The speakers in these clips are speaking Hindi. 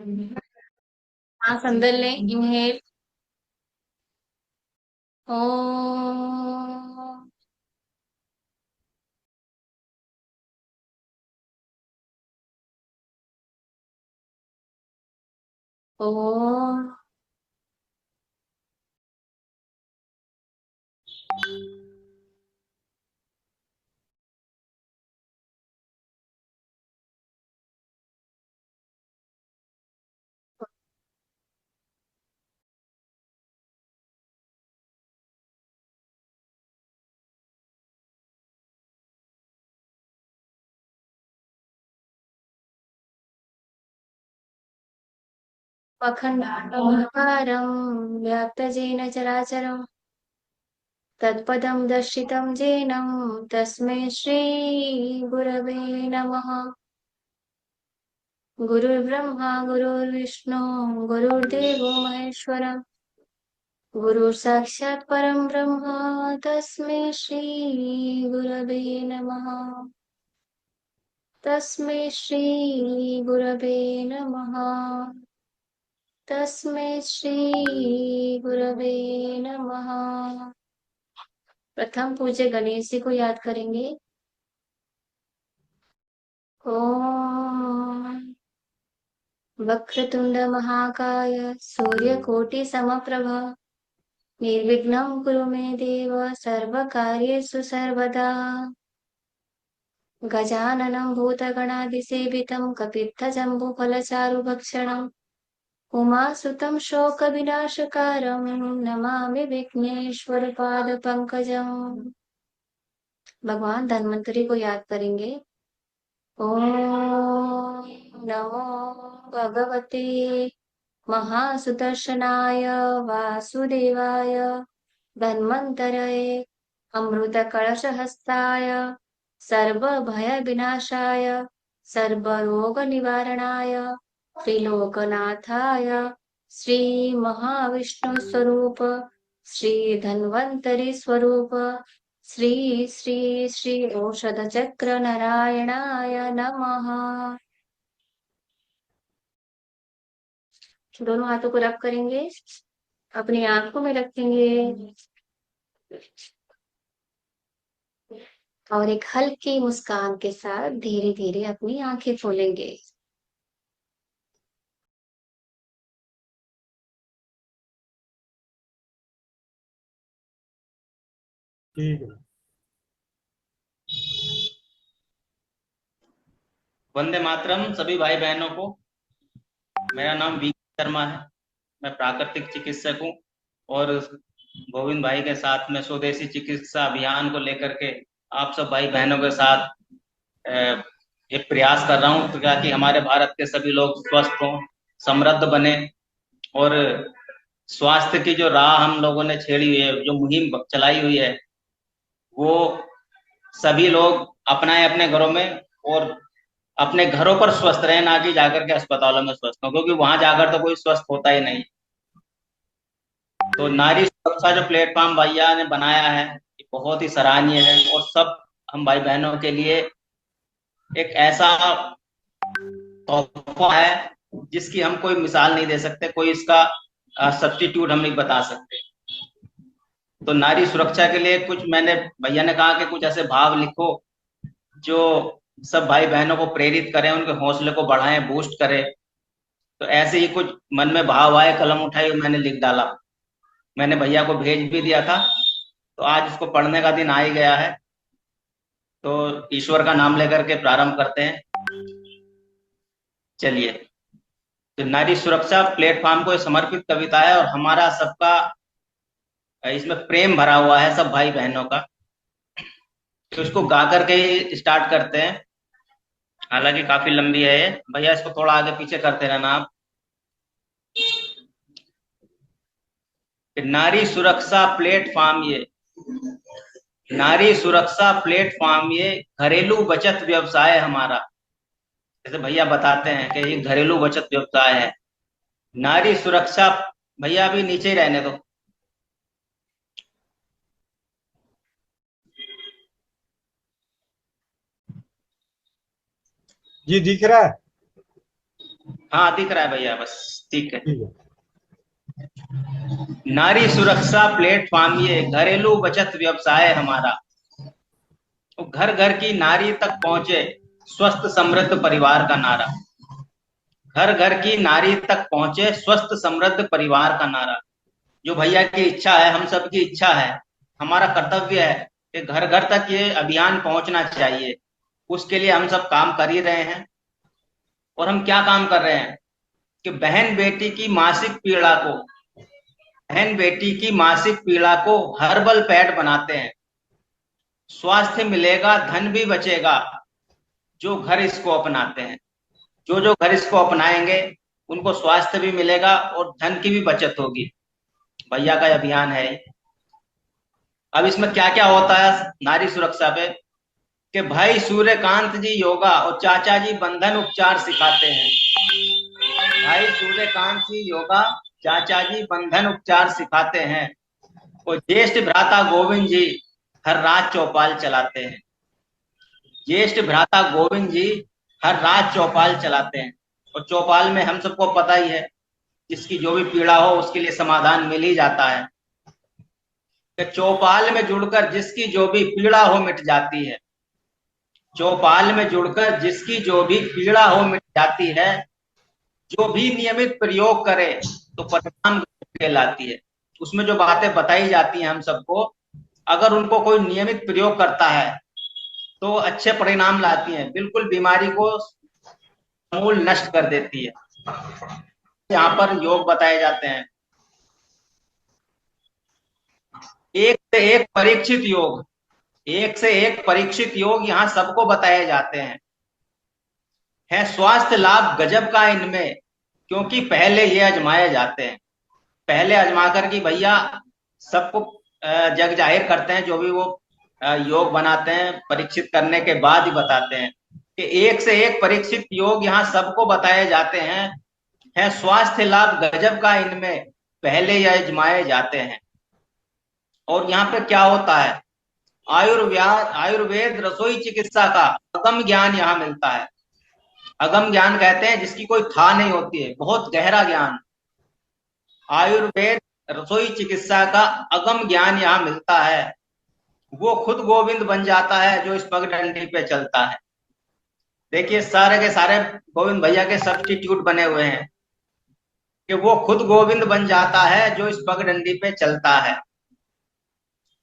सांस अंदर लें, इनहेल। ओम। ओम। अखण्डाकारं व्याप्तजेन चराचरं तत्पदं दर्शितं येन तस्मै श्रीगुरवे नमः। गुरुर्ब्रह्मा गुरुर्विष्णु गुरुर्देवो महेश्वर गुरुसाक्षात् परं ब्रह्म तस्मै श्रीगुरवे नमः। तस्मै श्रीगुरवे नमः। तस्मै श्रीगुरवे नमः। प्रथम पूज्य गणेश जी को याद करेंगे। ओम। वक्रतुंड महाकाय सूर्यकोटि समप्रभ निर्विघ्नं कुरु मे देव सर्वकार्येषु सर्वदा। गजाननं भूतगणादिसेवितं कपित्थजम्बूफलचारुभक्षणम् उमासुतं शोकविनाशकारं नमामि विघ्नेश्वरपादपङ्कजम्। भगवान धन्वंतरि को याद करेंगे। ओम नमो भगवते महासुदर्शनाय वासुदेवाय धन्वन्तरये अमृतकलशहस्ताय सर्वभयविनाशाय सर्वरोगनिवारणाय त्रिलोकनाथाय श्रीमहाविष्णुस्वरूप श्रीधन्वन्तरि स्वरूप श्री श्री श्री औषध चक्र नारायणाय नमः। दोनों हाथों को रब करेंगे, अपनी आंखों में रखेंगे और एक हल्की मुस्कान के साथ धीरे धीरे अपनी आंखें खोलेंगे। ठीक है। वंदे मातरम सभी भाई बहनों को। मेरा नाम वी शर्मा है। मैं प्राकृतिक चिकित्सक हूँ और गोविंद भाई के साथ में स्वदेशी चिकित्सा अभियान को लेकर के आप सब भाई बहनों के साथ एक प्रयास कर रहा हूँ ताकि हमारे भारत के सभी लोग स्वस्थ हों, समृद्ध बने और स्वास्थ्य की जो राह हम लोगों ने छेड़ी हुई है, जो मुहिम चलाई हुई है, वो सभी लोग अपनाएं अपने घरों में और अपने घरों पर स्वस्थ रहें, ना कि जाकर के अस्पतालों में स्वस्थ हो, क्योंकि वहां जाकर तो कोई स्वस्थ होता ही नहीं। तो नारी सुरक्षा जो प्लेटफॉर्म भैया ने बनाया है, ये बहुत ही सराहनीय है और सब हम भाई बहनों के लिए एक ऐसा तोहफा है जिसकी हम कोई मिसाल नहीं दे सकते, कोई इसका सब्स्टिट्यूट हम नहीं बता सकते। तो नारी सुरक्षा के लिए कुछ मैंने भैया ने कहा कि कुछ ऐसे भाव लिखो जो सब भाई बहनों को प्रेरित करें, उनके हौसले को बढ़ाएं, बूस्ट करें। तो ऐसे ही कुछ मन में भाव आए, कलम उठाई और मैंने लिख डाला। मैंने भैया को भेज भी दिया था, तो आज इसको पढ़ने का दिन आ ही गया है। तो ईश्वर का नाम लेकर के प्रारंभ करते हैं। चलिए। तो नारी सुरक्षा प्लेटफॉर्म को समर्पित कविता है और हमारा सबका इसमें प्रेम भरा हुआ है, सब भाई बहनों का। तो इसको गा करके ही स्टार्ट करते हैं। हालांकि काफी लंबी है ये, भैया इसको थोड़ा आगे पीछे करते रहना आप। नारी सुरक्षा प्लेटफॉर्म ये, नारी सुरक्षा प्लेटफॉर्म ये घरेलू बचत व्यवसाय हमारा। जैसे भैया बताते हैं कि ये घरेलू बचत व्यवसाय है। नारी सुरक्षा, भैया अभी नीचे ही रहने दो। जी दिख रहा है। हाँ दिख रहा है भैया, बस ठीक है। ठीक है। नारी सुरक्षा प्लेटफॉर्म ये घरेलू बचत व्यवसाय हमारा, तो घर घर की नारी तक पहुंचे स्वस्थ समृद्ध परिवार का नारा। घर घर की नारी तक पहुंचे स्वस्थ समृद्ध परिवार का नारा। जो भैया की इच्छा है, हम सबकी इच्छा है, हमारा कर्तव्य है कि घर घर तक ये अभियान पहुंचना चाहिए। उसके लिए हम सब काम कर ही रहे हैं। और हम क्या काम कर रहे हैं कि बहन बेटी की मासिक पीड़ा को हर्बल पैड बनाते हैं। स्वास्थ्य मिलेगा, धन भी बचेगा, जो घर इसको अपनाते हैं। जो जो घर इसको अपनाएंगे उनको स्वास्थ्य भी मिलेगा और धन की भी बचत होगी। भैया का अभियान है। अब इसमें क्या क्या होता है नारी सुरक्षा पे, कि भाई सूर्यकांत जी योगा और चाचा जी बंधन उपचार सिखाते हैं। भाई सूर्यकांत जी योगा, चाचा जी बंधन उपचार सिखाते हैं। और ज्येष्ठ भ्राता गोविंद जी हर रात चौपाल चलाते हैं। ज्येष्ठ भ्राता गोविंद जी हर रात चौपाल चलाते हैं। और चौपाल में हम सबको पता ही है, जिसकी जो भी पीड़ा हो उसके लिए समाधान मिल ही जाता है। कि चौपाल में जुड़कर जिसकी जो भी पीड़ा हो मिट जाती है। चौपाल में जुड़कर जिसकी जो भी पीड़ा हो मिट जाती है। जो भी नियमित प्रयोग करे तो परिणाम कहलाती है। उसमें जो बातें बताई जाती हैं हम सबको, अगर उनको कोई नियमित प्रयोग करता है तो अच्छे परिणाम लाती हैं, बिल्कुल बीमारी को मूल नष्ट कर देती है। यहाँ पर योग बताए जाते हैं, एक से एक परीक्षित योग, एक से एक परीक्षित योग यहाँ सबको बताए जाते हैं। है स्वास्थ्य लाभ गजब का इनमें, क्योंकि पहले ये आजमाए जाते हैं। पहले आजमा कर कि भैया सबको जग जाहिर करते हैं। जो भी वो योग बनाते हैं परीक्षित करने के बाद ही बताते हैं कि एक से एक परीक्षित योग यहाँ सबको बताए जाते हैं। है स्वास्थ्य लाभ गजब का इनमें, पहले ये आजमाए जाते हैं। और यहाँ पे क्या होता है, आयुर्वेद रसोई चिकित्सा का अगम ज्ञान यहाँ मिलता है। अगम ज्ञान कहते हैं जिसकी कोई था नहीं होती है, बहुत गहरा ज्ञान। आयुर्वेद रसोई चिकित्सा का अगम ज्ञान यहाँ मिलता है। वो खुद गोविंद बन जाता है जो इस पगडंडी पे चलता है। देखिए सारे के सारे गोविंद भैया के सब्स्टिट्यूट बने हुए हैं कि वो खुद गोविंद बन जाता है जो इस पगडंडी पे चलता है।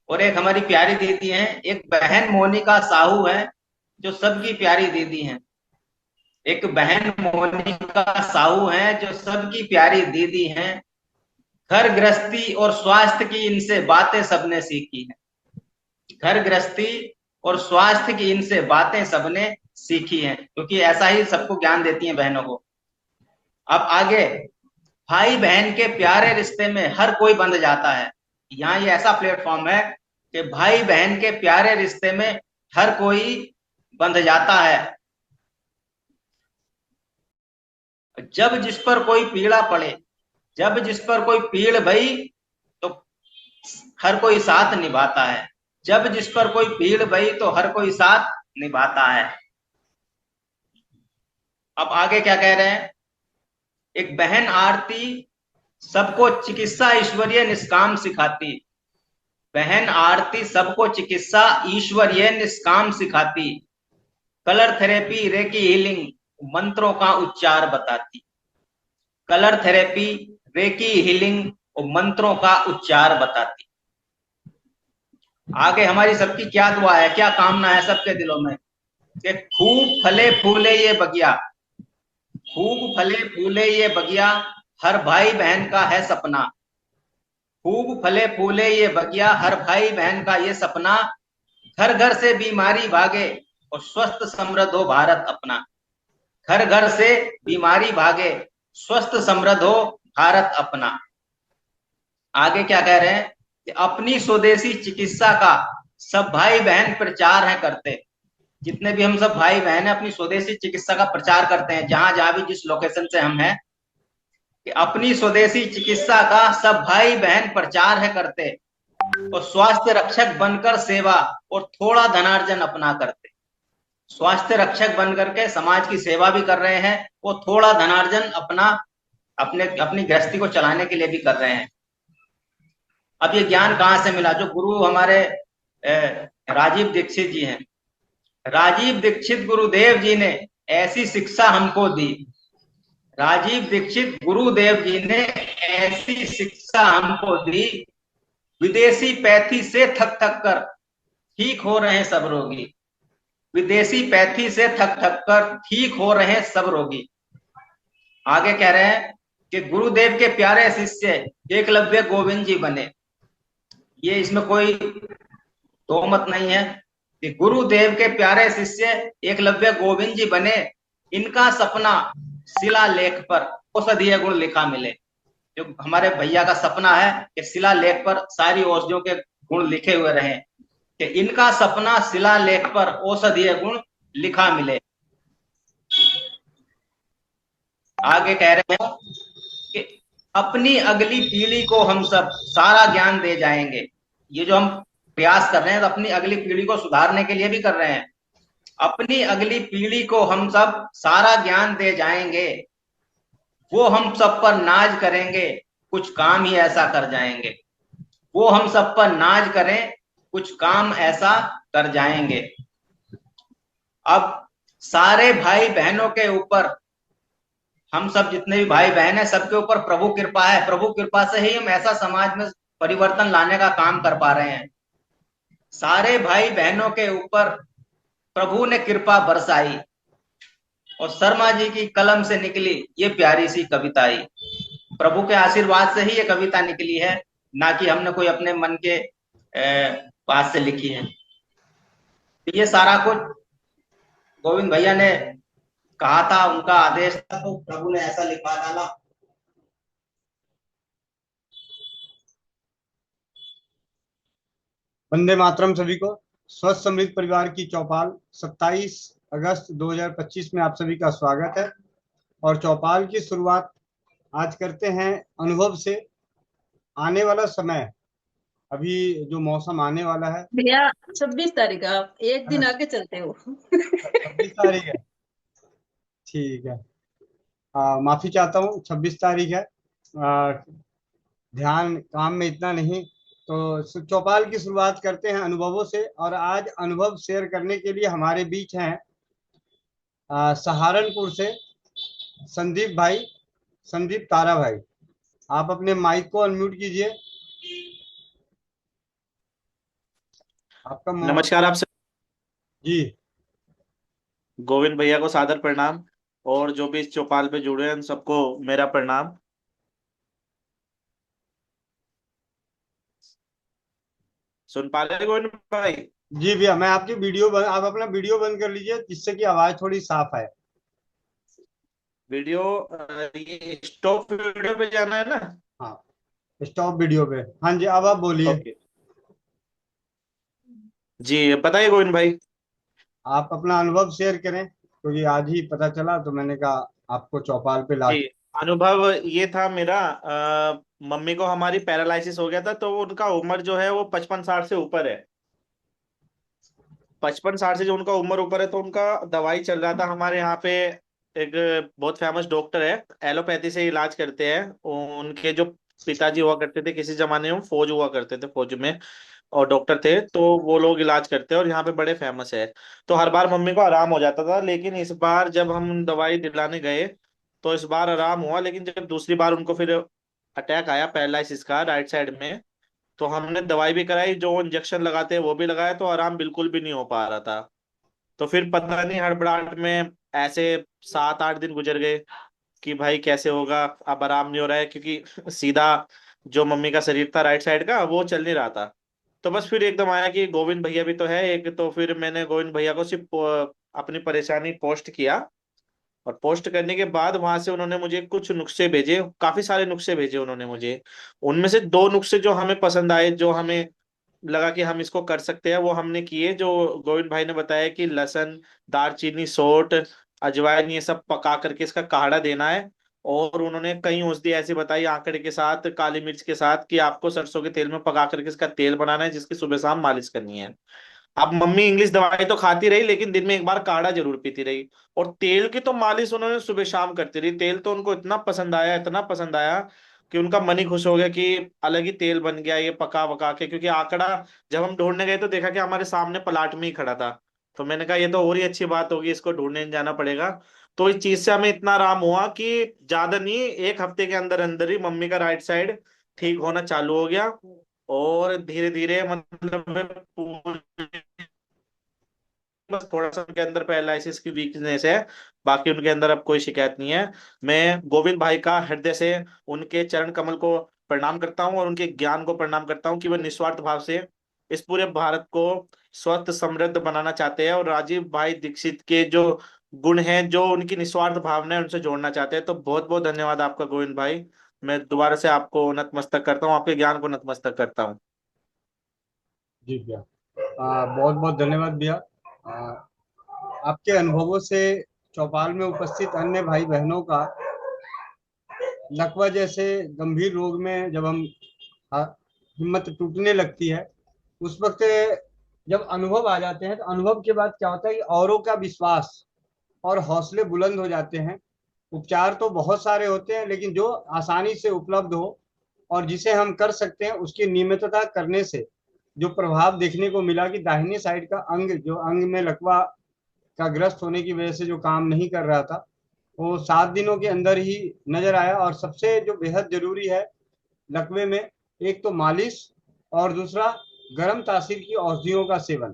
और एक हमारी प्यारी दीदी है, एक बहन मोनिका साहू है जो सबकी प्यारी दीदी है। एक बहन मोनिका साहू है जो सबकी प्यारी दीदी है। घर गृहस्थी और स्वास्थ्य की इनसे बातें सबने सीखी है। घर गृहस्थी और स्वास्थ्य की इनसे बातें सबने सीखी हैं, क्योंकि ऐसा ही सबको ज्ञान देती हैं बहनों को। अब आगे, भाई बहन के प्यारे रिश्ते में हर कोई बंध जाता है। यहाँ ये ऐसा प्लेटफॉर्म है कि भाई बहन के प्यारे रिश्ते में हर कोई बंध जाता है। जब जिस पर कोई पीड़ा पड़े, जब जिस पर कोई पीड़ भई, तो हर कोई साथ निभाता है। जब जिस पर कोई पीड़ भई तो हर कोई साथ निभाता है। अब आगे क्या कह रहे हैं, एक बहन आरती सबको चिकित्सा ईश्वरीय निष्काम सिखाती। बहन आरती सबको चिकित्सा ईश्वरीय निष्काम सिखाती। कलर थेरेपी रेकी हीलिंग मंत्रों का उच्चार बताती। कलर थेरेपी रेकी हीलिंग और मंत्रों का उच्चार बताती। आगे हमारी सबकी क्या दुआ है, क्या कामना है सबके दिलों में, कि खूब फले फूले ये बगिया, खूब फले फूले ये बगिया, हर भाई बहन का है सपना। खूब फले फूले ये बगिया, हर भाई बहन का ये सपना। घर घर से बीमारी भागे और स्वस्थ समृद्ध हो भारत अपना। घर घर से बीमारी भागे, स्वस्थ समृद्ध हो भारत अपना। आगे क्या कह रहे हैं कि अपनी स्वदेशी चिकित्सा का सब भाई बहन प्रचार है करते। जितने भी हम सब भाई बहन हैं अपनी स्वदेशी चिकित्सा का प्रचार करते हैं, जहां जहां भी जिस लोकेशन से हम हैं, कि अपनी स्वदेशी चिकित्सा का सब भाई बहन प्रचार है करते। और स्वास्थ्य रक्षक बनकर सेवा और थोड़ा धनार्जन अपना करते। स्वास्थ्य रक्षक बन करके समाज की सेवा भी कर रहे हैं, वो थोड़ा धनार्जन अपना अपने अपनी गृहस्थी को चलाने के लिए भी कर रहे हैं। अब ये ज्ञान कहाँ से मिला? जो गुरु हमारे राजीव दीक्षित जी हैं, राजीव दीक्षित गुरुदेव जी ने ऐसी शिक्षा हमको दी। राजीव दीक्षित गुरुदेव जी ने ऐसी शिक्षा हमको दी, विदेशी पैथी से थक थक कर ठीक हो रहे हैं सब रोगी। विदेशी पैथी से थक थक कर ठीक हो रहे हैं सब रोगी। आगे कह रहे हैं कि गुरुदेव के प्यारे शिष्य एकलव्य गोविंद जी बने। ये इसमें कोई दो मत नहीं है कि गुरुदेव के प्यारे शिष्य एकलव्य गोविंद जी बने। इनका सपना शिलालेख पर औषधीय गुण लिखा मिले। जो हमारे भैया का सपना है कि शिलालेख पर सारी औषधियों के गुण लिखे हुए रहे, कि इनका सपना शिलालेख पर औषधीय गुण लिखा मिले। आगे कह रहे हैं कि अपनी अगली पीढ़ी को हम सब सारा ज्ञान दे जाएंगे। ये जो हम प्रयास कर रहे हैं तो अपनी अगली पीढ़ी को सुधारने के लिए भी कर रहे हैं। अपनी अगली पीढ़ी को हम सब सारा ज्ञान दे जाएंगे, वो हम सब पर नाज करेंगे, कुछ काम ही ऐसा कर जाएंगे। वो हम सब पर नाज करें, कुछ काम ऐसा कर जाएंगे। अब सारे भाई बहनों के ऊपर, हम सब जितने भी भाई बहन हैं सबके ऊपर प्रभु कृपा है। प्रभु कृपा से ही हम ऐसा समाज में परिवर्तन लाने का काम कर पा रहे हैं। सारे भाई बहनों के ऊपर प्रभु ने कृपा बरसाई और शर्मा जी की कलम से निकली ये प्यारी सी कविता आई। प्रभु के आशीर्वाद से ही ये कविता निकली है, ना कि हमने कोई अपने मन के बात से लिखी है। ये सारा कुछ गोविंद भैया ने कहा था, उनका आदेश था, तो प्रभु ने ऐसा लिखवा डाला। वंदे मातरम सभी को। स्वस्थ समृद्ध परिवार की चौपाल 27 अगस्त 2025 में आप सभी का स्वागत है। और चौपाल की शुरुआत आज करते हैं अनुभव से। आने वाला समय, अभी जो मौसम आने वाला है भैया 26 तारीख, आप एक दिन आगे चलते हो। 26 तारीख है, ठीक है। माफी चाहता हूँ, 26 तारीख है। ध्यान काम में इतना नहीं। तो चौपाल की शुरुआत करते हैं अनुभवों से। और आज अनुभव शेयर करने के लिए हमारे बीच हैं सहारनपुर से संदीप भाई, संदीप तारा भाई। आप अपने माइक को अनम्यूट कीजिए। आपका नमस्कार आप सब। जी, गोविंद भैया को सादर प्रणाम, और जो भी इस चौपाल पे जुड़े हैं उन सबको मेरा प्रणाम। सुन पा रहे हैं गोविंद भाई? जी भैया, मैं आपकी आप अपना वीडियो बंद कर लीजिए जिससे कि आवाज थोड़ी साफ आए। वीडियो ये स्टॉप वीडियो पे जाना है ना? हाँ, स्टॉप वीडियो पे। हाँ जी, अब आप बोलिए। ओके जी, बताइए गोविंद भाई। आप अपना अनुभव शेयर करें, क्योंकि आज ही पता चला तो मैंने कहा आपको चौपाल पे ला। जी, अनुभव ये था मेरा, मम्मी को हमारी पैरालिसिस हो गया था, तो उनका उम्र जो है वो 55-60 से ऊपर है। 55-60 से जो उनका उम्र ऊपर है, तो उनका दवाई चल रहा था हमारे यहाँ पे। एक बहुत फेमस डॉक्टर है, एलोपैथी से इलाज करते हैं। उनके जो पिताजी हुआ करते थे किसी जमाने में, फौज हुआ करते थे, फौज में और डॉक्टर थे, तो वो लोग इलाज करते हैं और यहाँ पे बड़े फेमस है। तो हर बार मम्मी को आराम हो जाता था, लेकिन इस बार जब हम दवाई दिलाने गए तो इस बार आराम हुआ, लेकिन जब दूसरी बार उनको फिर अटैक आया पैरालिसिस का राइट साइड में, तो हमने दवाई भी कराई, जो इंजेक्शन लगाते हैं वो भी लगाया, तो आराम बिल्कुल भी नहीं हो पा रहा था। तो फिर पता नहीं हड़बड़ाहट में ऐसे 7-8 दिन गुजर गए कि भाई कैसे होगा, अब आराम नहीं हो रहा है, क्योंकि सीधा जो मम्मी का शरीर था राइट साइड का वो चल नहीं रहा था। तो बस फिर एकदम आया कि गोविंद भैया भी तो है एक, तो फिर मैंने गोविंद भैया को सिर्फ अपनी परेशानी पोस्ट किया, और पोस्ट करने के बाद वहां से उन्होंने मुझे कुछ नुस्खे भेजे, काफी सारे नुस्खे भेजे उन्होंने मुझे। उनमें से 2 नुस्खे जो हमें पसंद आए, जो हमें लगा कि हम इसको कर सकते हैं, वो हमने किए। जो गोविंद भाई ने बताया कि लहसुन, दालचीनी, सौंठ, अजवाइन, ये सब पका करके इसका काढ़ा देना है। और उन्होंने कई औषधि ऐसी बताई आंकड़े के साथ, काली मिर्च के साथ, कि आपको सरसों के तेल में पका करके इसका तेल बनाना है, जिसकी सुबह शाम मालिश करनी है। अब मम्मी इंग्लिश दवाई तो खाती रही, लेकिन दिन में एक बार काढ़ा जरूर पीती रही। और तेल की तो मालिश उन्होंने सुबह शाम करती रही। तेल तो उनको इतना पसंद आया, इतना पसंद आया कि उनका मन ही खुश हो गया कि अलग ही तेल बन गया ये पका वका के। क्योंकि आंकड़ा जब हम ढूंढने गए तो देखा कि हमारे सामने पलाट में ही खड़ा था। तो मैंने कहा ये तो और ही अच्छी बात होगी, इसको ढूंढने नहीं जाना पड़ेगा। तो इस चीज से हमें इतना आराम हुआ कि ज्यादा नहीं, एक हफ्ते के अंदर अंदर ही मम्मी का राइट साइड ठीक होना चालू हो गया। और धीरे धीरे मतलब बस थोड़ा सा उनके अंदर पैरालिसिस की वीकनेस है, बाकी उनके अंदर अब कोई शिकायत नहीं है। मैं गोविंद भाई का हृदय से उनके चरण कमल को प्रणाम करता हूँ और उनके ज्ञान को प्रणाम करता हूँ कि वह निस्वार्थ भाव से इस पूरे भारत को स्वस्थ समृद्ध बनाना चाहते हैं। और राजीव भाई दीक्षित के जो गुण हैं, जो उनकी निस्वार्थ भावना है, उनसे जोड़ना चाहते हैं। तो बहुत बहुत धन्यवाद आपका गोविंद भाई। मैं दोबारा से आपको नतमस्तक करता हूँ, आपके ज्ञान को नतमस्तक करता हूँ। जी भैया, बहुत बहुत धन्यवाद भैया। आ, आपके अनुभवों से चौपाल में उपस्थित अन्य भाई बहनों का लकवा जैसे गंभीर रोग में जब हम आ, हिम्मत टूटने लगती है, उस वक्त जब अनुभव आ जाते हैं, तो अनुभव के बाद क्या होता है कि औरों का विश्वास और हौसले बुलंद हो जाते हैं। उपचार तो बहुत सारे होते हैं, लेकिन जो आसानी से उपलब्ध हो और जिसे हम कर सकते हैं, उसकी नियमितता करने से जो प्रभाव देखने को मिला कि दाहिने साइड का अंग, जो अंग में लकवा का ग्रस्त होने की वजह से जो काम नहीं कर रहा था, वो 7 दिनों के अंदर ही नजर आया। और सबसे जो बेहद जरूरी है लकवे में, एक तो मालिश और दूसरा गर्म तासीर की औषधियों का सेवन,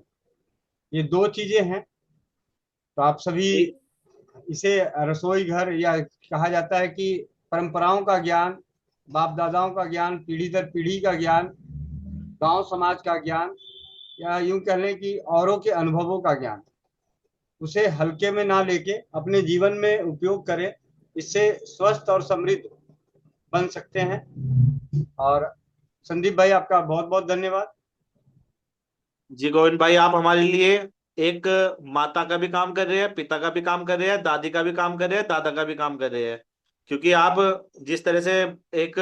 ये दो चीजें हैं। तो आप सभी इसे रसोई घर, या कहा जाता है कि परंपराओं का ज्ञान, बाप दादाओं का ज्ञान, पीढ़ी दर पीढ़ी का ज्ञान, गांव समाज का ज्ञान, या यूं कह लें कि औरों के अनुभवों का ज्ञान, उसे हल्के में ना लेके अपने जीवन में उपयोग करें। इससे स्वस्थ और समृद्ध बन सकते हैं। और संदीप भाई, आपका बहुत बहुत धन्यवाद। जी गोविंद भाई, आप हमारे लिए एक माता का भी काम कर रहे हैं, पिता का भी काम कर रहे हैं, दादी का भी काम कर रहे हैं, दादा का भी काम कर रहे हैं। क्योंकि आप जिस तरह से एक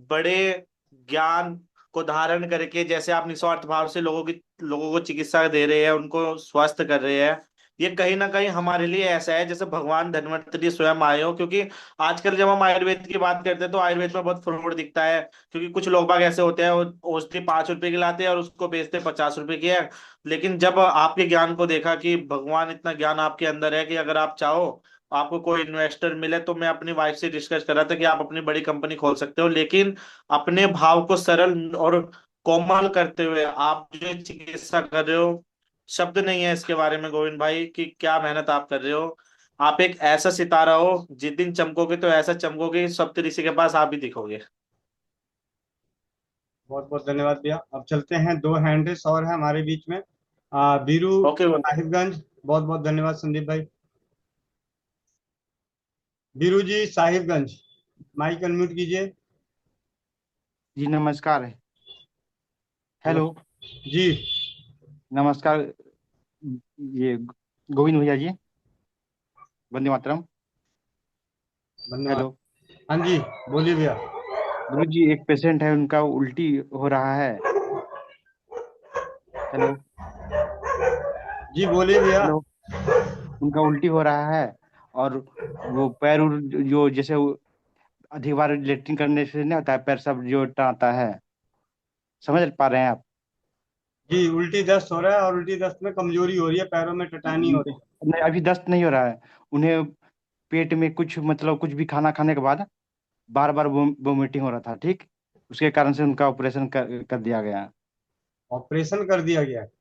बड़े ज्ञान को धारण करके जैसे आप निस्वार्थ भाव से लोगों को चिकित्सा दे रहे हैं, उनको स्वस्थ कर रहे हैं, ये कहीं ना कहीं हमारे लिए ऐसा है जैसे भगवान धन्वंतरी स्वयं आए हो। क्योंकि आजकल जब हम आयुर्वेद की बात करते हैं तो आयुर्वेद में बहुत फ्रॉड दिखता है। क्योंकि कुछ लोग बाग ऐसे होते हैं, वो औषधि 5 रुपए की लाते हैं और उसको बेचते 50 रुपए की है। लेकिन जब आपके ज्ञान को देखा कि भगवान इतना ज्ञान आपके अंदर है कि अगर आप चाहो, आपको कोई इन्वेस्टर मिले, तो मैं अपनी वाइफ से डिस्कस कर रहा था कि आप अपनी बड़ी कंपनी खोल सकते हो, लेकिन अपने भाव को सरल और कोमल करते हुए आप जो चिकित्सा कर रहे हो, शब्द नहीं है इसके बारे में गोविंद भाई कि क्या मेहनत आप कर रहे हो। आप एक ऐसा सितारा हो, जिस दिन चमकोगे तो ऐसा चमकोगे, सप्तऋषि के पास आप भी दिखोगे। बहुत बहुत धन्यवाद भैया। अब चलते हैं, दो हैंड्स और है हमारे बीच में। बीरू ओके गोविंद भाई। साहिबगंज, बहुत बहुत धन्यवाद संदीप भाई। बीरू जी साहिबगंज, माइक अनम्यूट कीजिए। जी नमस्कार। हेलो। जी, नमस्कार। ये गोविंद भैया जी, वंदे मातरम। धन्यवाद। हेलो। हाँ जी, बोलिए भैया। गुरु जी, एक पेशेंट है, उनका उल्टी हो रहा है। हेलो। जी बोलिए भैया। हेलो। उनका उल्टी हो रहा है, और वो पैर जो जैसे अधिक बार लेटरिन करने से नहीं होता है, पैर सब जो टाता है। समझ पा रहे हैं आप? जी, उल्टी दस्त हो रहा है और उल्टी दस्त में कमजोरी हो रही है, पैरों में टटानी हो रही है। नहीं, अभी दस्त नहीं हो रहा है उन्हें। पेट में कुछ मतलब कुछ भी खाना खाने के बाद बार बार वोमिटिंग हो रहा था, ठीक। उसके कारण से उनका ऑपरेशन कर दिया गया। ऑपरेशन कर दिया गया है?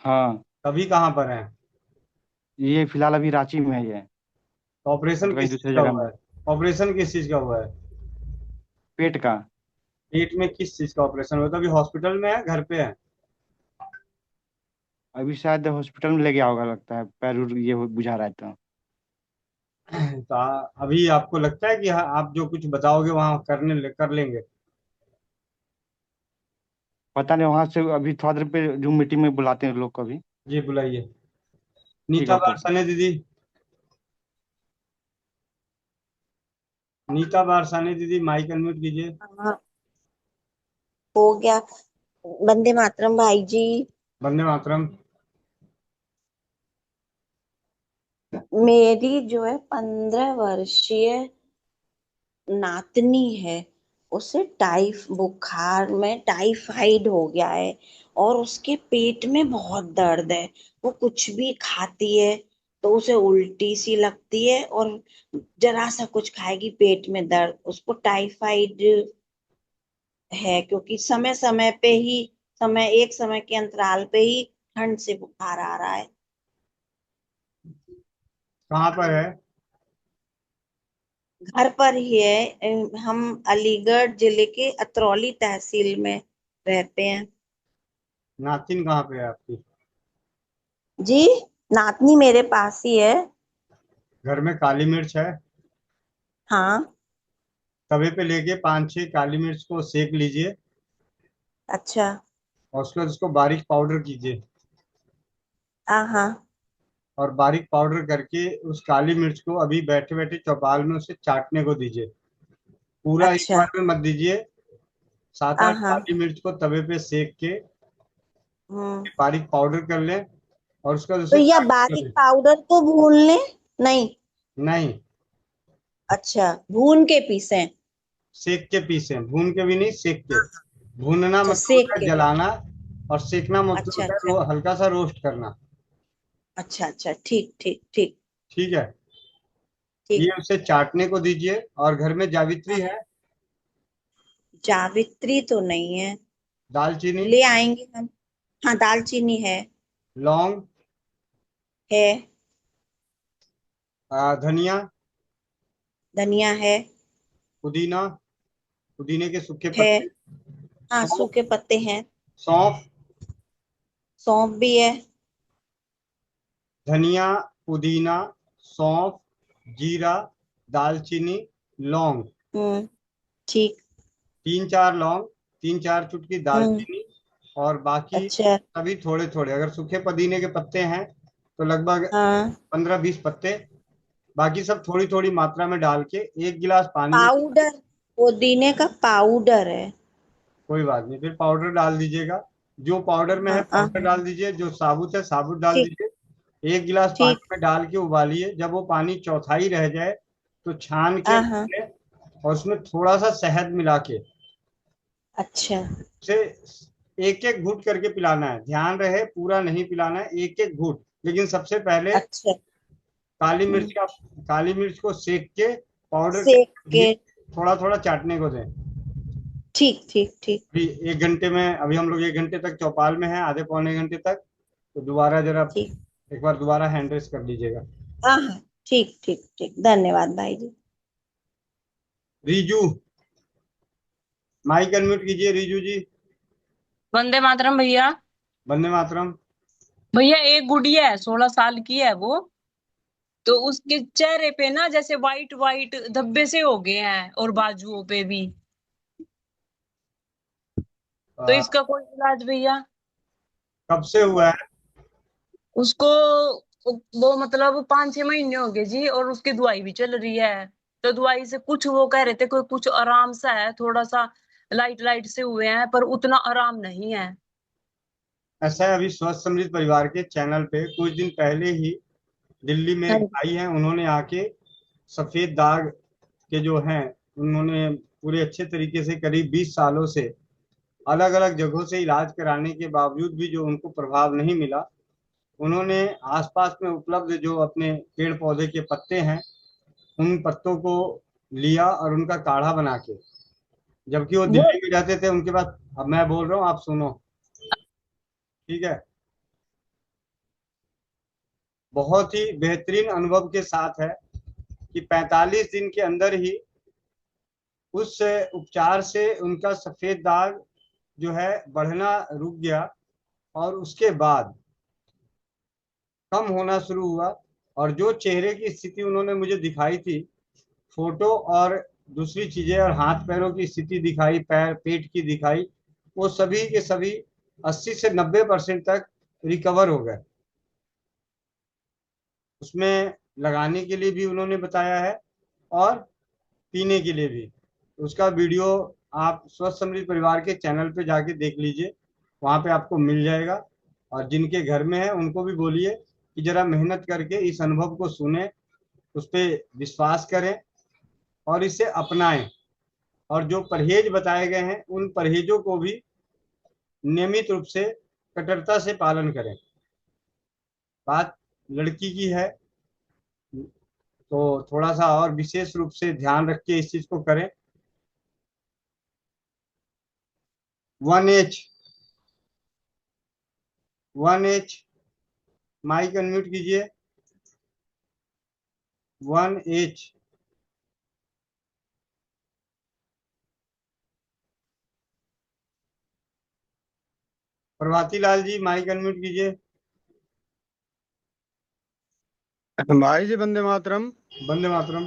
हाँ। अभी कहाँ पर है? ये फिलहाल अभी रांची में है ये। तो ऑपरेशन तो कहीं किस चीज दूसरी का जगह हुआ में। है? ऑपरेशन किस चीज का हुआ है? पेट का। पेट में किस चीज का ऑपरेशन हुआ? तो अभी हॉस्पिटल में है, घर पे है? अभी शायद हॉस्पिटल में ले गया होगा, लगता है पैर उर ये बुझा रहा है तो। तो अभी आपको लगता है कि आप जो कुछ बताओगे वहां कर लेंगे? पता नहीं, वहां से अभी थोड़ा देर पे जूम मीटिंग में बुलाते हैं लोग को अभी। जी बुलाइए। ठीक है, नीता ओके। बारसाने दीदी, नीता बारसाने दीदी, माइक अनम्यूट कीजिए। हाँ, हो गया। वंदे मातरम भाई जी। वंदे मातरम। मेरी जो है 15 वर्षीय नातनी है, उसे बुखार में टाइफाइड हो गया है और उसके पेट में बहुत दर्द है। वो कुछ भी खाती है तो उसे उल्टी सी लगती है और जरा सा कुछ खाएगी पेट में दर्द। उसको टाइफाइड है क्योंकि समय समय पे ही एक समय के अंतराल पे ही ठंड से बुखार आ रहा है। कहाँ पर है? घर पर ही है। हम अलीगढ़ जिले के अतरौली तहसील में रहते हैं। नातिन कहाँ पे है आपकी? जी, नातनी मेरे पास ही है। घर में काली मिर्च है? हाँ। तवे पे लेके 5-6 काली मिर्च को सेक लीजिए अच्छा। और उसके बाद उसको बारीक पाउडर कीजिए। हाँ हाँ। और बारीक पाउडर करके उस काली मिर्च को अभी बैठे बैठे चौपाल में उसे चाटने को दीजिए। पूरा एक अच्छा। बार में मत दीजिए। सात हाँ आठ हाँ। काली मिर्च को तवे पे सेक के हम्म। बारीक पाउडर कर लें और उसके बाद तो उसे यह चाटने को बारीक दें। पाउडर को भून ले? नहीं। नहीं, अच्छा, भून के पीसे? सेक के पीसें, भून के भी नहीं, सेक के। भूनना अच्छा, मतलब सेक होता है के। जलाना, और सेकना मतलब अच्छा होता है अच्छा। हल्का सा रोस्ट करना। अच्छा अच्छा, ठीक ठीक ठीक। ठीक है, ये ठीक। उसे चाटने को दीजिए। और घर में जावित्री हाँ, है? जावित्री तो नहीं है। दालचीनी? ले आएंगे हम। हाँ, दालचीनी है। लौंग? है। धनिया? धनिया है। पुदीना? पुदीने के सूखे है। पत्ते? हाँ, सौंफ? सूखे पत्ते हैं। सौंफ? सौंफ भी है। धनिया, पुदीना, सौंफ, जीरा, दालचीनी, लौंग। ठीक। 3-4 लौंग, 3-4 चुटकी हम्म। दालचीनी, और बाकी अच्छा। सभी थोड़े थोड़े। अगर सूखे पुदीने के पत्ते हैं तो लगभग हाँ। 15-20 पत्ते। बाकी सब थोड़ी थोड़ी मात्रा में डाल के 1 गिलास पानी में। पाउडर, पुदीने का पाउडर है। कोई बात नहीं, फिर पाउडर डाल दीजिएगा। जो पाउडर में है हाँ हाँ। पाउडर डाल दीजिए, जो साबुत है साबुत डाल ठीक। दीजिए। 1 गिलास पानी ठीक। में डाल के उबालिए। जब वो पानी चौथाई रह जाए तो छान के हाँ हाँ। निकालें और उसमें थोड़ा सा शहद मिला के अच्छा उसे एक एक घूंट करके पिलाना है। ध्यान रहे पूरा नहीं पिलाना है, एक एक घूंट। लेकिन सबसे पहले अच्छा। काली मिर्च हम्म, का काली मिर्च को सेक के पाउडर के सेक के। थोड़ा थोड़ा चाटने को दें। ठीक ठीक ठीक। अभी 1 घंटे में, अभी हम लोग 1 घंटे तक चौपाल में हैं, आधे पौने घंटे तक। तो दोबारा जरा ठीक। एक बार दोबारा हैंड रेस कर लीजिएगा। हाँ हाँ। ठीक ठीक ठीक, धन्यवाद भाई जी। रीजू, माइक अनम्यूट कीजिए रीजू जी। वंदे मातरम भैया। वंदे मातरम। भैया एक गुड़िया है, 16 साल की है वो। तो उसके चेहरे पे ना जैसे वाइट वाइट धब्बे से हो गए हैं और बाजुओं पे भी। तो आ, इसका कोई इलाज भैया? कब से हुआ है? उसको वो मतलब 5-6 महीने हो गए जी, और उसकी दवाई भी चल रही है। तो दवाई से कुछ वो कह रहे थे कोई कुछ आराम सा है, थोड़ा सा लाइट लाइट से हुए हैं, पर उतना आराम नहीं है। ऐसा है, अभी स्वस्थ समृद्ध परिवार के चैनल पे कुछ दिन पहले ही दिल्ली में हाँ एक जी। भाई हैं, उन्होंने आके सफेद दाग के जो हैं, उन्होंने पूरे अच्छे तरीके से करीब 20 सालों से अलग अलग जगहों से इलाज कराने के बावजूद भी जो उनको प्रभाव नहीं मिला, उन्होंने आसपास में उपलब्ध जो अपने पेड़ पौधे के पत्ते हैं, उन पत्तों को लिया और उनका काढ़ा बना के, जबकि वो वो दिल्ली में रहते थे उनके पास। अब मैं बोल रहा हूँ, आप सुनो, ठीक है? बहुत ही बेहतरीन अनुभव के साथ है कि 45 दिन के अंदर ही उस उपचार से उनका सफेद दाग जो है बढ़ना रुक गया, और उसके बाद कम होना शुरू हुआ। और जो चेहरे की स्थिति उन्होंने मुझे दिखाई थी, फोटो और दूसरी चीजें, और हाथ पैरों की स्थिति दिखाई, पैर पेट की दिखाई, वो सभी के सभी 80 से 90% तक रिकवर हो गए। उसमें लगाने के लिए भी उन्होंने बताया है और पीने के लिए भी। उसका वीडियो आप स्वस्थ समृद्ध परिवार के चैनल पे जाके देख लीजिए, वहां पे आपको मिल जाएगा। और जिनके घर में है उनको भी बोलिए कि जरा मेहनत करके इस अनुभव को सुने, उस पर विश्वास करें और इसे अपनाएं। और जो परहेज बताए गए हैं उन परहेजों को भी नियमित रूप से कट्टरता से पालन करें। बात लड़की की है तो थोड़ा सा और विशेष रूप से ध्यान रख के इस चीज को करें। 1H 1H माइक अनम्यूट कीजिए। 1H प्रभाती लाल जी माइक अनम्यूट कीजिए। भाई जी वंदे मातरम। वंदे मातरम।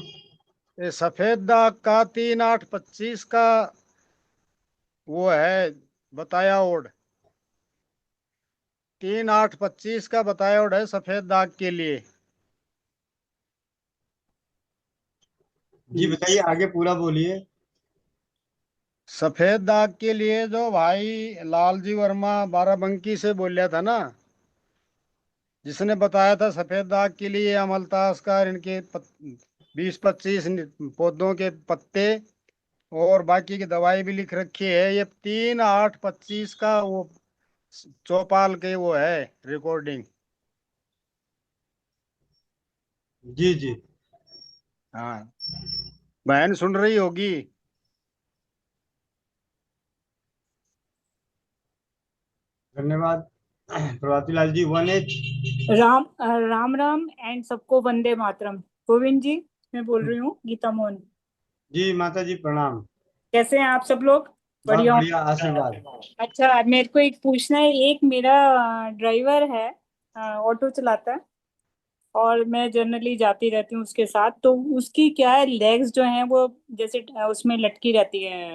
ये सफेद दाग का 3/8/25 का वो है बताया ओड। 3/8/25 का बताया ओड है सफेद दाग के लिए। जी बताइए, आगे पूरा बोलिए। सफेद दाग के लिए जो भाई लालजी वर्मा बाराबंकी से बोलिया था ना, जिसने बताया था सफेद दाग के लिए अमलतास का इनके 20-25 पौधों के पत्ते और बाकी की दवाई भी लिख रखी है। ये 3/8/25 का वो चौपाल के वो है रिकॉर्डिंग। जी जी हाँ, बहन सुन रही होगी। धन्यवाद प्रभाती लाल जी। 1H राम राम एंड सबको वंदे मातरम। गोविंद जी, मैं बोल रही हूँ गीता मोहन। जी माता जी प्रणाम। कैसे हैं आप सब लोग? बहुत बढ़िया हो? बढ़िया, आशीर्वाद। अच्छा, मेरे को एक पूछना है। एक मेरा ड्राइवर है, ऑटो चलाता है और मैं जनरली जाती रहती हूँ उसके साथ। तो उसकी क्या है, लेग्स जो हैं वो जैसे उसमें लटकी रहती है,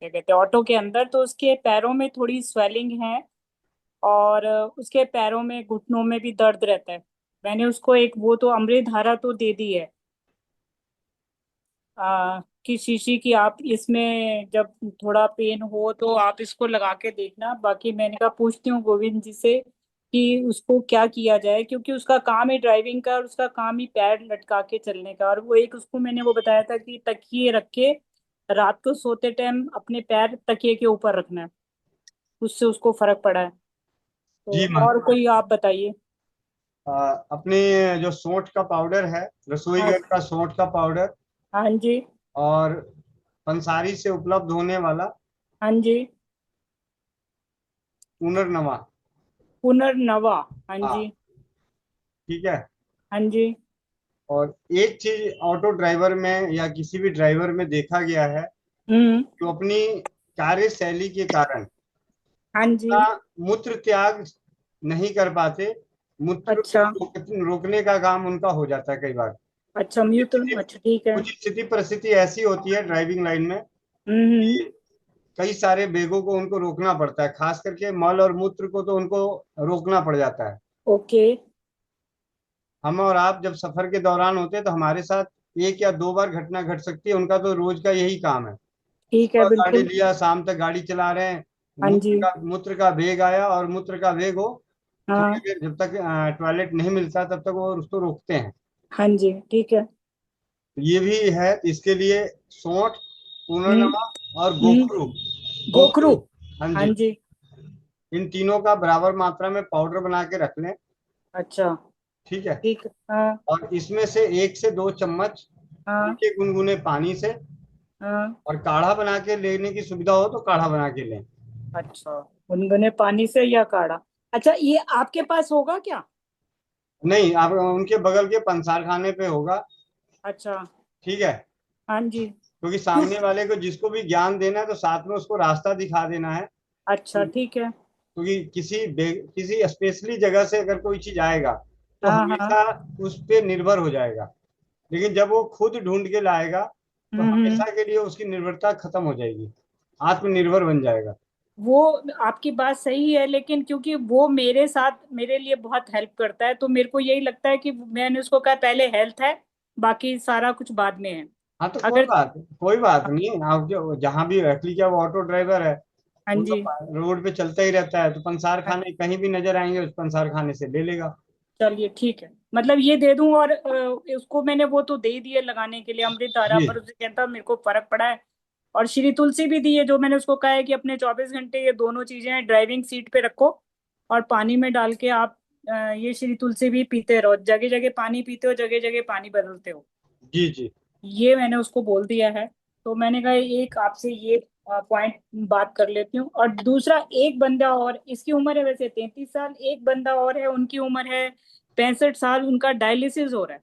क्या कहते हैं, ऑटो के अंदर। तो उसके पैरों में थोड़ी स्वेलिंग है और उसके पैरों में, घुटनों में भी दर्द रहता है। मैंने उसको एक वो तो अमृत धारा तो दे दी है कि शीशी की, आप इसमें जब थोड़ा पेन हो तो आप इसको लगा के देखना। बाकी मैंने कहा पूछती हूँ गोविंद जी से कि उसको क्या किया जाए, क्योंकि उसका काम ही ड्राइविंग का और उसका काम ही पैर लटका के चलने का। और वो एक उसको मैंने वो बताया था कि तकिए रख के रात को सोते टाइम अपने पैर तकिए के ऊपर रखना है, उससे उसको फर्क पड़ा है। तो जी और कोई आप बताइए। अपने जो सोंठ का पाउडर है, रसोई हाँ घर का सोंठ का पाउडर हाँ जी। और पंसारी से उपलब्ध होने वाला हाँ जी। पुनर्नवा। पुनर्नवा। हाँ हाँ, जी। ठीक है। हाँ जी। और एक चीज ऑटो ड्राइवर में या किसी भी ड्राइवर में देखा गया है, हम्म। जो अपनी कार्यशैली के कारण हाँ जी। अपना मूत्र त्याग नहीं कर पाते, मूत्र को अच्छा। रोकने का काम उनका हो जाता है कई बार। अच्छा, म्यूट। अच्छा, ठीक है। कुछ स्थिति परिस्थिति ऐसी होती है ड्राइविंग लाइन में हम्म। कि कई सारे वेगों को उनको रोकना पड़ता है, खास करके मल और मूत्र को तो उनको रोकना पड़ जाता है। ओके। हम और आप जब सफर के दौरान होते हैं तो हमारे साथ 1 या 2 बार घटना घट सकती है, उनका तो रोज का यही काम है। ठीक है, सुबह गाड़ी बिल्कुल। लिया, शाम तक गाड़ी चला रहे हैं, हाँ जी। मूत्र का वेग आया और मूत्र का वेग हो, थोड़ी हाँ। देर जब तक टॉयलेट नहीं मिलता तब तक वो उसको रोकते हैं। हाँ जी, ठीक है। तो ये भी है, इसके लिए सौंठ, हम्म। पुनर्नवा और हम्म। गोखरू। गोखरू। गोखरू, हाँ हाँ जी, जी। इन तीनों का बराबर मात्रा में पाउडर बना के रख लें। अच्छा। ठीक है। ठीक है। हाँ। और इसमें से 1 से 2 चम्मच हाँ। हल्के गुनगुने पानी से, हाँ। और काढ़ा बना के लेने की सुविधा हो तो काढ़ा बना के लें। अच्छा, गुनगुने पानी से या काढ़ा? अच्छा, ये आपके पास होगा क्या? नहीं, आप उनके बगल के पंसार खाने पे होगा। अच्छा। ठीक है। हाँ जी। क्योंकि सामने वाले को जिसको भी ज्ञान देना है तो साथ में उसको रास्ता दिखा देना है। अच्छा, ठीक है। क्योंकि किसी स्पेशली जगह से अगर कोई चीज आएगा तो हाँ हाँ। हमेशा उस पे निर्भर हो जाएगा, लेकिन जब वो खुद ढूंढ के लाएगा तो हम्म। हमेशा के लिए उसकी निर्भरता खत्म हो जाएगी, आत्मनिर्भर बन जाएगा। वो आपकी बात सही है, लेकिन क्योंकि वो मेरे साथ, मेरे लिए बहुत हेल्प करता है, तो मेरे को यही लगता है कि मैंने उसको कहा पहले हेल्थ है, बाकी सारा कुछ बाद में है। हाँ तो अगर कोई बात नहीं, आप जो जहाँ भी रख लीजिए, वो ऑटो ड्राइवर है, हाँ वो तो जी। रोड पे चलता ही रहता है, तो पंसार खाने कहीं भी नजर आएंगे उस पंसार खाने से ले लेगा। चलिए ठीक है, मतलब ये दे दूं। और उसको मैंने वो तो दे ही दिए लगाने के लिए अमृत धारा, जी पर उसे कहता मेरे को फर्क पड़ा है। और श्री तुलसी भी दी है, जो मैंने उसको कहा है कि अपने 24 घंटे ये दोनों चीजें ड्राइविंग सीट पे रखो, और पानी में डाल के आप ये श्री तुलसी भी पीते रहो, जगह जगह पानी पीते हो, जगह जगह पानी बदलते हो। जी जी। ये मैंने उसको बोल दिया है। तो मैंने कहा एक आपसे ये पॉइंट बात कर लेती हूँ। और दूसरा, एक बंदा और, इसकी उम्र है वैसे 33 साल, एक बंदा और है उनकी उम्र है 65 साल, उनका डायलिसिस हो रहा है।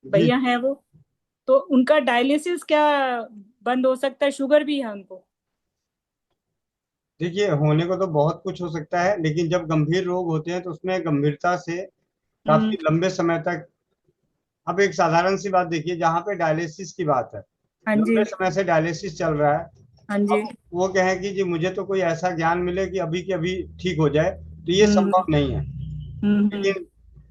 जी भैया है वो, तो उनका डायलिसिस क्या बंद हो सकता है? शुगर भी है उनको। देखिए, होने को तो बहुत कुछ हो सकता है, लेकिन जब गंभीर रोग होते हैं तो उसमें गंभीरता से हम्म। काफी लंबे समय तक। अब एक साधारण सी बात देखिए, जहाँ पे डायलिसिस की बात है, हाँ जी। लंबे समय से डायलिसिस चल रहा है। हाँ जी। अब वो कहें कि जी मुझे तो कोई ऐसा ज्ञान मिले कि अभी के अभी ठीक हो जाए, तो ये हम्म। संभव नहीं है। हम्म। लेकिन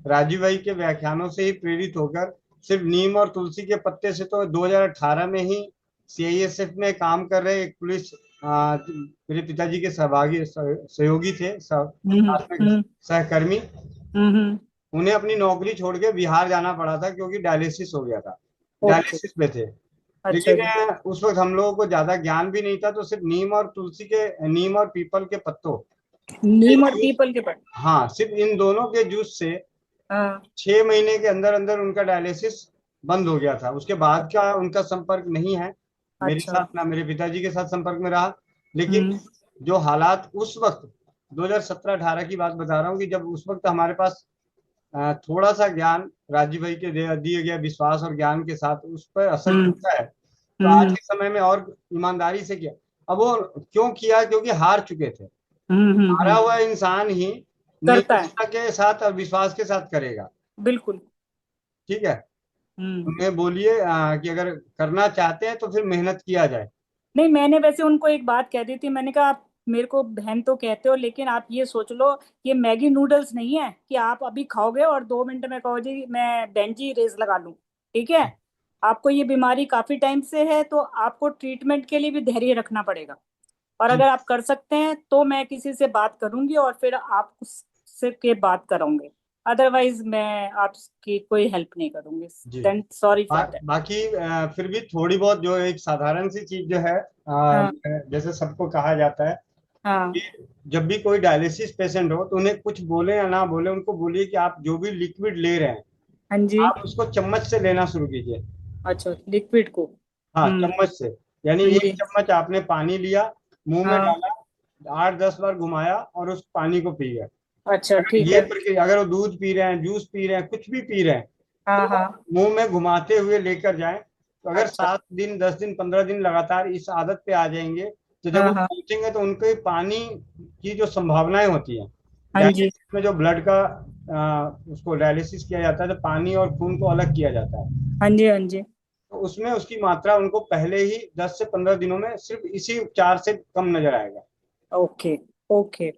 राजीव भाई के व्याख्यानों से ही प्रेरित होकर, सिर्फ नीम और तुलसी के पत्ते से तो 2018 में ही सीआईएसएफ में काम कर रहे एक पुलिस, मेरे पिताजी के सहयोगी थे, हम्म। साथ में हम्म। सहकर्मी, हम्म। उन्हें अपनी नौकरी छोड़ के बिहार जाना पड़ा था क्योंकि डायलिसिस हो गया था, ओके। डायलिसिस पे थे। अच्छा लेकिन जी। उस वक्त हम लोगों को ज्यादा ज्ञान भी नहीं था, तो सिर्फ नीम और पीपल के पत्तों के नीम और जूस, पीपल के पेड़। हाँ सिर्फ इन दोनों के जूस से हाँ। 6 महीने के अंदर अंदर उनका डायलिसिस बंद हो गया था। उसके बाद का उनका संपर्क नहीं है मेरे अच्छा। साथ, ना मेरे पिताजी के साथ संपर्क में रहा। लेकिन हम्म। जो हालात उस वक्त, 2017-18 की बात बता रहा हूँ, कि जब उस वक्त हमारे पास थोड़ा सा ज्ञान राजीव भाई के दिए गए विश्वास और ज्ञान के साथ उस पर असर हम्म। करता है, तो आज हम्म। के समय में और ईमानदारी से किया। अब वो क्यों किया? क्योंकि हार चुके थे। हारा हम्म। हुआ इंसान ही करता है। निष्ठा के साथ और विश्वास के साथ करेगा। बिल्कुल। ठीक है। हम्म। उन्हें बोलिए कि अगर करना चाहते हैं तो फिर मेहनत किया जाए। नहीं, मैंने वैसे उनको एक बात कह दी थी, मैंने कहा आप मेरे को बहन तो कहते हो, लेकिन आप ये सोच लो, ये मैगी नूडल्स नहीं है कि आप अभी खाओगे और 2 मिनट में कहो जी मैं बहन जी रेस लगा लूं। ठीक है। आपको ये बीमारी काफी टाइम से है, तो आपको ट्रीटमेंट के लिए भी धैर्य रखना पड़ेगा। और जी अगर आप कर सकते हैं तो मैं किसी से बात करूंगी और फिर आप उससे के बात करोगे। अदरवाइज मैं आपकी कोई हेल्प नहीं करूंगी। जी। Then sorry for that. बाकी फिर भी थोड़ी बहुत जो एक साधारण सी चीज जो है, हाँ। जैसे सबको कहा जाता है हाँ। कि जब भी कोई डायलिसिस पेशेंट हो तो उन्हें कुछ बोले या ना बोले, उनको बोलिए कि आप जो भी लिक्विड ले रहे हैं, हाँ जी। आप उसको चम्मच से लेना शुरू कीजिए। अच्छा, लिक्विड को। हाँ, हम्म। चम्मच से। यानी हाँ एक जी। चम्मच आपने पानी लिया, मुंह में हाँ। डाला, 8-10 बार घुमाया और उस पानी को पी गए। अच्छा अगर ठीक ये है। प्रक्रिया, अगर वो दूध पी रहे हैं, जूस पी रहे हैं, कुछ भी पी रहे हैं, हाँ तो हाँ। मुंह में घुमाते हुए लेकर जाएं। तो अगर अच्छा। 7 दिन, 10 दिन, 15 दिन लगातार इस आदत पे आ जाएंगे, तो जब हाँ वो हाँ। पहुंचेंगे तो उनके पानी की जो संभावनाएं होती हैं, हाँ जी। डायलिसिस में जो ब्लड का उसको डायलिसिस किया जाता है, तो पानी और खून को अलग किया जाता है, हाँ जी। हाँ जी। तो उसमें उसकी मात्रा उनको पहले ही 10 से 15 दिनों में सिर्फ इसी उपचार से कम नजर आएगा। ओके। ओके।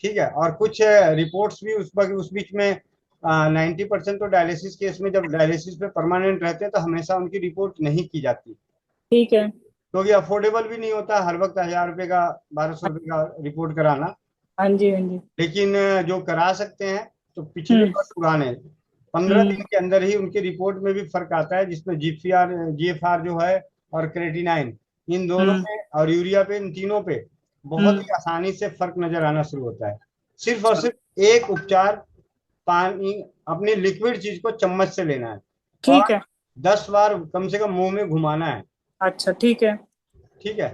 ठीक है। और कुछ रिपोर्ट्स भी उस बीच में, 90% तो डायलिसिस केस में जब डायलिसिस पे परमानेंट रहते हैं तो हमेशा उनकी रिपोर्ट नहीं की जाती, ठीक है। क्योंकि अफोर्डेबल भी नहीं होता हर वक्त 1000 रुपये का, 1200 रुपये का रिपोर्ट कराना। हाँ जी। हाँ जी। लेकिन जो करा सकते हैं, तो पिछले हम्म। और पुराने 15 दिन हम्म। के अंदर ही उनकी रिपोर्ट में भी फर्क आता है, जिसमें जीएफआर जो है, और क्रेटिनाइन, इन दोनों हम्म। पे और यूरिया पे, इन तीनों पे बहुत हम्म। ही आसानी से फर्क नजर आना शुरू होता है। सिर्फ और चलो सिर्फ एक उपचार, पानी, अपनी लिक्विड चीज को चम्मच से लेना है और ठीक है। 10 बार कम से कम मुंह में घुमाना है। अच्छा ठीक है। ठीक है।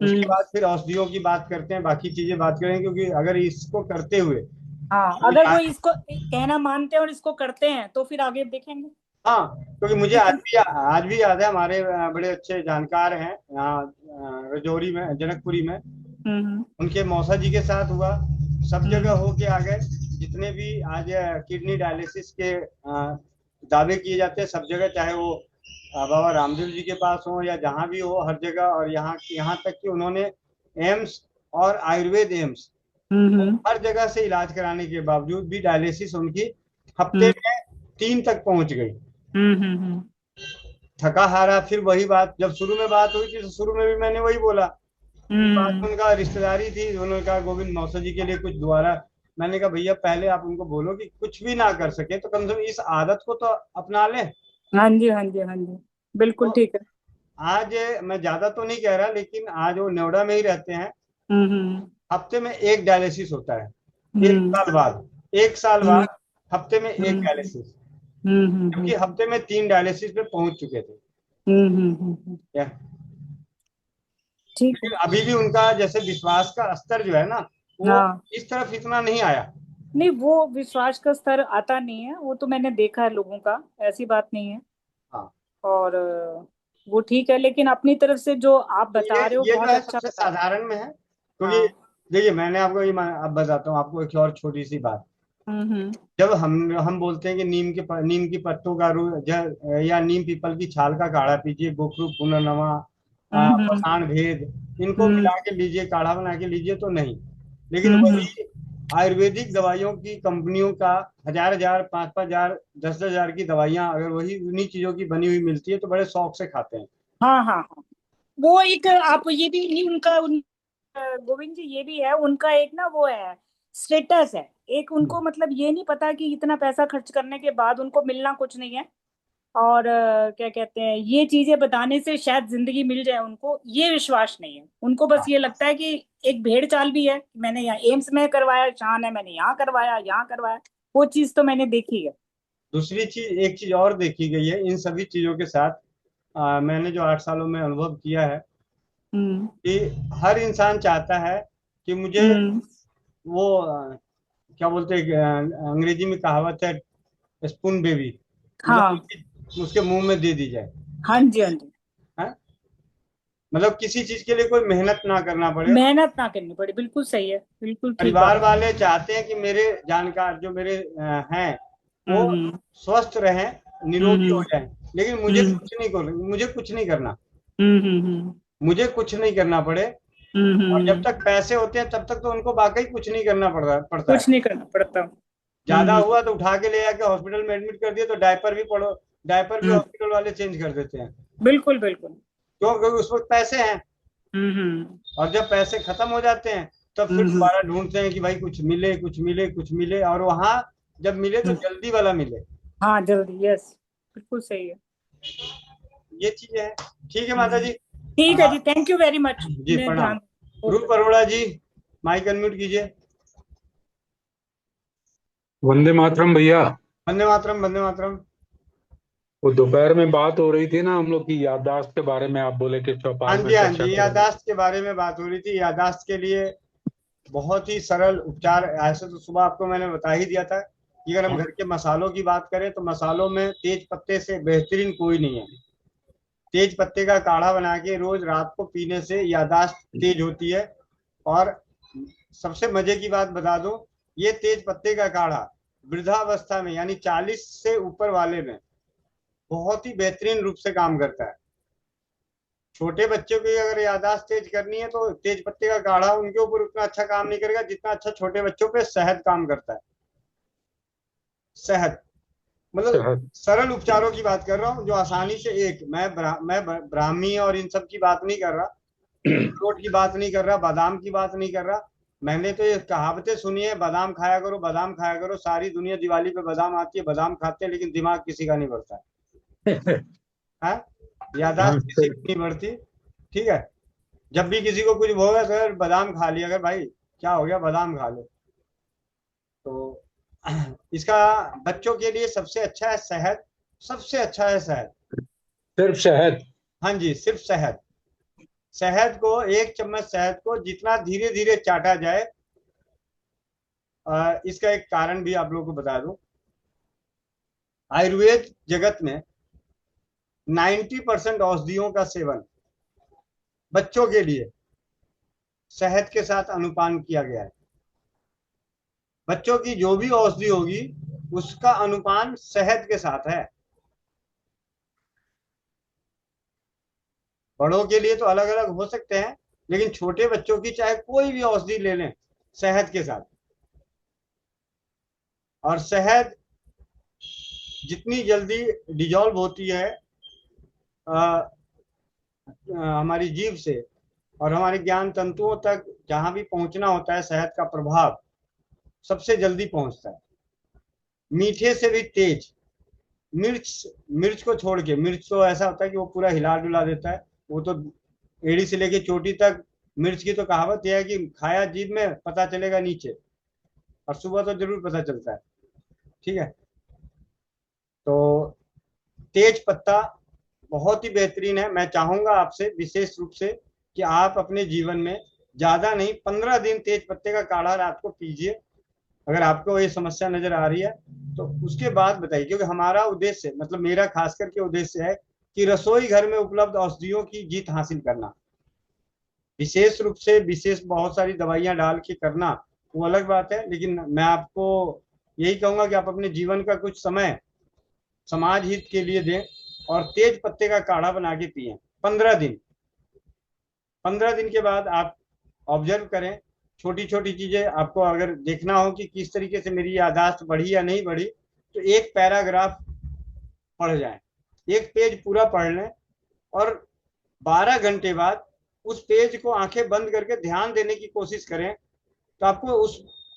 उसके हम्म। बाद फिर औषधियों की बात करते हैं, बाकी चीजें बात करेंगे, क्योंकि अगर इसको करते हुए हाँ, अगर वो इसको कहना मानते हैं और इसको करते हैं तो फिर आगे देखेंगे। हाँ, क्योंकि मुझे ठीक है। आज भी याद है, हमारे बड़े अच्छे जानकार हैं यहाँ रजौरी में, जनकपुरी में, हम्म। उनके मौसा जी के साथ हुआ, सब हम्म। जगह हो के आ गए। जितने भी आज किडनी डायलिसिस के दावे किए जाते हैं सब जगह, चाहे वो बाबा रामदेव जी के पास हो या जहाँ भी हो, हर जगह। और यहाँ यहाँ तक कि उन्होंने एम्स और आयुर्वेद एम्स, हम्म। हर जगह से इलाज कराने के बावजूद भी डायलिसिस उनकी हफ्ते हम्म। में 3 तक पहुंच गई। हम्म। थका हारा। फिर वही बात, जब शुरू में बात हुई थी तो शुरू में भी मैंने वही बोला बाद में उनका रिश्तेदारी थी, उन्होंने कहा गोविंद मौसा जी के लिए कुछ दोबारा। मैंने कहा भैया पहले आप उनको बोलो कि कुछ भी ना कर सके तो कम से कम इस आदत को तो अपना लें। हाँ जी, हाँ जी, हाँ जी, बिल्कुल तो ठीक है। आज मैं ज्यादा तो नहीं कह रहा, लेकिन आज वो नोएडा में ही रहते हैं। हम्म हफ्ते में एक डायलिसिस होता है, एक हम्म साल बाद, एक साल हम्म बाद हफ्ते में एक हम्म डायलिसिस, हम्म हम्म जबकि हम्म हफ्ते में 3 डायलिसिस पे पहुंच चुके थे। क्या ठीक है। लेकिन अभी भी उनका जैसे विश्वास का स्तर जो है ना, वो हाँ, इस तरफ इतना नहीं आया। नहीं वो विश्वास का स्तर आता नहीं है, वो तो मैंने देखा है लोगों का, ऐसी बात नहीं है। हाँ, और वो ठीक है, लेकिन अपनी तरफ से जो आप तो बता रहे हो ये जो बहुत है अच्छा सबसे बता रहे साधारण में है, हो। क्योंकि हाँ। देखिए मैंने आपको ये अब बताता हूँ आपको एक और छोटी सी बात। हम्म जब हम बोलते हैं कि नीम की पत्तों का या नीम पीपल की छाल का काढ़ा पीजिए, गोखरू पुनर्नवा, हम्म पाषाण भेद, इनको हम्म मिला के लीजिए, काढ़ा बना के लीजिए, तो नहीं। लेकिन हम्म वही आयुर्वेदिक दवाइयों की कंपनियों का 1,000 1,000 5,000 10,000 की दवाइयां अगर वही उन्हीं चीजों की बनी हुई मिलती है तो बड़े शौक से खाते हैं। हाँ हाँ हाँ, वो एक आप ये भी नहीं उनका गोविंद जी ये भी है उनका एक ना वो है, स्टेटस है एक उनको, मतलब ये नहीं पता कि इतना पैसा खर्च करने के बाद उनको मिलना कुछ नहीं है। और क्या कहते हैं, ये चीजें बताने से शायद जिंदगी मिल जाए उनको, ये विश्वास नहीं है उनको। बस ये लगता है कि एक भेड़ चाल भी है, मैंने यहाँ एम्स में करवाया, शान है मैंने यहाँ करवाया, यहाँ करवाया, वो चीज तो मैंने देखी है। दूसरी चीज, एक चीज और देखी गई है इन सभी चीजों के साथ। मैंने जो 8 सालों में अनुभव किया है हम्म कि हर इंसान चाहता है कि मुझे हम्म वो क्या बोलते हैं अंग्रेजी में कहावत है, स्पून बेबी, मतलब हाँ उसके मुंह में दे दी जाए। हाँ जी, हाँ जी, है, मतलब किसी चीज के लिए कोई मेहनत ना करना पड़े। मेहनत ना करनी पड़ी, बिल्कुल सही है, बिल्कुल ठीक परिवार बात। वाले चाहते हैं कि मेरे जानकार जो मेरे हैं वो हम्म स्वस्थ रहें, निरोगी हो हम्म जाएं, लेकिन हम्म मुझे कुछ नहीं करना, हम्म हम्म हम्म मुझे कुछ नहीं करना पड़े। और जब हम्म तक पैसे होते हैं तब तक तो उनको वाकई कुछ नहीं करना पड़ता है। कुछ नहीं करना पड़ता। ज्यादा हुआ तो उठा के ले जाके हॉस्पिटल में एडमिट कर दिया तो डायपर भी हम्म हॉस्पिटल वाले चेंज कर देते हैं। बिल्कुल बिल्कुल। क्यों? क्योंकि उस वक्त पैसे हैं। हम्म और जब पैसे खत्म हो जाते हैं तब फिर हम्म दोबारा ढूंढते हैं कि भाई कुछ मिले, कुछ मिले, कुछ मिले, और वहां जब मिले तो हम्म, जल्दी वाला मिले। हाँ जल्दी, यस, बिल्कुल सही है। ये चीजें हैं। ठीक है माता जी। ठीक है आ, जी, थैंक यू वेरी मच, जी मैं प्रणाम। ध्यान। ओके। रूप अरोड़ा जी, माइक अनम्यूट कीजिए। वंदे मातरम भैया। वंदे मातरम, वंदे मातरम। वो दोपहर में बात हो रही थी ना हम लोग की याददाश्त के बारे में, आप बोले कि हाँ चौपाल में जी, हाँ चर्चा जी, करेंगे। यादाश्त के बारे में बात हो रही थी। यादाश्त के लिए बहुत ही सरल उपचार, ऐसे तो सुबह आपको मैंने बता ही दिया था कि अगर हम हाँ, घर के मसालों की बात करें तो मसालों में तेज पत्ते से बेहतरीन कोई नहीं है। तेज पत्ते का काढ़ा बना के रोज रात को पीने से यादाश्त तेज होती है। और सबसे मजे की बात बता दूं, ये तेज पत्ते का काढ़ा वृद्धावस्था में यानी 40 से ऊपर वाले में बहुत ही बेहतरीन रूप से काम करता है। छोटे बच्चों की अगर याददाश्त तेज करनी है तो तेज पत्ते का काढ़ा उनके ऊपर उतना अच्छा काम नहीं करेगा जितना अच्छा छोटे बच्चों पे शहद काम करता है। शहद, मतलब शहद। सरल उपचारों की बात कर रहा हूँ जो आसानी से, एक मैं ब्राह्मी और इन सब की बात नहीं कर रहा, अखरोट की बात नहीं कर रहा, बादाम की बात नहीं कर रहा। मैंने तो ये कहावतें सुनी है, बादाम खाया करो, बादाम खाया करो, सारी दुनिया दिवाली पे बादाम आती है, बादाम खाते हैं, लेकिन दिमाग किसी का नहीं बढ़ता है, हाँ, याददाश्त किसी की नहीं बढ़ती। ठीक है, जब भी किसी को कुछ होगा तो यार बादाम खा लिया, अगर भाई क्या हो गया बादाम खा लो। तो इसका बच्चों के लिए सबसे अच्छा है शहद, सबसे अच्छा है शहद। सिर्फ शहद। हाँ जी, सिर्फ शहद। शहद को, एक चम्मच शहद को जितना धीरे धीरे चाटा जाए, इसका एक कारण भी आप लोगों को बता दूं। आयुर्वेद जगत में 90% औषधियों का सेवन बच्चों के लिए शहद के साथ अनुपान किया गया है। बच्चों की जो भी औषधि होगी उसका अनुपान शहद के साथ है। बड़ों के लिए तो अलग अलग हो सकते हैं, लेकिन छोटे बच्चों की चाहे कोई भी औषधि ले लें शहद के साथ। और शहद जितनी जल्दी डिजॉल्व होती है हमारी जीभ से और हमारे ज्ञान तंतुओं तक जहां भी पहुंचना होता है शहद का प्रभाव सबसे जल्दी पहुंचता है। मीठे से भी तेज। मिर्च मिर्च को छोड़ के, मिर्च तो ऐसा होता है कि वो पूरा हिला डुला देता है, वो तो एड़ी से लेके चोटी तक। मिर्च की तो कहावत यह है कि खाया जीभ में पता चलेगा नीचे, और सुबह तो जरूर पता चलता है। ठीक है, तो तेज पत्ता बहुत ही बेहतरीन है। मैं चाहूंगा आपसे विशेष रूप से कि आप अपने जीवन में ज्यादा नहीं 15 दिन तेज पत्ते का काढ़ा रात को पीजिए, अगर आपको ये समस्या नजर आ रही है तो उसके बाद बताइए। क्योंकि हमारा उद्देश्य, मतलब मेरा खास करके उद्देश्य है कि रसोई घर में उपलब्ध औषधियों की जीत हासिल करना। विशेष रूप से विशेष बहुत सारी दवाइयां डाल के करना वो अलग बात है, लेकिन मैं आपको यही कहूंगा कि आप अपने जीवन का कुछ समय समाज हित के लिए दें और तेज पत्ते का काढ़ा बना के पिए 15 दिन। 15 दिन के बाद आप ऑब्जर्व करें, छोटी छोटी चीजें आपको अगर देखना हो कि किस तरीके से मेरी याददाश्त बढ़ी या नहीं बढ़ी, तो एक पैराग्राफ पढ़ जाएं, एक पेज पूरा पढ़ लें, और 12 घंटे बाद उस पेज को आंखें बंद करके ध्यान देने की कोशिश करें, तो आपको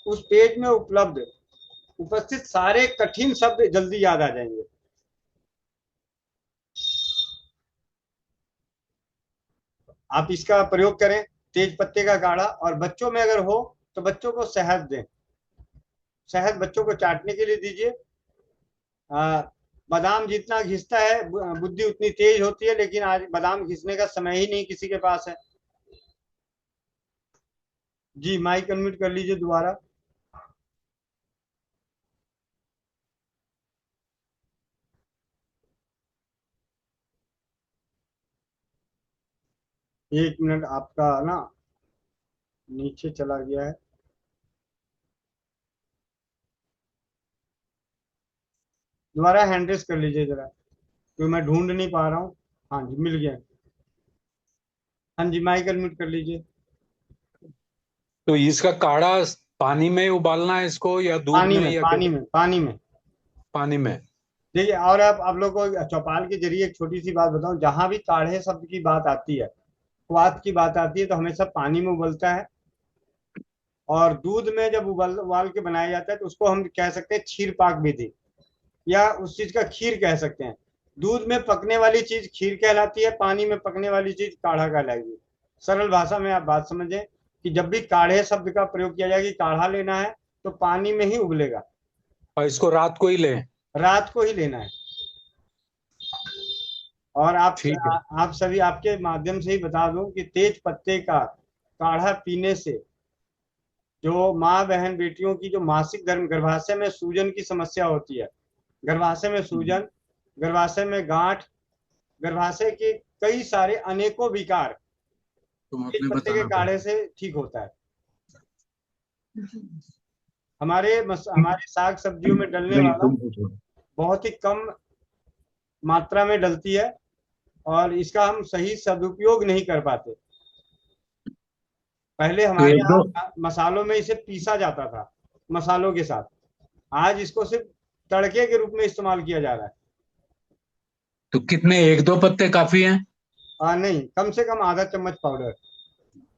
उस पेज में उपस्थित सारे कठिन शब्द जल्दी याद आ जाएंगे। आप इसका प्रयोग करें, तेज पत्ते का काढ़ा। और बच्चों में अगर हो तो बच्चों को शहद दें, शहद बच्चों को चाटने के लिए दीजिए। बादाम जितना घिसता है बुद्धि उतनी तेज होती है, लेकिन आज बादाम घिसने का समय ही नहीं किसी के पास है। जी माइक अनम्यूट कर लीजिए दोबारा। एक मिनट, आपका ना नीचे चला गया है। दोबारा हैंड रेस कर लीजिए जरा, क्योंकि मैं ढूंढ नहीं पा रहा हूँ। हाँ जी, मिल गया। हाँ जी, माइक अनम्यूट कर लीजिए। तो इसका काढ़ा पानी में उबालना है इसको, या दूध पानी में, में, या पानी में, पानी में। पानी में? देखिए, और आप लोगों को चौपाल के जरिए एक छोटी सी बात बताऊं, जहां भी काढ़े शब्द की बात आती है, स्वाद की बात आती है, तो हमेशा पानी में उबलता है। और दूध में जब उबाल के बनाया जाता है तो उसको हम कह सकते हैं क्षीर पाक विधि, या उस चीज का खीर कह सकते हैं। दूध में पकने वाली चीज खीर कहलाती है, पानी में पकने वाली चीज काढ़ा कहलाएगी। सरल भाषा में आप बात समझें कि जब भी काढ़े शब्द का प्रयोग किया जाए कि काढ़ा लेना है, तो पानी में ही उबलेगा, और इसको रात को ही लें? रात को ही लेना है। और ठीक है। आप सभी, आपके माध्यम से ही बता दूं कि तेज पत्ते का काढ़ा पीने से जो माँ बहन बेटियों की जो मासिक धर्म, गर्भाशय में सूजन की समस्या होती है, गर्भाशय में सूजन, गर्भाशय में गांठ, गर्भाशय के कई सारे अनेकों विकार तेज पत्ते के काढ़े से ठीक होता है। हमारे साग सब्जियों में डलने वाला बहुत ही कम मात्रा में डलती है, और इसका हम सही सदुपयोग नहीं कर पाते। पहले हमारे यहाँ मसालों में इसे पीसा जाता था मसालों के साथ, आज इसको सिर्फ तड़के के रूप में इस्तेमाल किया जा रहा है। तो कितने, 1-2 पत्ते काफी हैं? नहीं, कम से कम आधा चम्मच पाउडर,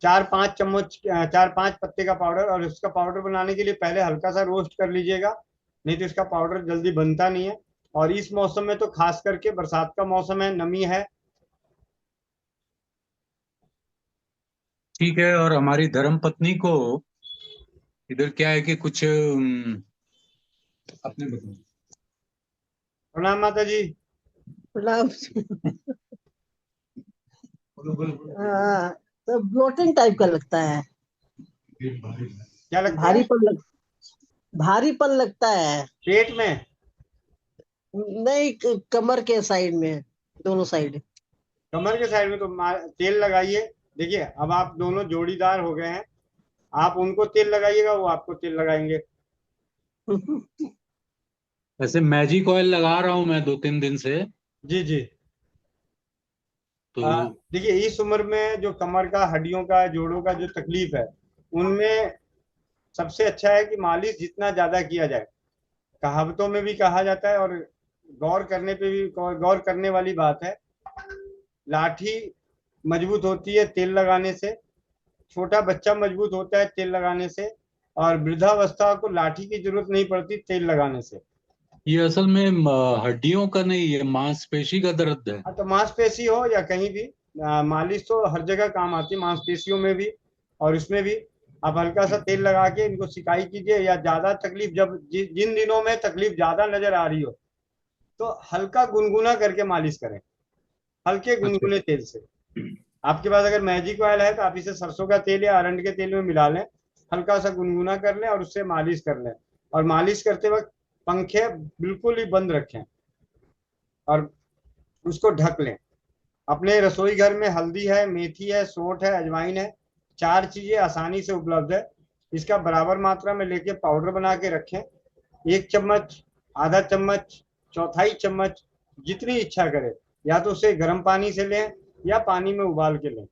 4-5 पत्ते का पाउडर। और इसका पाउडर बनाने के लिए पहले हल्का सा रोस्ट कर लीजिएगा, नहीं तो इसका पाउडर जल्दी बनता नहीं है। और इस मौसम में तो खास करके, बरसात का मौसम है, नमी है। ठीक है। और हमारी धर्म पत्नी को इधर क्या है कि कुछ अपने बताओ। प्रणाम माता जी। प्रणाम। हाँ, तो ब्लोटिंग टाइप का लगता है। क्या लगता है? भारीपन लगता है पेट में? नहीं, कमर के साइड में, दोनों साइड। कमर के साइड में तो तेल लगाइए। देखिए, अब आप दोनों जोड़ीदार हो गए हैं, आप उनको तेल लगाइएगा, वो आपको तेल लगाएंगे। ऐसे मैजिक ऑयल लगा रहा हूं मैं 2-3 दिन से। जी जी। तो देखिए, इस उम्र में जो कमर का, हड्डियों का, जोड़ों का जो तकलीफ है, उनमें सबसे अच्छा है कि मालिश जितना ज्यादा किया जाए। कहावतों में भी कहा जाता है, और गौर करने पे भी गौर करने वाली बात है, लाठी मजबूत होती है तेल लगाने से, छोटा बच्चा मजबूत होता है तेल लगाने से, और वृद्धावस्था को लाठी की जरूरत नहीं पड़ती तेल लगाने से। ये असल में हड्डियों का नहीं, ये मांसपेशी का दर्द है। हाँ, तो मांसपेशी हो या कहीं भी मालिश तो हर जगह काम आती है, मांसपेशियों में भी और इसमें भी। आप हल्का सा तेल लगा के इनको सिकाई कीजिए, या ज्यादा तकलीफ जब जिन दिनों में तकलीफ ज्यादा नजर आ रही हो तो हल्का गुनगुना करके मालिश करें, हल्के अच्छा। गुनगुने तेल से। आपके पास अगर मैजिक ऑयल है तो आप इसे सरसों का तेल या अरंड के तेल में मिला लें, हल्का सा गुनगुना कर लें और उससे मालिश कर लें। और मालिश करते वक्त पंखे बिल्कुल ही बंद रखें और उसको ढक लें। अपने रसोई घर में हल्दी है, मेथी है, सोंठ है, अजवाइन है, 4 चीजें आसानी से उपलब्ध है। इसका बराबर मात्रा में लेके पाउडर बना के रखें। 1 चम्मच, आधा चम्मच, चौथाई चम्मच, जितनी इच्छा करे, या तो उसे गर्म पानी से लें या पानी में उबाल के लें।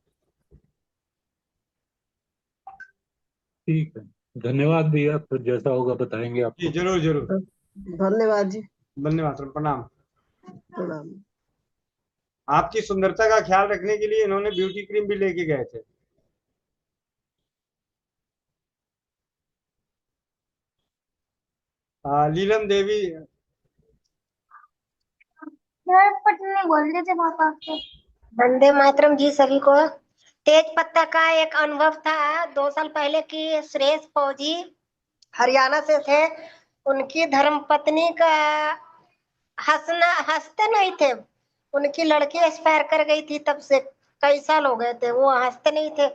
ठीक है, धन्यवाद भैया, फिर जैसा होगा बताएंगे जी आपको। जरूर जरूर। धन्यवाद जी। धन्यवाद, प्रणाम। प्रणाम। आपकी सुंदरता का ख्याल रखने के लिए इन्होंने ब्यूटी क्रीम भी लेके गए थे। लीलम देवी। पत्नी बोल रहे थे पापा से। वंदे मातरम जी सभी को। तेज पत्ता का एक अनुभव था 2 साल पहले की। सुरेश फौजी हरियाणा से थे। उनकी धर्मपत्नी का हंसते नहीं थे। उनकी लड़की एक्सपायर कर गई थी, तब से कई साल हो गए थे, वो हंसते नहीं थे।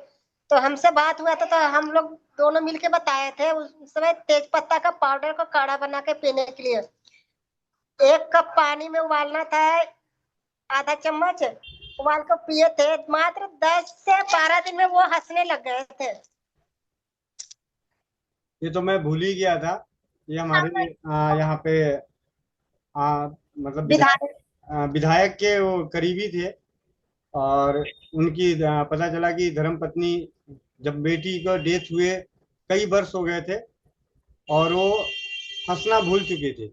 तो हमसे बात हुआ था तो हम लोग दोनों मिलके बताए थे उस समय तेज पत्ता का पाउडर को काढ़ा बना के पीने के लिए 1 कप पानी में उबालना था, आधा चम्मच उबाल कर पिए थे। मात्र 10 से 12 दिन में वो हंसने लग गए थे। ये तो मैं भूल ही गया था। ये हमारे यहाँ पे मतलब विधायक विधायक के वो करीबी थे, और उनकी पता चला कि धर्मपत्नी, जब बेटी का डेथ हुए कई वर्ष हो गए थे और वो हंसना भूल चुके थे।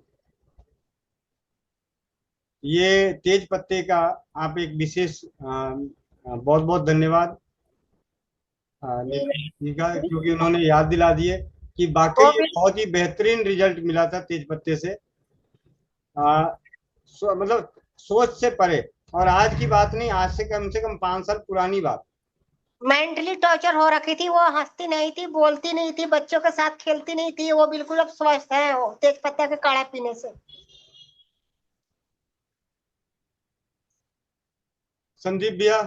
ये तेज पत्ते का आप एक विशेष बहुत बहुत धन्यवाद नीतीश जी का, क्योंकि उन्होंने याद दिला दिए कि वाकई वो ये भी बहुत ही बेहतरीन रिजल्ट मिला था तेज पत्ते से। मतलब सोच से परे। और आज की बात नहीं, आज से कम 5 साल पुरानी बात। मेंटली टॉर्चर हो रखी थी। वो हंसती नहीं थी, बोलती नहीं थी, बच्चों के साथ खेलती नहीं थी। वो बिल्कुल अब स्वस्थ है, वो तेज पत्ता के काढ़ा पीने से। संदीप भैया।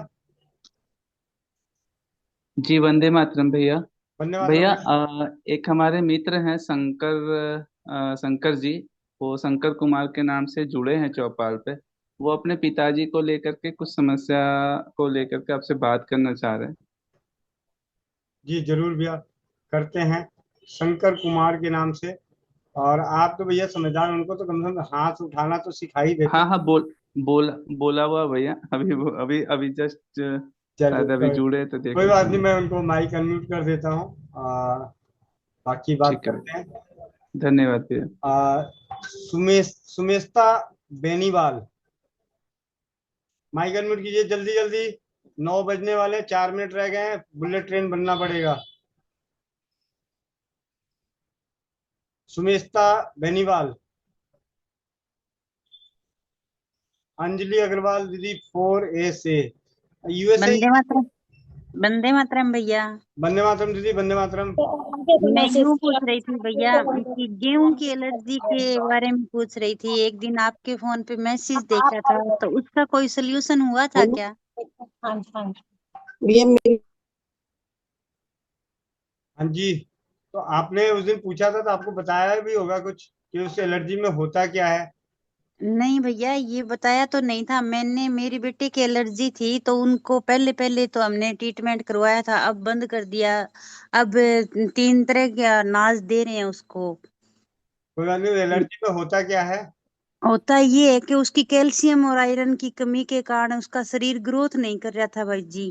जी वंदे मातरम भैया। वंदे भैया मातरम। एक हमारे मित्र हैं शंकर जी। वो शंकर कुमार के नाम से जुड़े हैं चौपाल पे। वो अपने पिताजी को लेकर के कुछ समस्या को लेकर के आपसे बात करना चाह रहे हैं। जी जरूर भैया, करते हैं। शंकर कुमार के नाम से। और आप तो भैया समझदार, उनको तो कम से कम हाथ उठाना तो सिखा ही देते। हाँ हाँ, बोला हुआ भैया। अभी अभी अभी जस्ट चलिए, शायद अभी जुड़े तो देख कोई बात लीजिए। नहीं, मैं उनको माइक अनम्यूट कर देता हूँ। बाकी बात ठीक है, करते हैं। धन्यवाद भैया। सुमेस्ता बेनीवाल, माइक अनम्यूट कीजिए जल्दी जल्दी। 9 बजने वाले, 4 मिनट रह गए हैं, बुलेट ट्रेन बनना पड़ेगा। सुमेस्ता बेनीवाल। अंजलि अग्रवाल दीदी 4A से यूएसए। वंदे मातरम। वंदे मातरम भैया। वंदे मातरम दीदी, वंदे मातरम। मैं यूं पूछ रही थी भैया कि गेहूं की एलर्जी के बारे में पूछ रही थी। एक दिन आपके फोन पे मैसेज देखा था, तो उसका कोई सोल्यूशन हुआ था क्या? भैया मेरी हाँ जी, तो आपने उस दिन पूछा था तो आपको बताया भी होगा कुछ कि उस एलर्जी में होता क्या है। नहीं भैया, ये बताया तो नहीं था मैंने। मेरी बेटी की एलर्जी थी तो उनको पहले पहले तो हमने ट्रीटमेंट करवाया था, अब बंद कर दिया। अब 3 तरह के अनाज दे रहे हैं उसको। कोई बात नहीं, एलर्जी में होता क्या है। होता ये है कि उसकी कैल्शियम और आयरन की कमी के कारण उसका शरीर ग्रोथ नहीं कर रहा था भाई जी।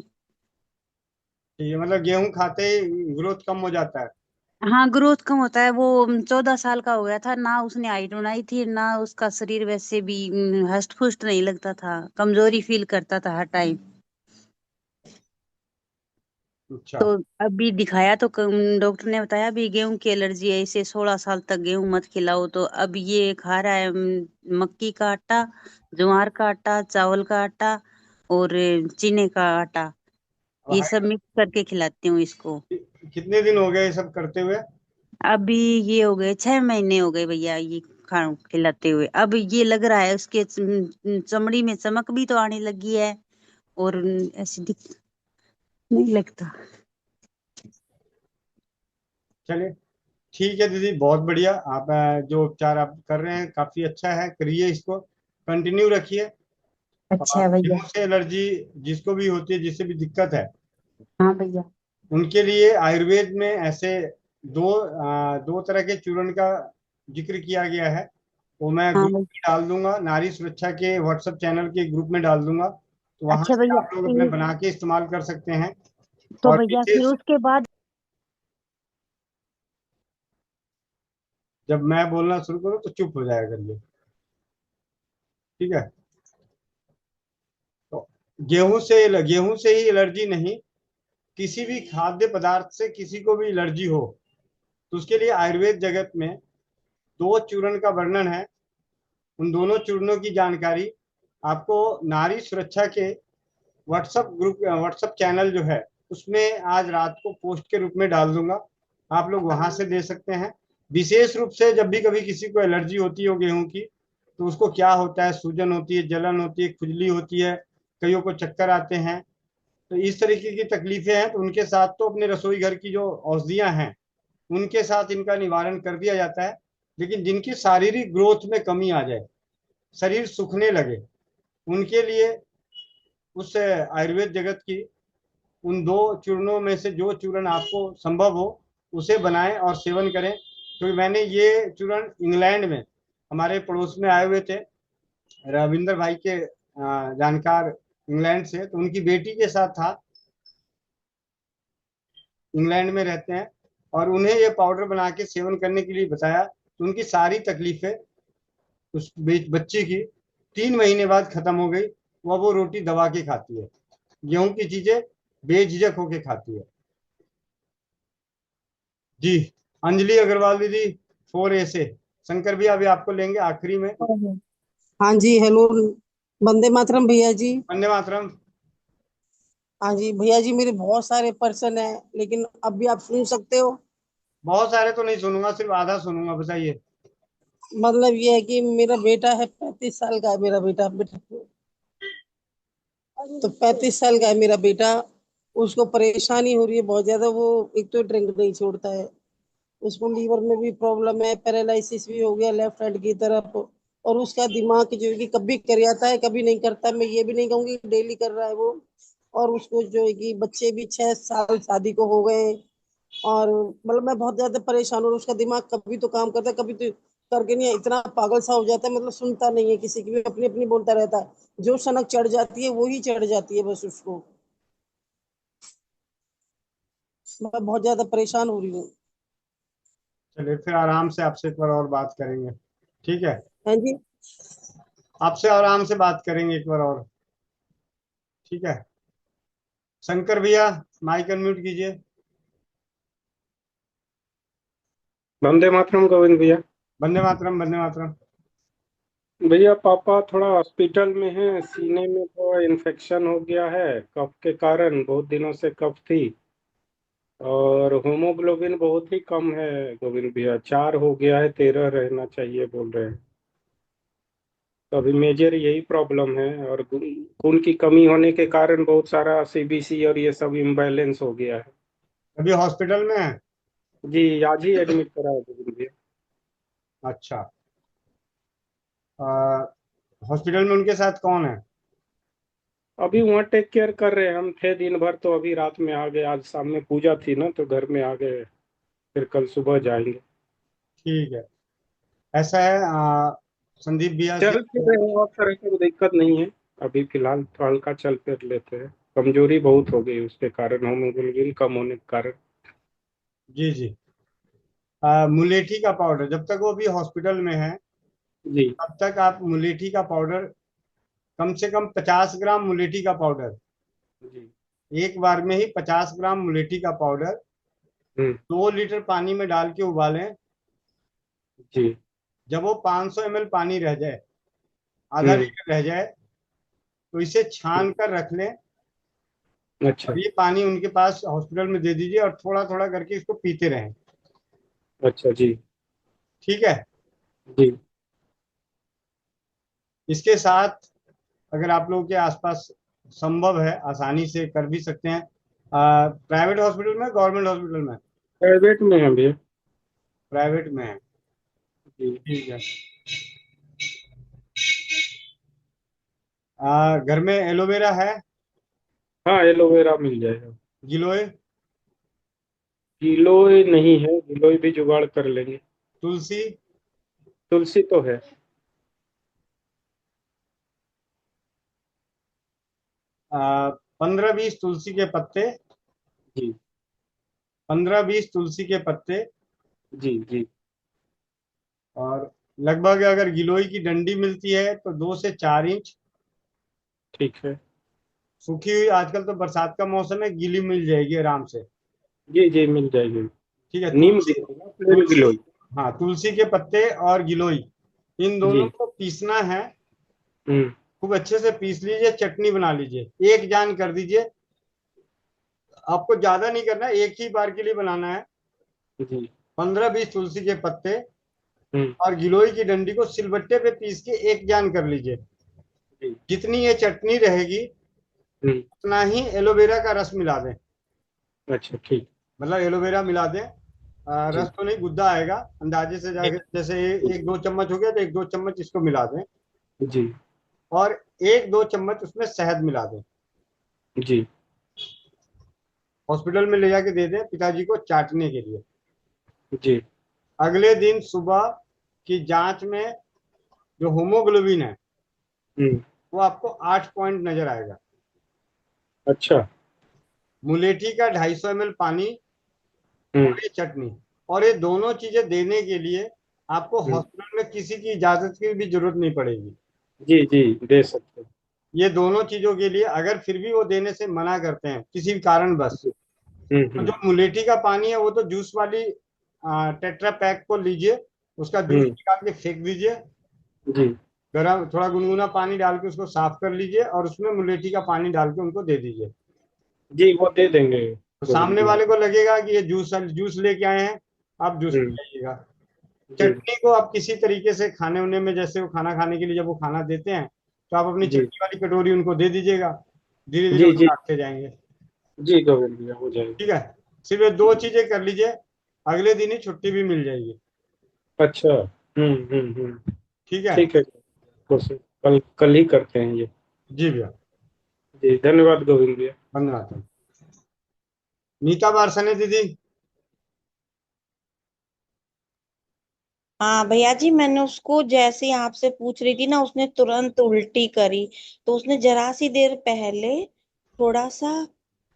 ये मतलब गेहूं खाते ही ग्रोथ कम हो जाता है। हाँ, ग्रोथ कम होता है। वो 14 साल का हो गया था ना, उसने हाइट बनाई थी ना, उसका शरीर वैसे भी हष्ट पुष्ट नहीं लगता था, कमजोरी फील करता था हर टाइम। अच्छा। तो अभी दिखाया तो डॉक्टर ने बताया अभी गेहूं की एलर्जी है, इसे 16 साल तक गेहूं मत खिलाओ। तो अब ये खा रहा है मक्की का आटा, ज्वार का आटा, चावल का आटा और चीने का आटा, अब ये सब मिक्स करके खिलाती हूँ इसको। कितने दिन हो गए ये सब करते हुए? अभी ये हो गए 6 महीने हो गए भैया ये खा खिलाते हुए। अब ये लग रहा है उसके चमड़ी में चमक भी तो आने लगी है और ऐसी दिख नहीं लगता। चलिए ठीक है दीदी, बहुत बढ़िया। आप जो उपचार आप कर रहे हैं काफी अच्छा है, करिए, इसको कंटिन्यू रखिए। और अच्छा भैया। गेहूं से एलर्जी जिसको भी होती है, जिससे भी दिक्कत है, हाँ भैया। उनके लिए आयुर्वेद में ऐसे दो तरह के चूर्ण का जिक्र किया गया है। वो मैं हाँ ग्रुप भैया। में डाल दूंगा, नारी सुरक्षा के व्हाट्सएप चैनल के ग्रुप में डाल दूंगा, तो वहां अच्छा से भैया आप लोग अपने बना के इस्तेमाल कर सकते हैं। तो और भैया फिर विशेष, उसके बाद जब मैं बोलना शुरू करूँ तो चुप हो जाया करिए, ठीक है? तो गेहूं से ही एलर्जी नहीं, किसी भी खाद्य पदार्थ से किसी को भी एलर्जी हो तो उसके लिए आयुर्वेद जगत में दो चूर्ण का वर्णन है। उन दोनों चूर्णों की जानकारी आपको नारी सुरक्षा के व्हाट्सएप चैनल जो है उसमें आज रात को पोस्ट के रूप में डाल दूंगा, आप लोग वहां से दे सकते हैं। विशेष रूप से जब भी कभी किसी को एलर्जी होती हो गेहूं की, तो उसको क्या होता है, सूजन होती है, जलन होती है, खुजली होती है, कईयों को चक्कर आते हैं, तो इस तरीके की तकलीफें हैं, तो उनके साथ तो अपने रसोई घर की जो औषधियां हैं उनके साथ इनका निवारण कर दिया जाता है। लेकिन जिनकी शारीरिक ग्रोथ में कमी आ जाए, शरीर सूखने लगे, उनके लिए उस आयुर्वेद जगत की उन दो चूर्णों में से जो चूर्ण आपको संभव हो उसे बनाएं और सेवन करें। क्योंकि मैंने ये चूर्ण इंग्लैंड में हमारे पड़ोस में आए हुए थे, रविंदर भाई के जानकार इंग्लैंड से, तो उनकी बेटी के साथ था, इंग्लैंड में रहते हैं, और उन्हें ये पाउडर बना के सेवन करने के लिए बताया, तो उनकी सारी तकलीफें उस बच्ची की 3 महीने बाद खत्म हो गई। वो रोटी दबा के खाती है, गेहूं की चीजें बेझिझक होके खाती है। जी, अंजलि अग्रवाल दीदी 4A से। शंकर भैया अभी आपको लेंगे आखिरी में। हाँ जी, हेलो, वंदे मातरम भैया जी। वंदे मातरम। हाँ जी भैया जी, मेरे बहुत सारे पर्सन है, लेकिन अब भी आप सुन सकते हो? बहुत सारे तो नहीं सुनूंगा, सिर्फ आधा सुनूंगा, बताइए। मतलब ये है कि मेरा बेटा है, 35 साल का है मेरा बेटा बेटा तो 35 साल का है मेरा बेटा। उसको परेशानी हो रही है बहुत ज्यादा। वो एक तो ड्रिंक नहीं छोड़ता है, उसको लीवर में भी प्रॉब्लम है, पैरालिसिस भी हो गया लेफ्ट हैंड की तरफ, और उसका दिमाग जो है कि कभी कर जाता है कभी नहीं करता। मैं ये भी नहीं कहूंगी डेली कर रहा है वो। और उसको जो है कि बच्चे भी 6 साल शादी को हो गए, और मतलब मैं बहुत ज्यादा परेशान हूँ। उसका दिमाग कभी तो काम करता है, कभी तो करके नहीं, इतना पागल सा हो जाता है, मतलब सुनता नहीं है किसी की भी, अपनी अपनी बोलता रहता है। जो सनक चढ़ जाती है वो ही चढ़ जाती है बस उसको। मैं बहुत ज्यादा परेशान हो रही हूँ। चलिए फिर आराम से आपसे एक बार और बात करेंगे, ठीक है? हाँ जी। आपसे आराम से बात करेंगे एक बार और, ठीक है? शंकर भैया माइक अनम्यूट कीजिए। वंदे मातरम गोविंद भैया। वंदे मातरम, वंदे मातरम। भैया पापा थोड़ा हॉस्पिटल में है, सीने में थोड़ा इन्फेक्शन हो गया है कफ के कारण, बहुत दिनों से कफ थी, और होमोग्लोबिन बहुत ही कम है गोविंद भैया, 4 हो गया है, 13 रहना चाहिए बोल रहे हैं। तो अभी मेजर यही प्रॉब्लम है, और खून की कमी होने के कारण बहुत सारा सीबीसी और ये सब इम्बैलेंस हो गया है। अभी हॉस्पिटल में है? जी, आज ही एडमिट करा है गोविंद भैया। अच्छा। हॉस्पिटल में उनके साथ कौन है? अभी वहाँ टेक केयर कर रहे हैं, हम थे दिन भर, तो अभी रात में आ गए, आज शाम में पूजा थी ना तो घर में आ गए, फिर कल सुबह जाएंगे। ठीक है, ऐसा है संदीप भैया से। चल फिर रहे हैं, और तरह की दिक्कत नहीं है, अभी फिलहाल तो हल्का चल फिर लेते हैं, कमजोरी बहुत हो गई उसके कारण, होमोग्लोबिन कम होने के कारण। जी जी। मुलेठी का पाउडर, जब तक वो भी हॉस्पिटल में है जी तब तक आप मुलेठी का पाउडर, कम से कम 50 ग्राम मुलेठी का पाउडर जी एक बार में ही 50 ग्राम मुलेठी का पाउडर 2 लीटर पानी में डाल के उबालें। जी। जब वो 500 ml पानी रह जाए, आधा लीटर रह जाए, तो इसे छान कर रख लें। अच्छा। और ये पानी उनके पास हॉस्पिटल में दे दीजिए और थोड़ा थोड़ा करके इसको पीते रहें। अच्छा जी। ठीक है। जी। इसके साथ अगर आप लोगों के आसपास संभव है, आसानी से कर भी सकते हैं। प्राइवेट हॉस्पिटल में, गवर्नमेंट हॉस्पिटल में? प्राइवेट में है भैया। प्राइवेट में है, जी। ठीक है। घर में एलोवेरा है? हाँ, एलोवेरा मिल जाएगा। गिलोय? गिलोय नहीं है, गिलोय भी जुगाड़ कर लेंगे। तुलसी? तुलसी तो है। 15-20 तुलसी के पत्ते। जी। 15-20 तुलसी के पत्ते। जी। जी। और लगभग अगर गिलोय की डंडी मिलती है तो 2 से 4 इंच। ठीक है। सूखी हुई, आजकल तो बरसात का मौसम है, गीली मिल जाएगी आराम से। जी जी, मिल जाएगी। ठीक है। नीम तुलसी, गिलोय ना, प्लेन गिलोय? हाँ, तुलसी के पत्ते और गिलोय, इन दोनों जी। को पीसना है। हम्म। खूब अच्छे से पीस लीजिए, चटनी बना लीजिए, एक जान कर दीजिए। आपको ज्यादा नहीं करना, एक ही बार के लिए बनाना है। जी। 15-20 तुलसी के पत्ते हम्म। और गिलोय की डंडी को सिलबट्टे पे पीस के एक जान कर लीजिए। जी। जितनी ये चटनी रहेगी उतना ही एलोवेरा का रस मिला दें। अच्छा, ठीक। मतलब एलोवेरा मिला दें, जी। रस तो नहीं, गुद्दा आएगा अंदाजे से जाके। जैसे 1-2 चम्मच हो गया तो 1-2 चम्मच इसको मिला दें। जी। और 1-2 चम्मच उसमें शहद मिला दें। जी। हॉस्पिटल में ले जाके दे दें पिताजी को चाटने के लिए। जी। अगले दिन सुबह की जांच में जो होमोग्लोबिन है वो आपको 8 पॉइंट नजर आएगा। अच्छा। मुलेठी का 250 ml पानी और ये चटनी, और ये दोनों चीजें देने के लिए आपको हॉस्पिटल में किसी की इजाजत की भी जरूरत नहीं पड़ेगी। जी जी, दे सकते हैं। ये दोनों चीजों के लिए अगर फिर भी वो देने से मना करते हैं किसी भी कारणवश, तो जो मुलेठी का पानी है वो तो जूस वाली टेट्रा पैक को लीजिए, उसका जूस निकाल के फेंक दीजिए। जी। गरम थोड़ा गुनगुना पानी डाल के उसको साफ कर लीजिए और उसमें मुलेठी का पानी डाल के उनको दे दीजिए। जी, वो दे देंगे। तो सामने वाले को लगेगा कि ये जूस जूस लेके आए हैं, आप जूस पी जाइएगा। चटनी को आप किसी तरीके से खाने उन्ने में, जैसे वो खाना खाने के लिए जब वो खाना देते हैं तो आप अपनी जी। चटनी वाली कटोरी उनको दे दीजिएगा, धीरे धीरे जी। वो जी। खाते जाएंगे। जी गोविंद भैया, हो जाएगा। ठीक है। सिर्फ ये 2 चीजें कर लीजिए, अगले दिन ही छुट्टी भी मिल जाएगी। अच्छा। ठीक है। ठीक है। कोशिश कल कल ही करते हैं ये। जी भैया। जी, धन्यवाद गोविंद भैया। धन्यवाद। नीता बारसने दीदी। हाँ भैया जी, मैंने उसको जैसे ही आपसे पूछ रही थी ना, उसने तुरंत उल्टी करी। तो उसने जरा सी देर पहले थोड़ा सा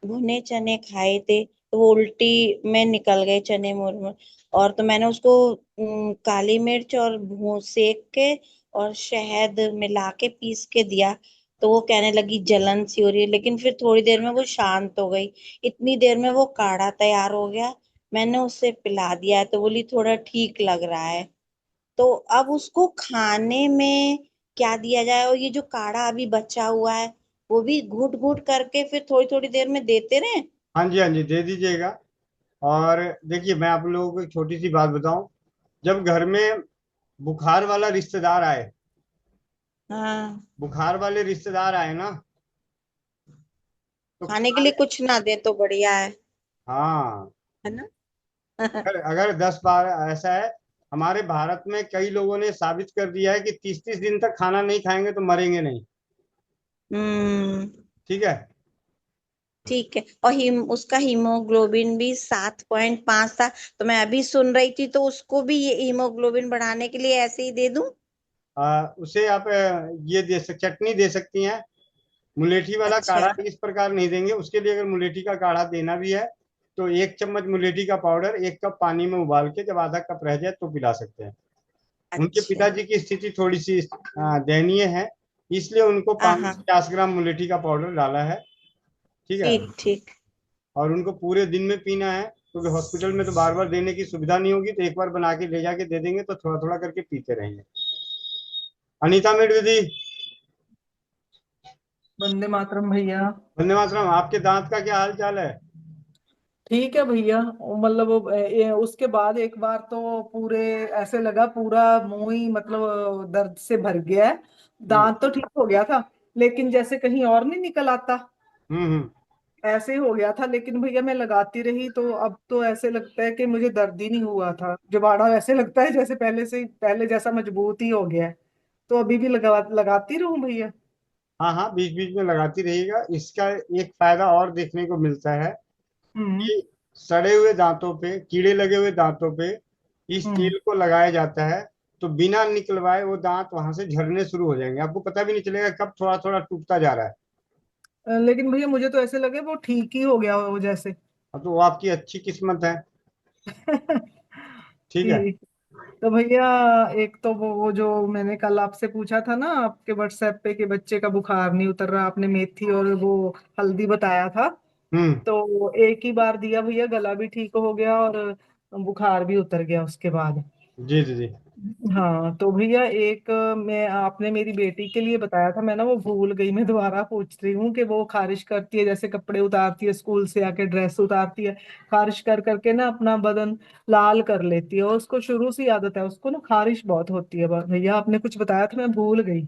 भुने चने खाए थे, तो वो उल्टी में निकल गए चने मुरमुर। और तो मैंने उसको काली मिर्च और सेक के और शहद मिला के पीस के दिया। तो वो कहने लगी जलन सी हो रही है, लेकिन फिर थोड़ी देर में वो शांत हो गई। इतनी देर में वो काढ़ा तैयार हो गया, मैंने उसे पिला दिया है, तो बोली थोड़ा ठीक लग रहा है। तो अब उसको खाने में क्या दिया जाए? और ये जो काढ़ा अभी बचा हुआ है, वो भी घूट घूट करके फिर थोड़ी थोड़ी देर में देते रहे? हाँ जी, हाँ जी, दे दीजिएगा। और देखिए, मैं आप लोगों को एक छोटी सी बात बताऊं। जब घर में बुखार वाला रिश्तेदार आए, हाँ। बुखार वाले रिश्तेदार आए ना, तो खाने के लिए कुछ ना दे तो बढ़िया है हाँ, है ना? अगर 10 बार ऐसा है, हमारे भारत में कई लोगों ने साबित कर दिया है कि 30-30 दिन तक खाना नहीं खाएंगे तो मरेंगे नहीं। हम्म। ठीक है। ठीक है। और उसका हीमोग्लोबिन भी 7.5 था। तो मैं अभी सुन रही थी, तो उसको भी ये हीमोग्लोबिन बढ़ाने के लिए ऐसे ही दे दूं? उसे आप ये चटनी दे सकती हैं। मुलेठी वाला अच्छा। काढ़ा इस प्रकार नहीं देंगे। उसके लिए अगर मुलेठी का काढ़ा देना भी है तो 1 चम्मच मुलेठी का पाउडर 1 कप पानी में उबाल के जब आधा कप रह जाए तो पिला सकते हैं। उनके अच्छा। पिताजी की स्थिति थोड़ी सी दयनीय है, इसलिए उनको हाँ हाँ। 550 ग्राम मुलेठी का पाउडर डाला है। ठीक है। ठीक ठीक। और उनको पूरे दिन में पीना है, क्योंकि हॉस्पिटल में तो बार बार देने की सुविधा नहीं होगी, तो एक बार बना के ले जाके दे देंगे तो थोड़ा थोड़ा करके पीते रहेंगे। अनीता मेड दीदी, वंदे मातरम भैया। वंदे मातरम। आपके दांत का क्या हाल चाल है? ठीक है भैया। मतलब उसके बाद एक बार तो पूरे ऐसे लगा पूरा मुंह ही मतलब दर्द से भर गया है। दांत तो ठीक हो गया था, लेकिन जैसे कहीं और नहीं निकल आता हम्म। ऐसे ही हो गया था। लेकिन भैया मैं लगाती रही तो अब तो ऐसे लगता है कि मुझे दर्द ही नहीं हुआ था। जुबाड़ा ऐसे लगता है जैसे पहले जैसा मजबूत ही हो गया है। तो अभी भी लगाती रहूं भैया? हाँ हाँ, बीच बीच में लगाती रहिएगा। इसका एक फायदा और देखने को मिलता है हम्म कि सड़े हुए दांतों पे, कीड़े लगे हुए दांतों पे इस हम्म। तेल को लगाया जाता है, तो बिना निकलवाए वो दांत वहां से झड़ने शुरू हो जाएंगे, आपको पता भी नहीं चलेगा कब थोड़ा थोड़ा टूटता जा रहा है। लेकिन भैया मुझे तो ऐसे लगे वो ठीक ही हो गया हो जैसे। अब तो वो आपकी अच्छी किस्मत है। ठीक है। ठीक। तो भैया एक तो वो जो मैंने कल आपसे पूछा था ना आपके व्हाट्सएप पे कि बच्चे का बुखार नहीं उतर रहा, आपने मेथी और वो हल्दी बताया था। हम्म। तो एक ही बार दिया भैया, गला भी ठीक हो गया और बुखार भी उतर गया उसके बाद। जी जी जी। हाँ तो भैया एक मैं आपने मेरी बेटी के लिए बताया था, मैं ना वो भूल गई। मैं दोबारा पूछ रही हूँ कि वो खारिश करती है, जैसे कपड़े उतारती है स्कूल से आके, ड्रेस उतारती है, खारिश कर करके ना अपना बदन लाल कर लेती है। और उसको शुरू से ही आदत है, उसको ना खारिश बहुत होती है। भैया आपने कुछ बताया था, मैं भूल गई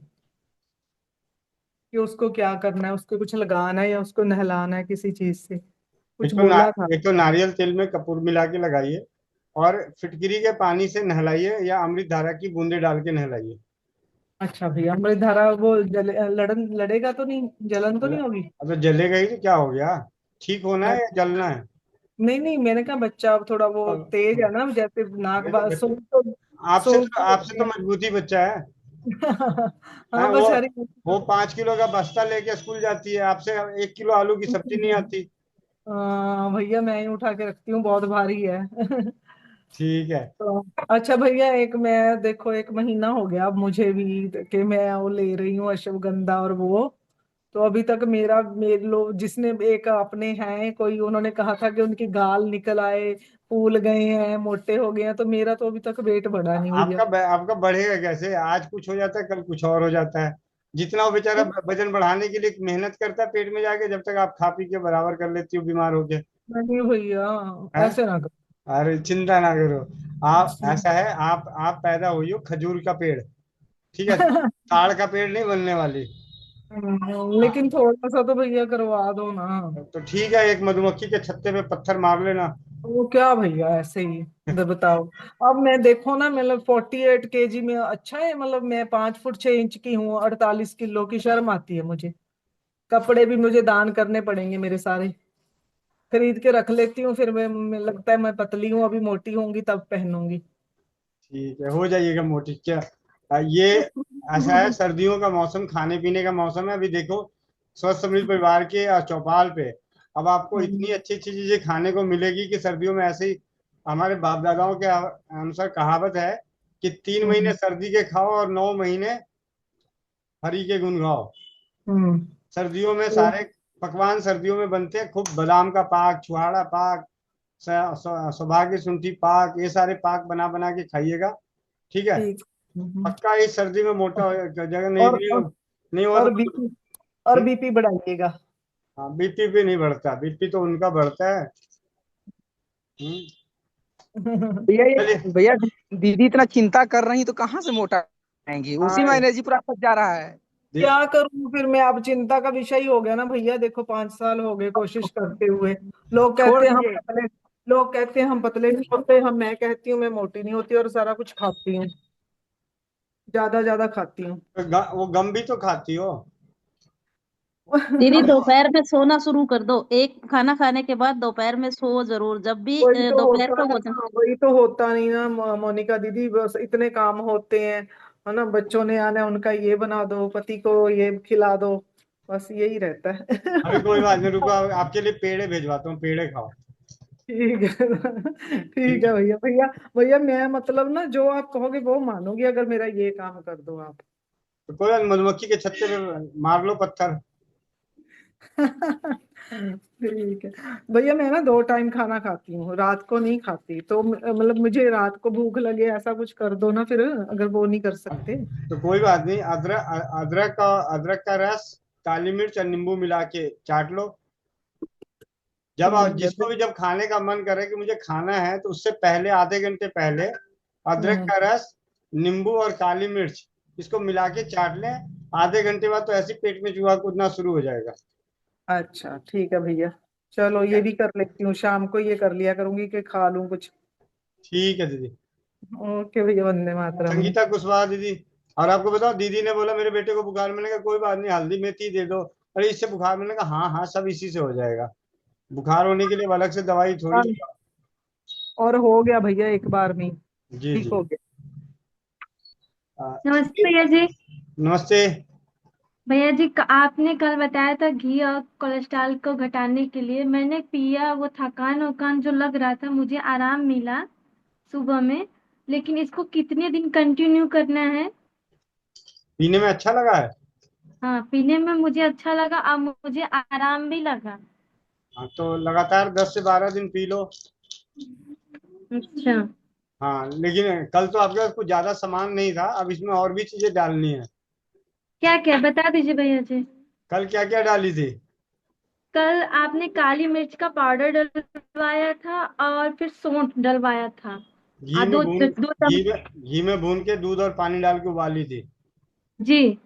कि उसको क्या करना है, उसको कुछ लगाना है या उसको नहलाना है किसी चीज से, कुछ बोला था। एक तो नारियल तेल में कपूर मिला के लगाइए, और फिटकिरी के पानी से नहलाइए या अमृत धारा की बूंदे डाल के नहलाइए। अच्छा भैया, अमृत धारा वो लड़ेगा तो नहीं, जलन तो नहीं होगी? अब तो जलेगा ही तो क्या हो गया, ठीक होना है या जलना है? नहीं नहीं, मैंने कहा बच्चा अब थोड़ा वो अब तेज है ना, जैसे नाक ये तो बच्चे, सूंघ तो आपसे लेते तो हैं। मजबूती बच्चा है। हाँ, हाँ वो बस हरी। वो 5 किलो का बस्ता लेके स्कूल जाती है, आपसे 1 किलो आलू की सब्जी नहीं आती। भैया मैं ही उठा के रखती हूँ, बहुत भारी है। ठीक है। तो अच्छा भैया, एक मैं देखो 1 महीना हो गया अब मुझे भी कि मैं वो ले रही हूँ अश्वगंधा और वो। तो अभी तक मेरे लोग जिसने एक अपने हैं कोई, उन्होंने कहा था कि उनके गाल निकल आए, फूल गए हैं, मोटे हो गए हैं। तो मेरा तो अभी तक वेट बढ़ा नहीं भैया। आपका बढ़ेगा कैसे? आज कुछ हो जाता है, कल कुछ और हो जाता है। जितना वो बेचारा वजन बढ़ाने के लिए मेहनत करता है पेट में जाके, जब तक आप खा पी के बराबर कर लेती हो बीमार होके। नहीं भैया, हैं? ऐसे ना अरे चिंता ना करो। आप, करो। ऐसा है, आप पैदा हुई हो खजूर का पेड़, ठीक है, ताड़ का पेड़ नहीं बनने वाली। हाँ, लेकिन थोड़ा सा तो भैया करवा दो ना। तो ठीक है, एक मधुमक्खी के छत्ते पे पत्थर मार लेना। वो क्या भैया ऐसे ही, बताओ। अब मैं देखो ना, मतलब 48 kg में अच्छा है, मतलब मैं 5 फुट 6 इंच की हूँ, 48 किलो की, शर्म आती है मुझे। कपड़े भी मुझे दान करने पड़ेंगे मेरे सारे, खरीद के रख लेती हूँ। फिर मैं लगता है मैं पतली हूँ, अभी मोटी होंगी तब पहनूंगी। ठीक है, हो जाइएगा मोटी क्या। ये ऐसा है, सर्दियों का मौसम, खाने पीने का मौसम है। अभी देखो, स्वस्थ समृद्ध परिवार के चौपाल पे अब आपको इतनी अच्छी अच्छी चीजें खाने को मिलेगी कि सर्दियों में ऐसे ही, हमारे बाप दादाओं के अनुसार कहावत है कि 3 महीने हम्म सर्दी के खाओ और 9 महीने हरी के गुण गाओ। हम्म। सर्दियों में तो सारे पकवान सर्दियों में बनते हैं, खूब बादाम का पाक, छुहाड़ा पाक, सौभाग्य सुंठी पाक, ये सारे पाक बना बना के खाइएगा। ठीक है। ठीक। पक्का इस सर्दी में मोटा हो जगह नहीं, और नहीं हुआ तो और बीपी और बीपी बढ़ाइएगा। हाँ, बीपी भी नहीं बढ़ता, बीपी तो उनका बढ़ता है। हम्म, भैया चलिए। भैया दीदी इतना चिंता कर रही तो कहाँ से मोटा आएंगी, उसी में हाँ, एनर्जी पूरा खर्च जा रहा है। क्या करूं फिर मैं, अब चिंता का विषय ही हो गया ना भैया। देखो 5 साल हो गए कोशिश करते हुए। लोग छोड़ कहते हैं हम दीजिए। पतले लोग कहते हैं हम पतले नहीं होते, मैं कहती हूँ मैं मोटी नहीं होती और सारा कुछ खाती हूँ, ज्यादा ज्यादा खाती हूँ। वो गम भी तो खाती हो। दीदी अब दोपहर में सोना शुरू कर दो, एक खाना खाने के बाद दोपहर में सो जरूर, जब भी दोपहर का भोजन। वही तो होता नहीं ना मोनिका दीदी, बस इतने काम होते हैं, है ना, बच्चों ने आना है, उनका ये बना दो, पति को ये खिला दो, बस यही रहता है। अभी कोई बात नहीं, रुको, आपके लिए पेड़े भिजवाता हूँ, पेड़े खाओ। ठीक है। ठीक ठीक है है, भैया। भैया भैया मैं मतलब ना जो आप कहोगे वो मानूंगी, अगर मेरा ये काम कर दो आप। तो कोई बात नहीं, मधुमक्खी के छत्ते पे मार लो पत्थर। ठीक है भैया, मैं ना 2 टाइम खाना खाती हूँ, रात को नहीं खाती, तो मतलब मुझे रात को भूख लगे ऐसा कुछ कर दो ना फिर, अगर वो नहीं कर सकते। तो कोई बात नहीं, अदरक का रस, काली मिर्च और नींबू मिला के चाट लो। ठीक है जिसको भी जब खाने का मन करे कि मुझे खाना है, तो उससे पहले आधे घंटे पहले अदरक हम्म। का रस, नींबू और काली मिर्च इसको मिला के चाट लें। आधे घंटे बाद तो ऐसे ही पेट में चूहा कूदना शुरू हो जाएगा। अच्छा ठीक है भैया, चलो ठीक ये है। भी कर लेती हूँ, शाम को ये कर लिया करूंगी कि खा लूं कुछ। ठीक है दीदी। ओके भैया, वंदे मातरम। संगीता कुशवाहा दीदी। और आपको बताओ, दीदी ने बोला मेरे बेटे को बुखार मिलने का, कोई बात नहीं, हल्दी मेथी दे दो। अरे इससे बुखार मिलने का, हाँ हाँ, सब इसी से हो जाएगा। बुखार होने के लिए अलग से दवाई थोड़ी हाँ, लेगा। और हो गया भैया एक बार में ही, जी ठीक जी। हो गया। आ, नमस्ते भैया जी। नमस्ते। भैया जी, आपने कल बताया था घी और कोलेस्ट्रॉल को घटाने के लिए, मैंने पिया, वो थकान वकान जो लग रहा था मुझे आराम मिला सुबह में। लेकिन इसको कितने दिन कंटिन्यू करना है? पीने में अच्छा लगा है? हाँ, पीने में मुझे अच्छा लगा और मुझे आराम भी लगा। हाँ, तो लगातार 10 से 12 दिन पी लो। अच्छा। हाँ, लेकिन कल तो आपके पास कुछ ज्यादा सामान नहीं था, अब इसमें और भी चीजें डालनी है। क्या क्या बता दीजिए भैया जी। कल क्या क्या डाली थी? कल आपने काली मिर्च का पाउडर डलवाया था और फिर सौंठ डलवाया था। घी में दो भून दो चम्मच। घी में भून के दूध और पानी डाल के उबाली थी। जी।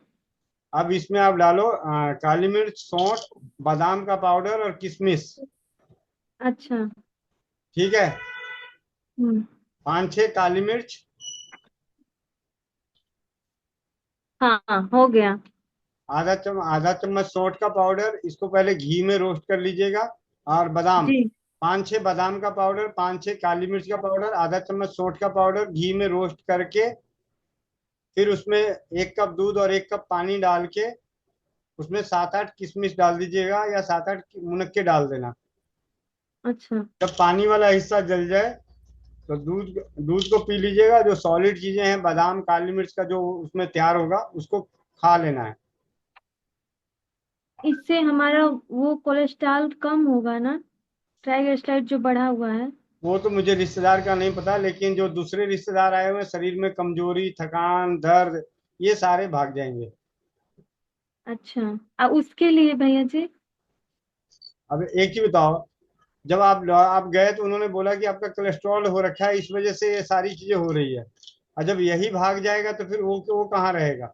अब इसमें आप डालो काली मिर्च, सौंठ, बादाम का पाउडर और किशमिश। अच्छा। ठीक है। हम्म। 5-6 काली मिर्च। हाँ हाँ, हो गया। आधा चम्मच सौंठ का पाउडर, इसको पहले घी में रोस्ट कर लीजिएगा। और बादाम, जी। 5-6 बादाम का पाउडर, 5-6 काली मिर्च का पाउडर, आधा चम्मच सौंठ का पाउडर घी में रोस्ट करके, फिर उसमें 1 कप दूध और 1 कप पानी डाल के, उसमें 7-8 किशमिश डाल दीजिएगा या 7-8 मुनक्के डाल देना। अच्छा। जब पानी वाला हिस्सा जल जाए, तो दूध दूध को पी लीजिएगा। जो सॉलिड चीजें हैं, बादाम काली मिर्च का जो उसमें तैयार होगा, उसको खा लेना है। इससे हमारा वो कोलेस्ट्रॉल कम होगा ना? ट्राइग्लिसराइड जो बढ़ा हुआ है। वो तो मुझे रिश्तेदार का नहीं पता, लेकिन जो दूसरे रिश्तेदार आए हुए हैं, शरीर में कमजोरी, थकान, दर्द, ये सारे भाग जाएंगे। अच्छा। उसके लिए भैया जी। अब एक ही बताओ, जब आप गए तो उन्होंने बोला कि आपका कोलेस्ट्रॉल हो रखा है, इस वजह से ये सारी चीजें हो रही है। और जब यही भाग जाएगा तो फिर वो कहाँ रहेगा?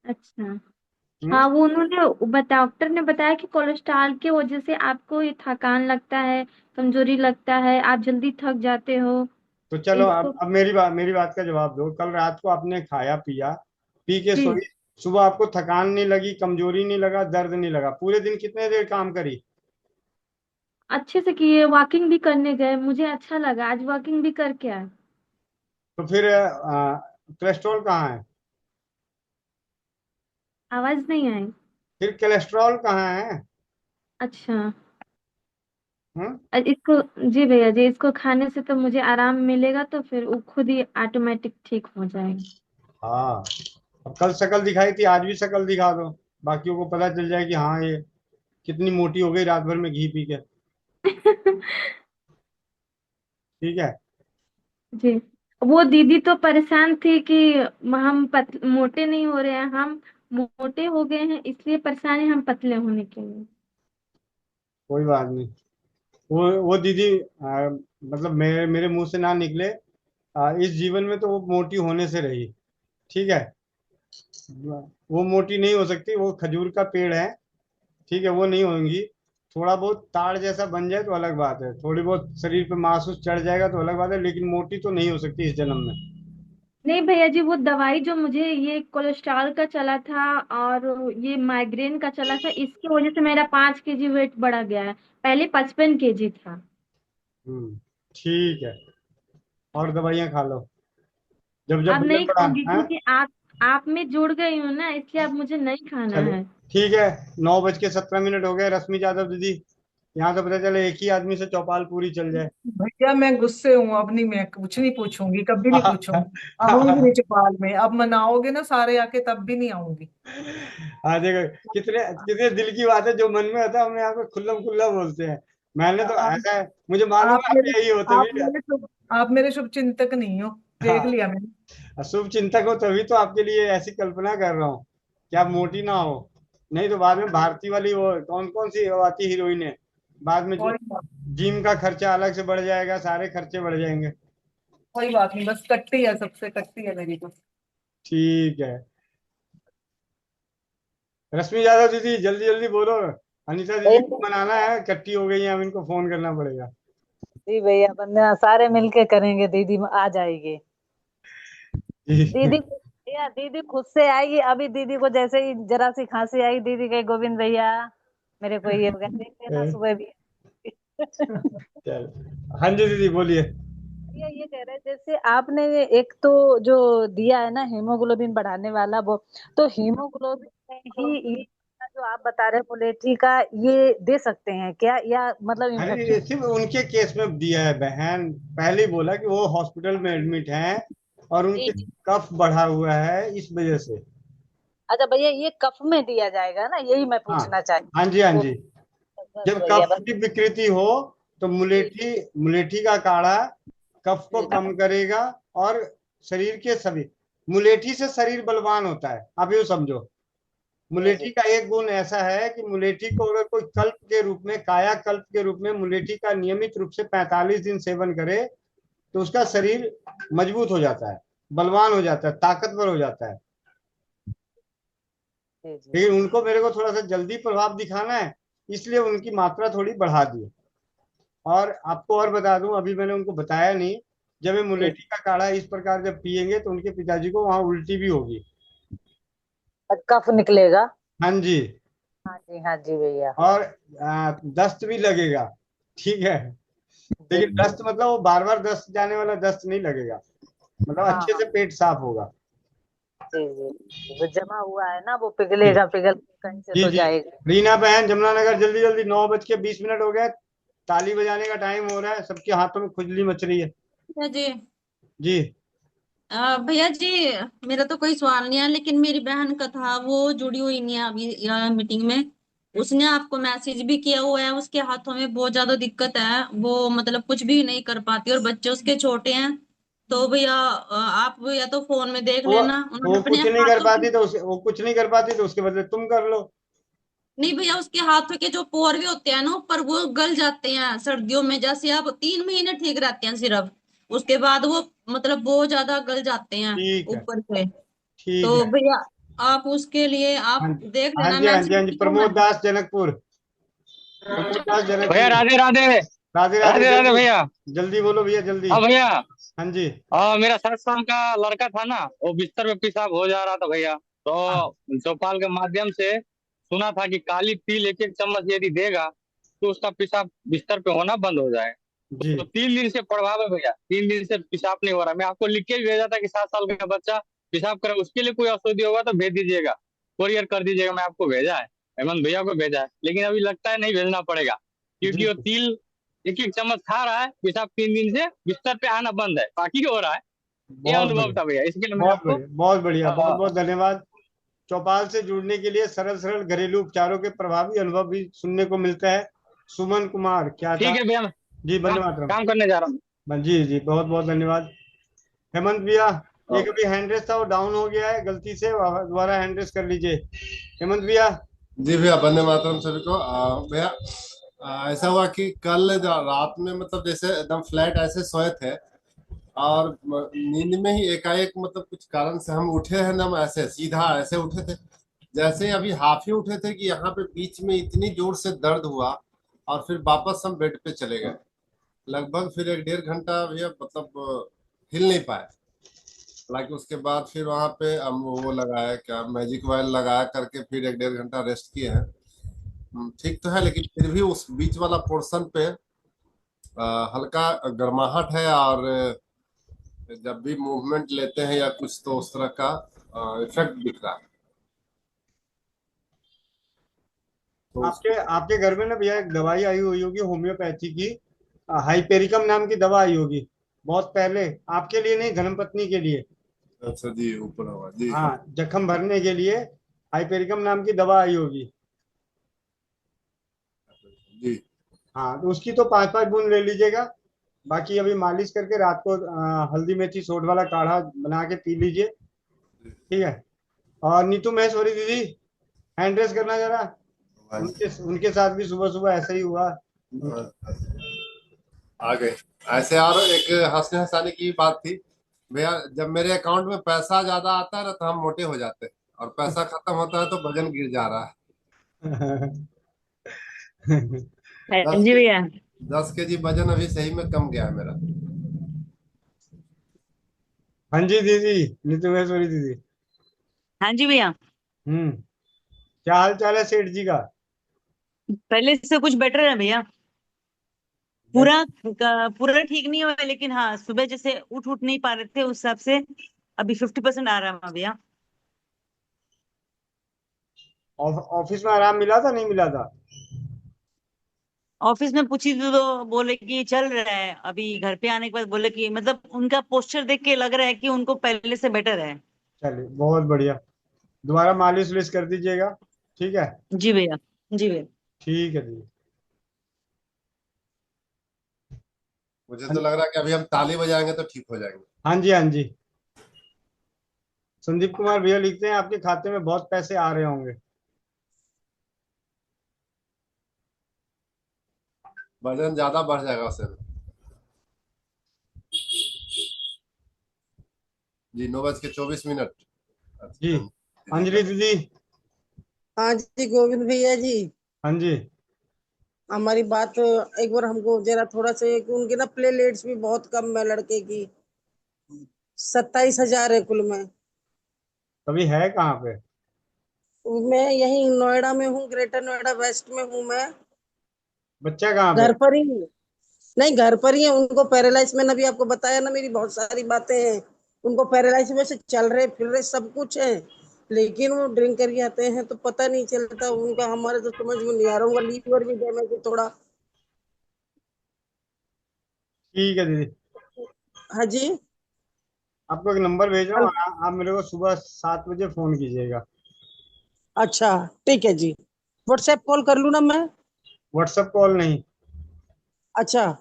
अच्छा। हम्म? हाँ, वो उन्होंने डॉक्टर ने बताया कि कोलेस्ट्रॉल की वजह से आपको ये थकान लगता है, कमजोरी लगता है, आप जल्दी थक जाते हो। तो तो चलो, इसको। अब मेरी बात का जवाब दो। कल रात को आपने खाया पिया, पी के जी। सोई, सुबह आपको थकान नहीं लगी, कमजोरी नहीं लगा, दर्द नहीं लगा, पूरे दिन कितने देर काम करी? अच्छे से किए, वॉकिंग भी करने गए, मुझे अच्छा लगा, आज वॉकिंग भी करके आए। तो फिर कोलेस्ट्रॉल कहाँ है? आवाज नहीं आई। फिर कोलेस्ट्रॉल कहाँ है? अच्छा। हम्म? इसको। जी भैया जी, इसको खाने से तो मुझे आराम मिलेगा, तो फिर वो खुद ही ऑटोमेटिक ठीक हो जाएगा। हाँ। अब कल शक्ल दिखाई थी, आज भी शक्ल दिखा दो। बाकियों को पता चल जाए कि हाँ, ये कितनी मोटी हो गई रात भर में घी पी के। ठीक है। जी। वो दीदी तो परेशान थी कि हम मोटे नहीं हो रहे हैं, हम मोटे हो गए हैं, इसलिए परेशान है हम पतले होने के लिए। कोई बात नहीं। वो दीदी मतलब मेरे मुंह से ना निकले। इस जीवन में तो वो मोटी होने से रही। ठीक है। वो मोटी नहीं हो सकती, वो खजूर का पेड़ है। ठीक है, वो नहीं होंगी। थोड़ा बहुत ताड़ जैसा बन जाए तो अलग बात है, थोड़ी बहुत शरीर पे मांस उस चढ़ जाएगा तो अलग बात है, लेकिन मोटी तो नहीं हो सकती इस जन्म में। नहीं भैया जी, वो दवाई जो मुझे ये कोलेस्ट्रॉल का चला था और ये माइग्रेन का चला था, इसकी वजह से मेरा 5 kg वेट बढ़ा गया है। पहले 55 kg था। ठीक है। और दवाइयाँ खा लो, जब जब अब भले नहीं पड़ा खाऊंगी है। क्योंकि आप में जुड़ गई हूँ ना, इसलिए अब मुझे नहीं खाना चलो, है। ठीक है। 9:17 हो गए। रश्मि यादव दीदी, यहाँ तो पता चले एक ही आदमी से चौपाल पूरी चल जाए। भैया मैं गुस्से हूँ, अब नहीं, मैं कुछ नहीं पूछूंगी, कभी नहीं पूछूंगी, आऊंगी नहीं चौपाल में। अब मनाओगे ना सारे आके तब भी नहीं आऊंगी। हाँ देखो, कितने कितने दिल की बात है, जो मन में होता है हम यहाँ पे खुल्लम खुल्ला बोलते हैं। मैंने तो आप ऐसा है, मुझे मालूम आप है आप मेरे यही हो आप तभी। मेरे शुभ आप मेरे शुभ चिंतक नहीं हो, देख हाँ, लिया मैंने। शुभ चिंतक हो तभी तो आपके लिए ऐसी कल्पना कर रहा हूँ कि आप मोटी ना हो। नहीं तो बाद में भारती वाली वो कौन कौन सी वो आती हीरोइन है, बाद में कोई बात जिम का खर्चा अलग से बढ़ जाएगा, सारे खर्चे बढ़ जाएंगे। कोई बात नहीं, बस कट्टी है, सबसे कट्टी है मेरी तो। ठीक है, रश्मि यादव दीदी जल्दी जल्दी बोलो, अनीता दीदी को मनाना है, इकट्ठी हो गई हैं, अब इनको फोन करना पड़ेगा। जी भैया, बंदे सारे मिलके करेंगे, दीदी आ जाएगी। दीदी भैया, दीदी खुद से आएगी। अभी दीदी को जैसे ही जरा सी खांसी आई, दीदी कहे गोविंद भैया मेरे को ये हो गया, देख लेना सुबह भी। चल, हाँ जी दीदी बोलिए। भैया ये कह रहे हैं, जैसे आपने एक तो जो दिया है ना हीमोग्लोबिन बढ़ाने वाला, वो तो हीमोग्लोबिन में ही ये जो आप बता रहे हैं मुलेठी का, ये दे सकते हैं क्या, या मतलब अरे इन्फेक्शन? सिर्फ उनके केस में दिया है बहन, पहले ही बोला कि वो हॉस्पिटल में एडमिट हैं और जी उनके जी। कफ बढ़ा हुआ है इस वजह से। अच्छा भैया, ये कफ में दिया जाएगा ना, यही मैं हाँ पूछना चाहती हाँ जी, हाँ हूँ। जी। बस जब भैया कफ बस। की विकृति हो तो जी मुलेठी मुलेठी का काढ़ा कफ को जी कम करेगा। और शरीर के सभी, मुलेठी से शरीर बलवान होता है, आप यूँ समझो। जी मुलेठी जी। का एक गुण ऐसा है कि मुलेठी को अगर कोई कल्प के रूप में, काया कल्प के रूप में मुलेठी का नियमित रूप से 45 दिन सेवन करे तो उसका शरीर मजबूत हो जाता है, बलवान हो जाता है, ताकतवर हो जाता है। जी जी। लेकिन उनको मेरे को थोड़ा सा जल्दी प्रभाव दिखाना है, इसलिए उनकी मात्रा थोड़ी बढ़ा दी। और आपको और बता दूं, अभी मैंने उनको बताया नहीं, जब ये जी। मुलेठी का काढ़ा इस प्रकार जब पियेंगे तो उनके पिताजी को वहां उल्टी भी होगी। कफ निकलेगा। हाँ जी। हाँ जी भैया। और दस्त भी लगेगा, ठीक है। जी लेकिन जी। दस्त मतलब वो बार बार दस्त जाने वाला दस्त नहीं लगेगा, मतलब हाँ अच्छे हाँ। से पेट साफ होगा। जी जी। जो जमा हुआ है ना वो जी पिघलेगा, पिघल के कहीं से जी तो जी। जाएगा। रीना बहन जमुनानगर, जल्दी जल्दी, 9:20 हो गए, ताली बजाने का टाइम हो रहा है, सबके हाथों में खुजली मच रही है। भैया जी, जी भैया जी, मेरा तो कोई सवाल नहीं है, लेकिन मेरी बहन का था, वो जुड़ी हुई नहीं है अभी मीटिंग में। उसने आपको मैसेज भी किया हुआ है, उसके हाथों में बहुत ज्यादा दिक्कत है, वो मतलब कुछ भी नहीं कर पाती, और बच्चे उसके छोटे हैं। तो भैया आप या तो फोन में देख वो लेना, उन्होंने वो अपने कुछ नहीं कर हाथों पाती तो वो कुछ नहीं कर पाती तो उसके बदले तुम कर लो। नहीं भैया, उसके हाथों के जो पोर होते हैं ना ऊपर, वो गल जाते हैं सर्दियों में। जैसे आप 3 महीने ठीक रहते हैं सिर्फ, उसके बाद वो मतलब बहुत ज्यादा गल जाते हैं ठीक है, ऊपर से। ठीक तो है। भैया आप उसके लिए हाँ आप जी, देख हाँ लेना, जी, हाँ जी, मैसेज हाँ जी, किया हुआ प्रमोद है। दास जनकपुर, प्रमोद दास भैया जनकपुर। राधे राधे। राधे राधे, राधे राधे जल्दी भैया। जल्दी बोलो भैया, जल्दी। हाँ भैया। हाँ जी। मेरा 7 साल का लड़का था ना, वो बिस्तर पे पेशाब हो जा रहा था भैया। तो चौपाल के माध्यम से सुना था कि काली तिल 1-1 चम्मच यदि देगा तो उसका पेशाब बिस्तर पे होना बंद हो जाए। जी तो 3 दिन से प्रभाव है भैया, 3 दिन से पेशाब नहीं हो रहा। मैं आपको लिख के भी भेजा था कि 7 साल का बच्चा पेशाब करे, उसके लिए कोई औषधि होगा तो भेज दीजिएगा, कोरियर कर दीजिएगा। मैं आपको भेजा है, हेमंत भैया को भेजा है, लेकिन अभी लगता है नहीं भेजना पड़ेगा, क्योंकि जी वो तिल 1-1 चम्मच खा रहा है, पेशाब 3 दिन से बिस्तर पे आना बंद है, बाकी हो रहा है। ये बहुत अनुभव बढ़िया, था भैया, इसके लिए मैं बहुत आपको बढ़िया, बहुत बढ़िया, बहुत बहुत अ, धन्यवाद। चौपाल से जुड़ने के लिए सरल सरल घरेलू उपचारों के प्रभावी अनुभव भी सुनने को मिलता है। सुमन कुमार क्या था। ठीक है भैया, मैं जी वंदे काम मातरम। काम करने जा रहा जी जी, बहुत बहुत धन्यवाद। हेमंत भैया, एक हूँ। अभी हैंड रेस था वो डाउन हो गया है, गलती से दोबारा हैंड रेस कर लीजिए हेमंत भैया। जी भैया, वंदे मातरम सभी को। भैया ऐसा हुआ कि कल रात में मतलब जैसे एकदम फ्लैट ऐसे सोए थे और नींद में ही एकाएक मतलब कुछ कारण से हम उठे हैं ना, हम ऐसे सीधा ऐसे उठे थे, जैसे अभी हाफ ही उठे थे कि यहाँ पे बीच में इतनी जोर से दर्द हुआ और फिर वापस हम बेड पे चले गए। लगभग फिर 1-1.5 घंटा भैया मतलब हिल नहीं पाए। हालांकि उसके बाद फिर वहां पे हम वो लगाया, क्या मैजिक ऑयल लगाया करके फिर 1-1.5 घंटा रेस्ट किए हैं। ठीक तो है, लेकिन फिर भी उस बीच वाला पोर्शन पे हल्का गर्माहट है, और जब भी मूवमेंट लेते हैं या कुछ तो उस तरह का इफेक्ट दिख रहा है। तो आपके आपके घर में ना भैया एक दवाई आई हुई होगी होम्योपैथी की, हाइपेरिकम नाम की दवा आई होगी बहुत पहले, आपके लिए नहीं, धर्मपत्नी के लिए। अच्छा जी, ऊपर होगा जी। हाँ, जख्म भरने के लिए हाइपेरिकम नाम की दवा आई होगी। जी हाँ, तो उसकी तो 5-5 बूंद ले लीजिएगा। बाकी अभी मालिश करके रात को हल्दी मेथी सोड वाला काढ़ा बना के पी लीजिए, ठीक है। और नीतू महेश्वरी दीदी, हैंड रेस करना जरा। उनके उनके साथ भी सुबह सुबह ऐसा ही हुआ। आ गए ऐसे। और एक हंसने हंसाने की बात थी भैया, जब मेरे अकाउंट में पैसा ज्यादा आता है ना तो हम मोटे हो जाते हैं, और पैसा खत्म होता है तो वजन गिर जा रहा है। हाँ दस जी भैया। 10 केजी वजन अभी सही में कम गया है मेरा। हाँ जी दीदी, नीतू महेश्वरी दीदी। हाँ जी भैया। क्या हाल चाल है सेठ जी का? पहले से कुछ बेटर है भैया। पूरा पूरा ठीक नहीं हुआ, लेकिन हाँ सुबह जैसे उठ उठ नहीं पा रहे थे उस हिसाब से अभी 50% आ रहा है भैया। ऑफिस में आराम मिला था नहीं मिला था? ऑफिस में पूछी तो बोले कि चल रहा है। अभी घर पे आने के बाद बोले कि मतलब उनका पोस्चर देख के लग रहा है कि उनको पहले से बेटर है। चलिए बहुत बढ़िया। दोबारा मालिश वालिश कर दीजिएगा, ठीक है। जी भैया। जी भैया। ठीक है दीदी। मुझे तो लग रहा है कि अभी हम ताली बजाएंगे तो ठीक हो जाएंगे। हाँ जी हाँ जी। संदीप कुमार भैया लिखते हैं आपके खाते में बहुत पैसे आ रहे होंगे। वजन ज्यादा बढ़ जाएगा उससे। जी 9:24। जी अंजलि दीदी। हाँ जी गोविंद भैया जी, हाँ जी। हमारी बात एक बार हमको जरा थोड़ा सा, कि उनकी ना प्लेलेट्स भी बहुत कम है लड़के की, 27,000 है कुल में। अभी है कहाँ पे? मैं यही नोएडा में हूँ, ग्रेटर नोएडा वेस्ट में हूँ मैं। बच्चा कहाँ पे? घर पर ही हूँ। नहीं घर पर ही है। उनको पैरालाइज, मैंने अभी आपको बताया ना, मेरी बहुत सारी बातें हैं। उनको पैरालाइज में से चल रहे फिर रहे सब कुछ है, लेकिन वो ड्रिंक करके आते हैं तो पता नहीं चलता उनका। हमारे तो समझ में नहीं आ रहा, उनका लीवर भी डैमेज है थोड़ा। ठीक है दीदी। हाँ जी। आपको एक नंबर भेज रहा हूँ, आप मेरे को सुबह 7 बजे फोन कीजिएगा। अच्छा ठीक है जी। व्हाट्सएप कॉल कर लूँ ना मैं? व्हाट्सएप कॉल नहीं, अच्छा।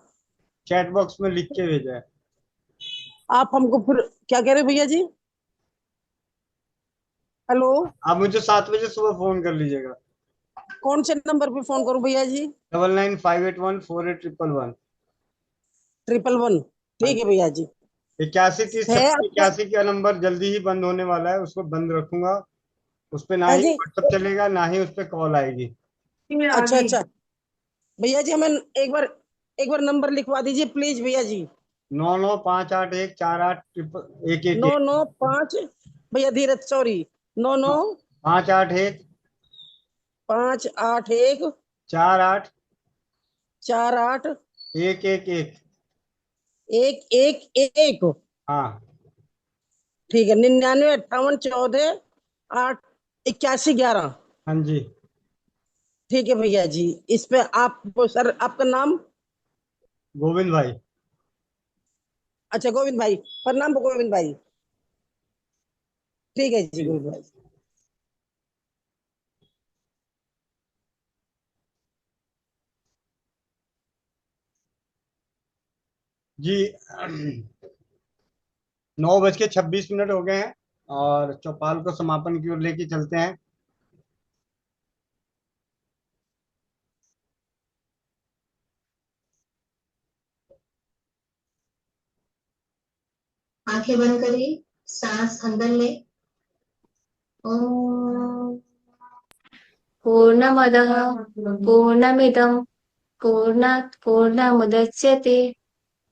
चैट बॉक्स में लिख के भेजा है। आप हमको फिर क्या कह रहे भैया जी? हेलो। आप मुझे 7 बजे सुबह फोन कर लीजिएगा। कौन से नंबर पे फोन करूं भैया जी? 9958148111। 111। हाँ ठीक है जी। भैया जी। 81 30 है 36 आपका? 81 का नंबर जल्दी ही बंद होने वाला है, उसको बंद रखूंगा। उस पे ना है ही जी। व्हाट्सएप चलेगा ना ही उस पे कॉल आएगी। अच्छा अच्छा भैया जी, हमें एक बार नंबर लिखवा दीजिए प्लीज भैया जी। 9958148111। 995 भैया धीरज, सॉरी। 99 581 581 48 48 111। 111। हाँ ठीक है, 99 58 14 8 81 11। हाँ जी। ठीक है भैया जी। इस पे आप सर, आपका नाम? गोविंद भाई। अच्छा गोविंद भाई, प्रणाम गोविंद भाई। ठीक है जी गोविंद भाई। जी 9:26 हो गए हैं और चौपाल को समापन की ओर लेके चलते हैं। आंखें बंद करिए, सांस अंदर ले। ओम। पूर्णमदः पूर्णमिदं पूर्णात् पूर्णमुदच्यते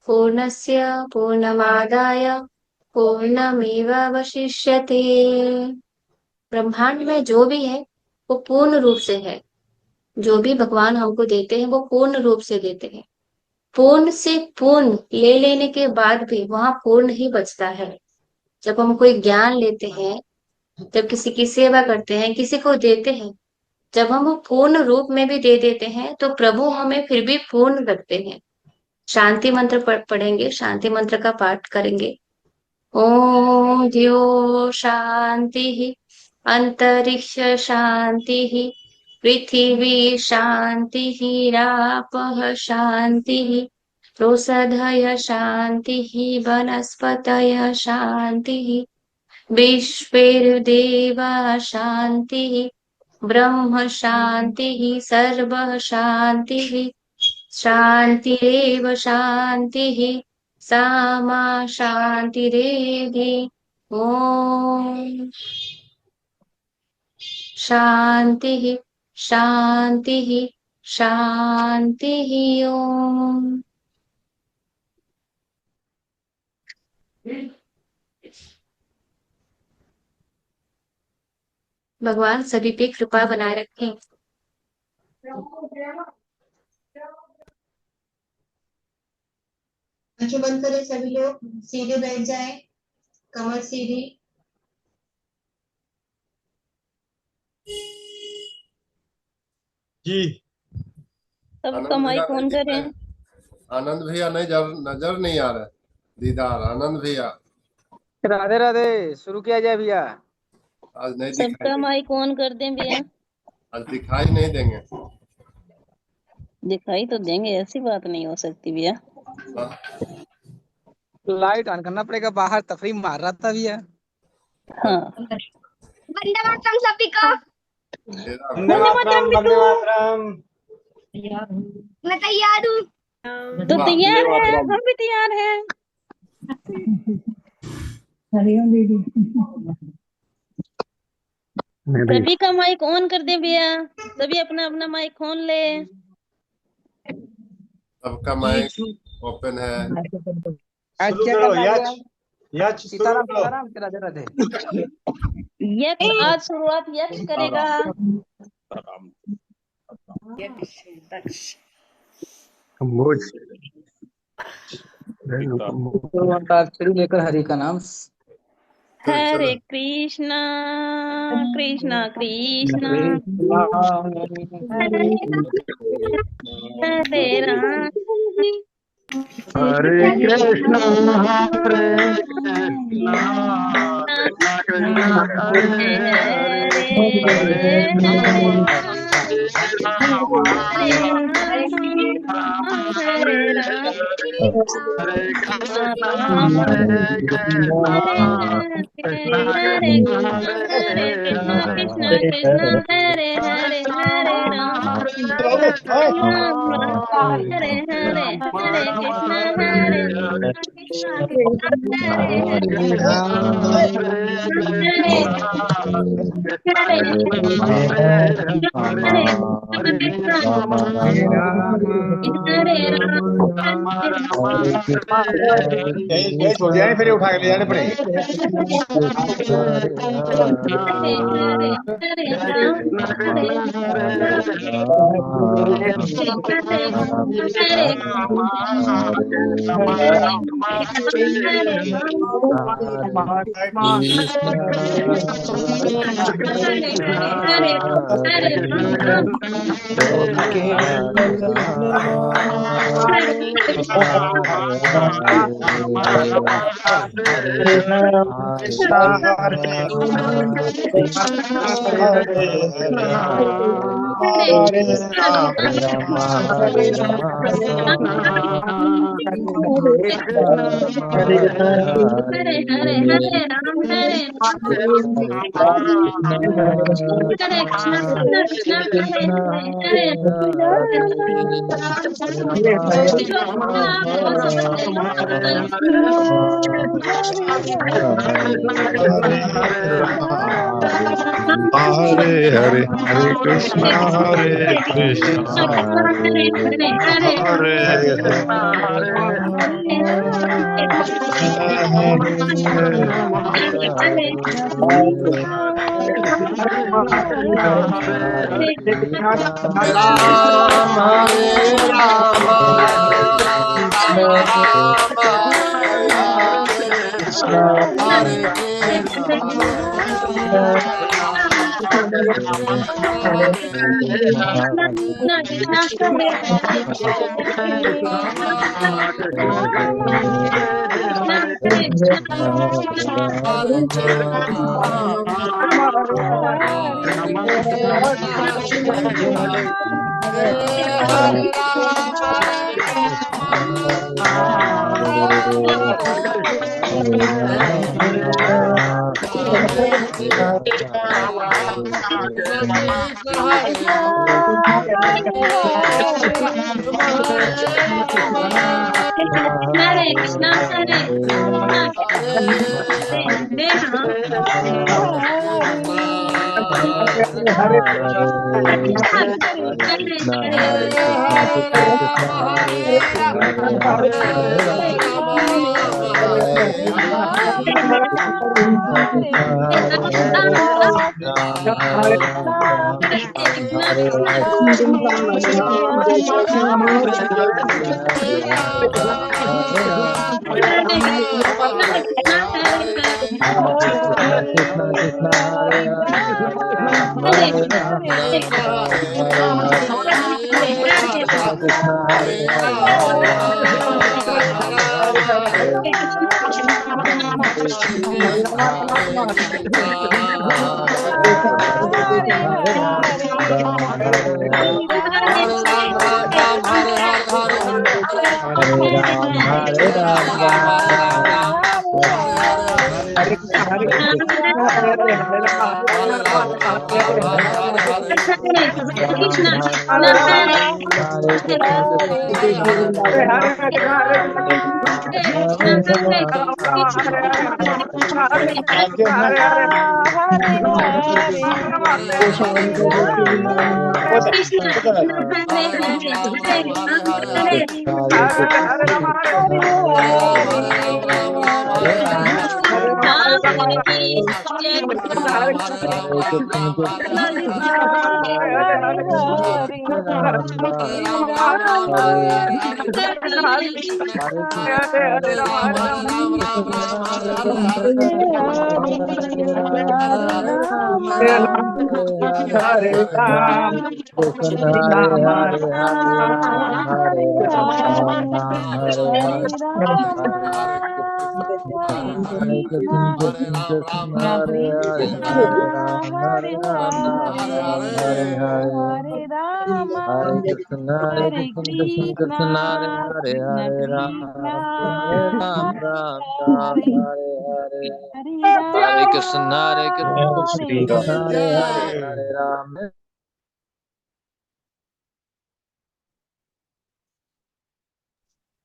पूर्णस्य पूर्णमादाय पूर्णमेवावशिष्यते। ब्रह्मांड में जो भी है वो पूर्ण रूप से है। जो भी भगवान हमको देते हैं वो पूर्ण रूप से देते हैं। पूर्ण से पूर्ण ले लेने के बाद भी वहां पूर्ण ही बचता है। जब हम कोई ज्ञान लेते हैं, जब किसी की सेवा करते हैं, किसी को देते हैं, जब हम वो पूर्ण रूप में भी दे देते हैं तो प्रभु हमें फिर भी पूर्ण रखते हैं। शांति मंत्र पढ़ेंगे, शांति मंत्र का पाठ करेंगे। ओम द्यो शांति, अंतरिक्ष शांति, पृथिवी शांति, रापः शांति, रोषधय शांति, वनस्पतय शांति, विश्वेर्देवा शांति, ब्रह्म शांति, सर्वः शांति, शांतिरेव शांतिः, सामा शांतिरेधि। ओम शांतिः शांतिः शांतिः। ओम। भगवान सभी पे कृपा बनाए रखें। आंखें बंद करें सभी लोग, सीधे बैठ जाएं, कमर सीधी। जी सब आनंद कमाई भैया कौन नहीं दिख करे? रहे? आनंद भैया नजर नहीं आ रहा। दीदार आनंद भैया राधे राधे। शुरू किया जाए भैया। आज नहीं सब दिखाई देंगे, कमाई कौन कर दे भैया? आज दिखाई नहीं देंगे। दिखाई तो देंगे, ऐसी बात नहीं हो सकती भैया। हाँ, लाइट ऑन करना पड़ेगा, बाहर तफरीह मार रहा था भैया। हाँ वंदे मातरम सभी को। वंदे मातरम, वंदे मातरम। मैं तैयार हूँ। तो तैयार है, हम भी तैयार हैं। हरिओम दीदी। सभी का माइक ऑन कर दे भैया, सभी अपना अपना माइक खोल ले। सबका माइक ओपन है। शुरू करो यक्ष शुरू सीताराम करो। सीताराम राधे राधे। यक्ष आज शुरुआत यक्ष करेगा। अंताक्षरी लेकर हरि का नाम। हरे कृष्णा कृष्णा कृष्णा हरे राम हरे कृष्णा हरे कृष्णा कृष्णा कृष्णा हरे हरे हरे राम हरे कृष्णा राम हरे कृष्णा हरे कृष्णा कृष्णा कृष्णा हरे हरे हरे राम राम राम हरे हरे हरे कृष्णा हरे कृष्णा कृष्णा हरे हो जाए फिर उठा के ले जाने पड़ेंगे। हरे हरे हरे कृष्णा हरे कृष्णा हरे राम हरे राम हरे कृष्ण हरे कृष्णा हरे कृष्णा हरे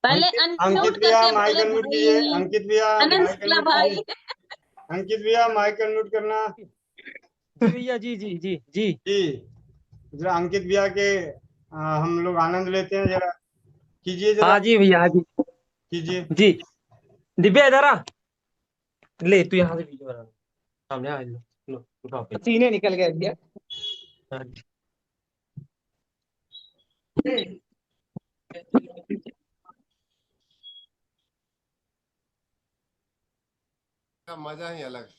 पहले अंकित अनम्यूट भैया करके माइक बोले अनम्यूट कीजिए। भाई अंकित भैया अनंत माइक शुक्ला अनम्यूट भाई कीजिए। अंकित भैया माइक अनम्यूट करना। जी भैया जी जी जी जी जी जरा अंकित भैया के हम लोग आनंद लेते हैं, जरा कीजिए, जरा हाँ जी भैया हाँ जी कीजिए। जी दिव्या इधर आ ले तू यहाँ से वीडियो बना सामने आ लो लो उठाओ पे सीने निकल गए भैया। हाँ जी। का मजा ही अलग।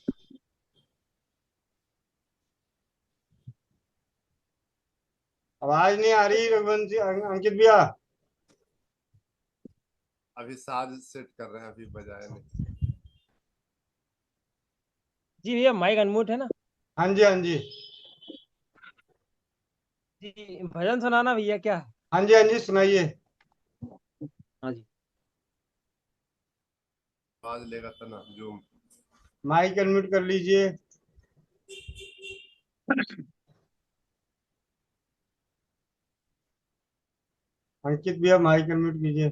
आवाज नहीं आ रही रघुवंशी अंकित भैया। अभी साज सेट कर रहे हैं, अभी बजाए नहीं। जी भैया माइक अनम्यूट है ना। हाँ जी हाँ जी जी भजन सुनाना भैया क्या। हाँ जी हाँ जी सुनाइए। हाँ जी आवाज लेगा तो ना जूम। माइक अनम्यूट कर लीजिए। अंकित भैया माइक अनम्यूट कीजिए।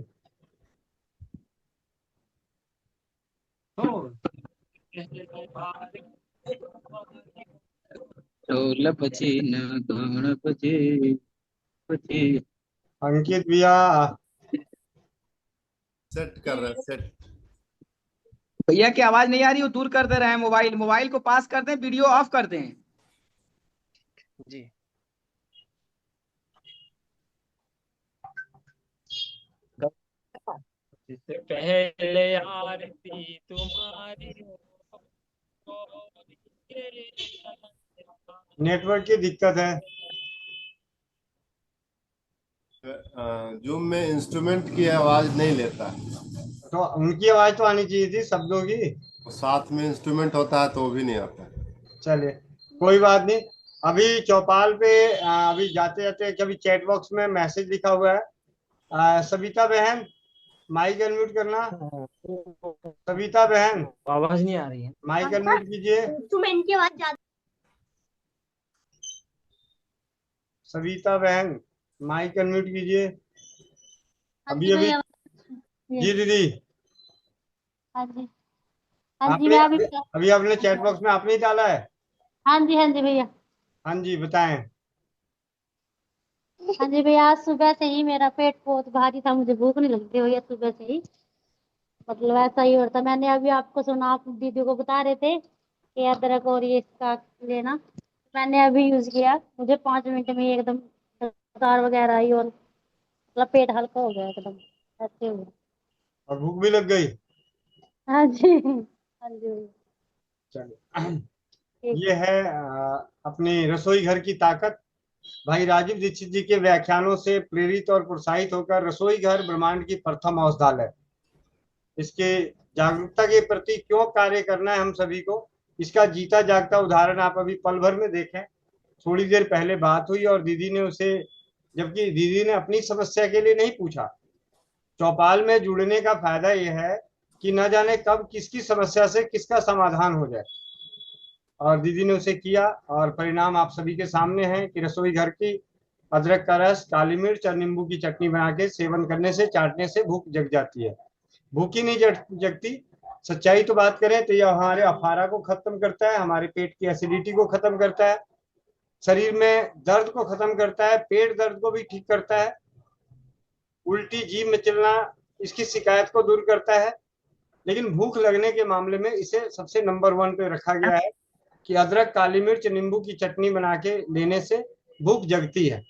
ढोल बजे न गान बजे बजे। अंकित भैया सेट कर रहे हैं, सेट। भैया की आवाज नहीं आ रही, वो दूर कर दे रहे हैं मोबाइल, मोबाइल को पास कर दें, वीडियो ऑफ कर दें। जी इससे पहले आरती तुम्हारी नेटवर्क की दिक्कत है। जूम में इंस्ट्रूमेंट की आवाज नहीं लेता। तो उनकी आवाज तो आनी चाहिए थी, शब्दों की। साथ में इंस्ट्रूमेंट होता है तो वो भी नहीं आता। चलिए कोई बात नहीं। अभी चौपाल पे अभी जाते जाते कभी चैट बॉक्स में मैसेज लिखा हुआ है, सविता बहन माइक अनम्यूट करना। सविता बहन आवाज नहीं आ रही है। माइक अनम्यूट कीजिए। इंस्ट्रूमेंट की आवाज ज्यादा। सविता बहन माइक अनम्यूट कीजिए। अभी अभी भैया। जी दीदी, हाँ जी, हाँ जी आपने मैं अभी। अभी आपने चैट बॉक्स में आपने ही डाला है। हाँ जी भैया। हाँ जी बताएं। हाँ जी भैया, आज सुबह से ही मेरा पेट बहुत भारी था, मुझे भूख नहीं लगती भैया सुबह से ही। मतलब ऐसा ही होता। मैंने अभी आपको सुना, आप दीदी को बता रहे थे कि अदरक और ये इसका लेना। मैंने अभी यूज किया, मुझे 5 मिनट में ही एकदम डकार वगैरह आई और मतलब पेट हल्का हो गया एकदम, ऐसे हो गया। और भूख भी लग गई। हाँ जी, हाँ जी भैया। चलिए ये है अपनी रसोई घर की ताकत। भाई राजीव दीक्षित जी के व्याख्यानों से प्रेरित और प्रोत्साहित होकर रसोई घर ब्रह्मांड की प्रथम औषधालय, इसके जागरूकता के प्रति क्यों कार्य करना है हम सभी को, इसका जीता जागता उदाहरण आप अभी पल भर में देखें। थोड़ी देर पहले बात हुई और दीदी ने उसे, जबकि दीदी ने अपनी समस्या के लिए नहीं पूछा। चौपाल में जुड़ने का फायदा यह है कि न जाने कब किसकी समस्या से किसका समाधान हो जाए, और दीदी ने उसे किया और परिणाम आप सभी के सामने है कि रसोई घर की अदरक का रस, काली मिर्च और नींबू की चटनी बना के सेवन करने से, चाटने से भूख जग जाती है। भूख ही नहीं जगती, सच्चाई तो बात करें तो यह हमारे अफारा को खत्म करता है, हमारे पेट की एसिडिटी को खत्म करता है, शरीर में दर्द को खत्म करता है, पेट दर्द को भी ठीक करता है, उल्टी जीभ में चलना इसकी शिकायत को दूर करता है। लेकिन भूख लगने के मामले में इसे सबसे नंबर 1 पे रखा गया है कि अदरक, काली मिर्च, नींबू की चटनी बना के लेने से भूख जगती है।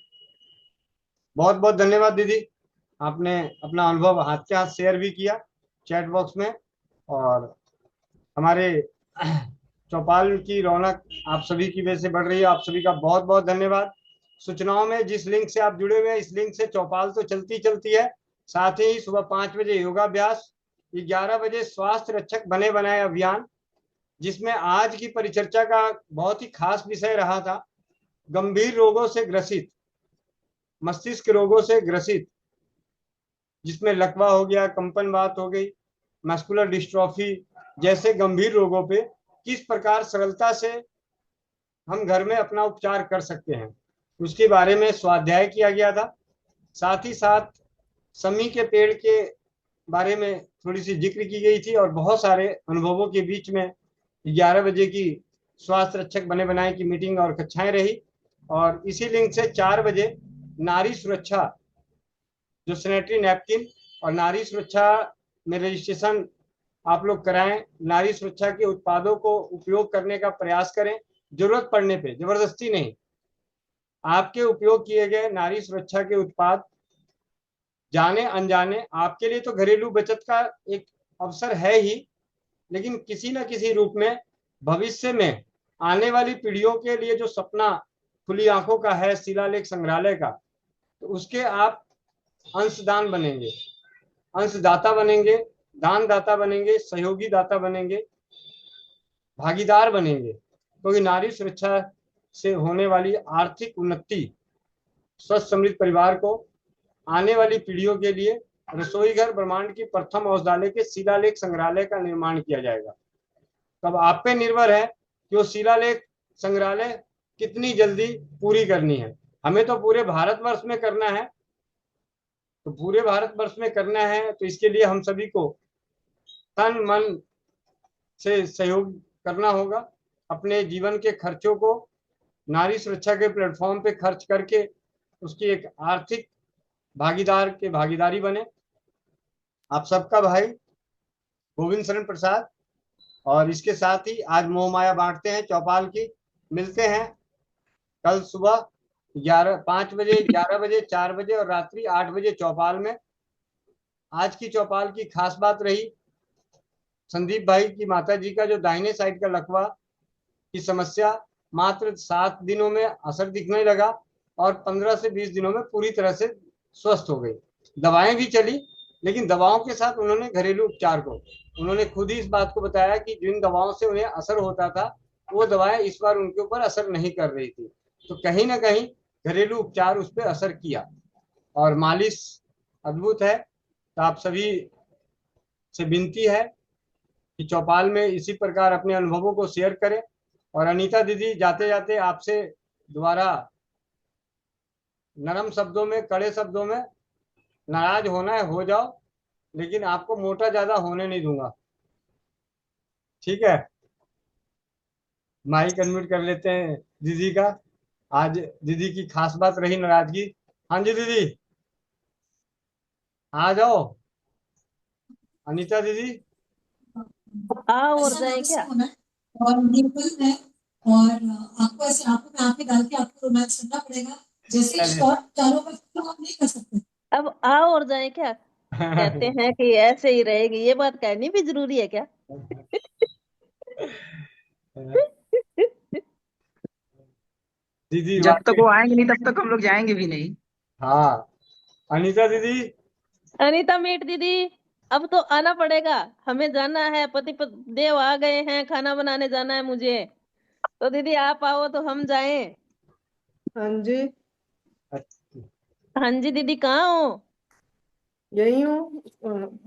बहुत बहुत धन्यवाद दीदी, आपने अपना अनुभव हाथ के हाथ शेयर भी किया चैट बॉक्स में। और हमारे चौपाल की रौनक आप सभी की वजह से बढ़ रही है। आप सभी का बहुत बहुत धन्यवाद। सूचनाओं में जिस लिंक से आप जुड़े हुए हैं, इस लिंक से चौपाल तो चलती चलती है, साथ ही सुबह 5 बजे योगाभ्यास, 11 बजे स्वास्थ्य रक्षक बने बनाए अभियान, जिसमें आज की परिचर्चा का बहुत ही खास विषय रहा था गंभीर रोगों से ग्रसित, मस्तिष्क रोगों से ग्रसित, जिसमें लकवा हो गया, कंपनवात हो गई, मस्कुलर डिस्ट्रॉफी जैसे गंभीर रोगों पे किस प्रकार सरलता से हम घर में अपना उपचार कर सकते हैं, उसके बारे में स्वाध्याय किया गया था। साथ ही साथ समी के पेड़ के बारे में थोड़ी सी जिक्र की गई थी और बहुत सारे अनुभवों के बीच में 11 बजे की स्वास्थ्य रक्षक बने बनाए की मीटिंग और कक्षाएं रही। और इसी लिंक से 4 बजे नारी सुरक्षा, जो सैनिटरी नैपकिन और नारी सुरक्षा में रजिस्ट्रेशन आप लोग कराएं, नारी सुरक्षा के उत्पादों को उपयोग करने का प्रयास करें, जरूरत पड़ने पे, जबरदस्ती नहीं। आपके उपयोग किए गए नारी सुरक्षा के उत्पाद जाने अनजाने आपके लिए तो घरेलू बचत का एक अवसर है ही, लेकिन किसी न किसी रूप में भविष्य में आने वाली पीढ़ियों के लिए जो सपना खुली आंखों का है शिलालेख संग्रहालय का, तो उसके आप अंशदान बनेंगे, अंशदाता बनेंगे, दानदाता बनेंगे, सहयोगी दाता बनेंगे, भागीदार बनेंगे। क्योंकि नारी सुरक्षा से होने वाली आर्थिक उन्नति स्वस्थ समृद्ध परिवार को आने वाली पीढ़ियों के लिए रसोई घर ब्रह्मांड की प्रथम औषधालय के शिलालेख संग्रहालय का निर्माण किया जाएगा। तब आप पे निर्भर है कि वो शिलालेख संग्रहालय कितनी जल्दी पूरी करनी है। हमें तो पूरे भारतवर्ष में करना है, तो पूरे भारतवर्ष में करना है तो इसके लिए हम सभी को तन मन से सहयोग करना होगा। अपने जीवन के खर्चों को नारी सुरक्षा के प्लेटफॉर्म पे खर्च करके उसकी एक आर्थिक भागीदार के भागीदारी बने। आप सबका भाई गोविंद शरण प्रसाद, और इसके साथ ही आज मोह माया बांटते हैं चौपाल की। मिलते हैं कल सुबह 5 बजे, 11 बजे, 4 बजे और रात्रि 8 बजे चौपाल में। आज की चौपाल की खास बात रही संदीप भाई की माता जी का जो दाहिने साइड का लकवा की समस्या मात्र 7 दिनों में असर दिखने लगा और 15 से 20 दिनों में पूरी तरह से स्वस्थ हो गई। दवाएं भी चली, लेकिन दवाओं के साथ उन्होंने घरेलू उपचार को, उन्होंने खुद ही इस बात को बताया कि जिन दवाओं से उन्हें असर होता था वो दवाएं इस बार उनके ऊपर असर नहीं कर रही थी। तो कहीं ना कहीं घरेलू उपचार उस पर असर किया और मालिश अद्भुत है। तो आप सभी से विनती है कि चौपाल में इसी प्रकार अपने अनुभवों को शेयर करें। और अनीता दीदी, जाते जाते आपसे दोबारा नरम शब्दों में, कड़े शब्दों में, नाराज होना है हो जाओ, लेकिन आपको मोटा ज्यादा होने नहीं दूंगा, ठीक है? माइक अनम्यूट कर लेते हैं दीदी का। आज दीदी की खास बात रही नाराजगी। हाँ जी दीदी, आ जाओ। अनीता दीदी, और जाए क्या? और डिम्पल है और आपको ऐसे आंखों में आंखें डाल के आपको रोमांस करना पड़ेगा। जैसे शॉट चालू कर तो हम नहीं कर सकते। अब आओ और जाए क्या? कहते हैं कि ऐसे ही रहेगी, ये बात कहनी भी जरूरी है क्या? दीदी जब तक वो आएंगे नहीं तब तक हम लोग जाएंगे भी नहीं। हाँ, अनीता दीदी, अनीता मीट दीदी, अब तो आना पड़ेगा, हमें जाना है, पति देव आ गए हैं, खाना बनाने जाना है मुझे। तो दीदी आप आओ तो हम जाएं। हाँ जी। हाँ जी दीदी, कहाँ हो? यही हूँ।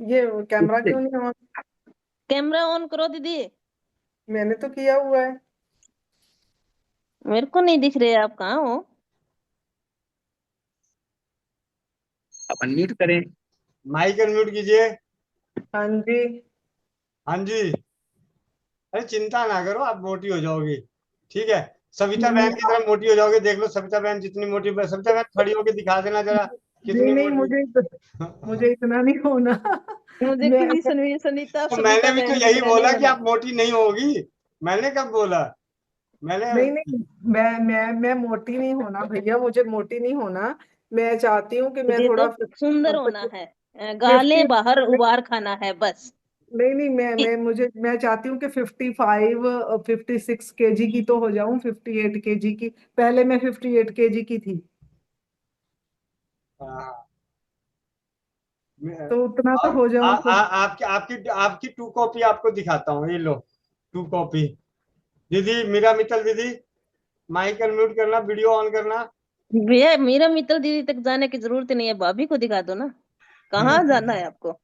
ये कैमरा क्यों नहीं ऑन? कैमरा ऑन करो दीदी। मैंने तो किया हुआ है। मेरे को नहीं दिख रहे, आप कहाँ हो? आप अनम्यूट करें। माइक अनम्यूट कीजिए। हाँ जी। हाँ जी। अरे चिंता ना करो, आप मोटी हो जाओगी, ठीक है? सविता बहन की तरह मोटी हो जाओगे। देख लो सविता बहन जितनी मोटी, सविता बहन खड़ी होकर दिखा देना जरा कितनी नहीं मोटी। मुझे इतना नहीं होना। मुझे मैं किसी सुनीता तो मैंने सविता भी तो बहन की यही तरह बोला नहीं कि होना। आप मोटी नहीं होगी। मैंने कब बोला? मैंने नहीं मैं मोटी नहीं होना भैया, मुझे मोटी नहीं होना। मैं चाहती हूँ कि मैं मुझे थोड़ा तो सुंदर होना है, 50। गालें बाहर उबार खाना है बस। नहीं मैं चाहती हूँ कि 56 केजी की तो हो जाऊं, 58 केजी की। पहले मैं 58 केजी की थी, हाँ, तो उतना तो और हो जाऊं तो। आपकी आपकी आपकी 2 कॉपी आपको दिखाता हूँ, ये लो 2 कॉपी। दीदी, मीरा मित्तल दीदी, माइक अनम्यूट करना, वीडियो ऑन करना। भैया मीरा मित्तल दीदी तक जाने की जरूरत नहीं है, भाभी को दिखा दो ना। कहाँ जाना है आपको?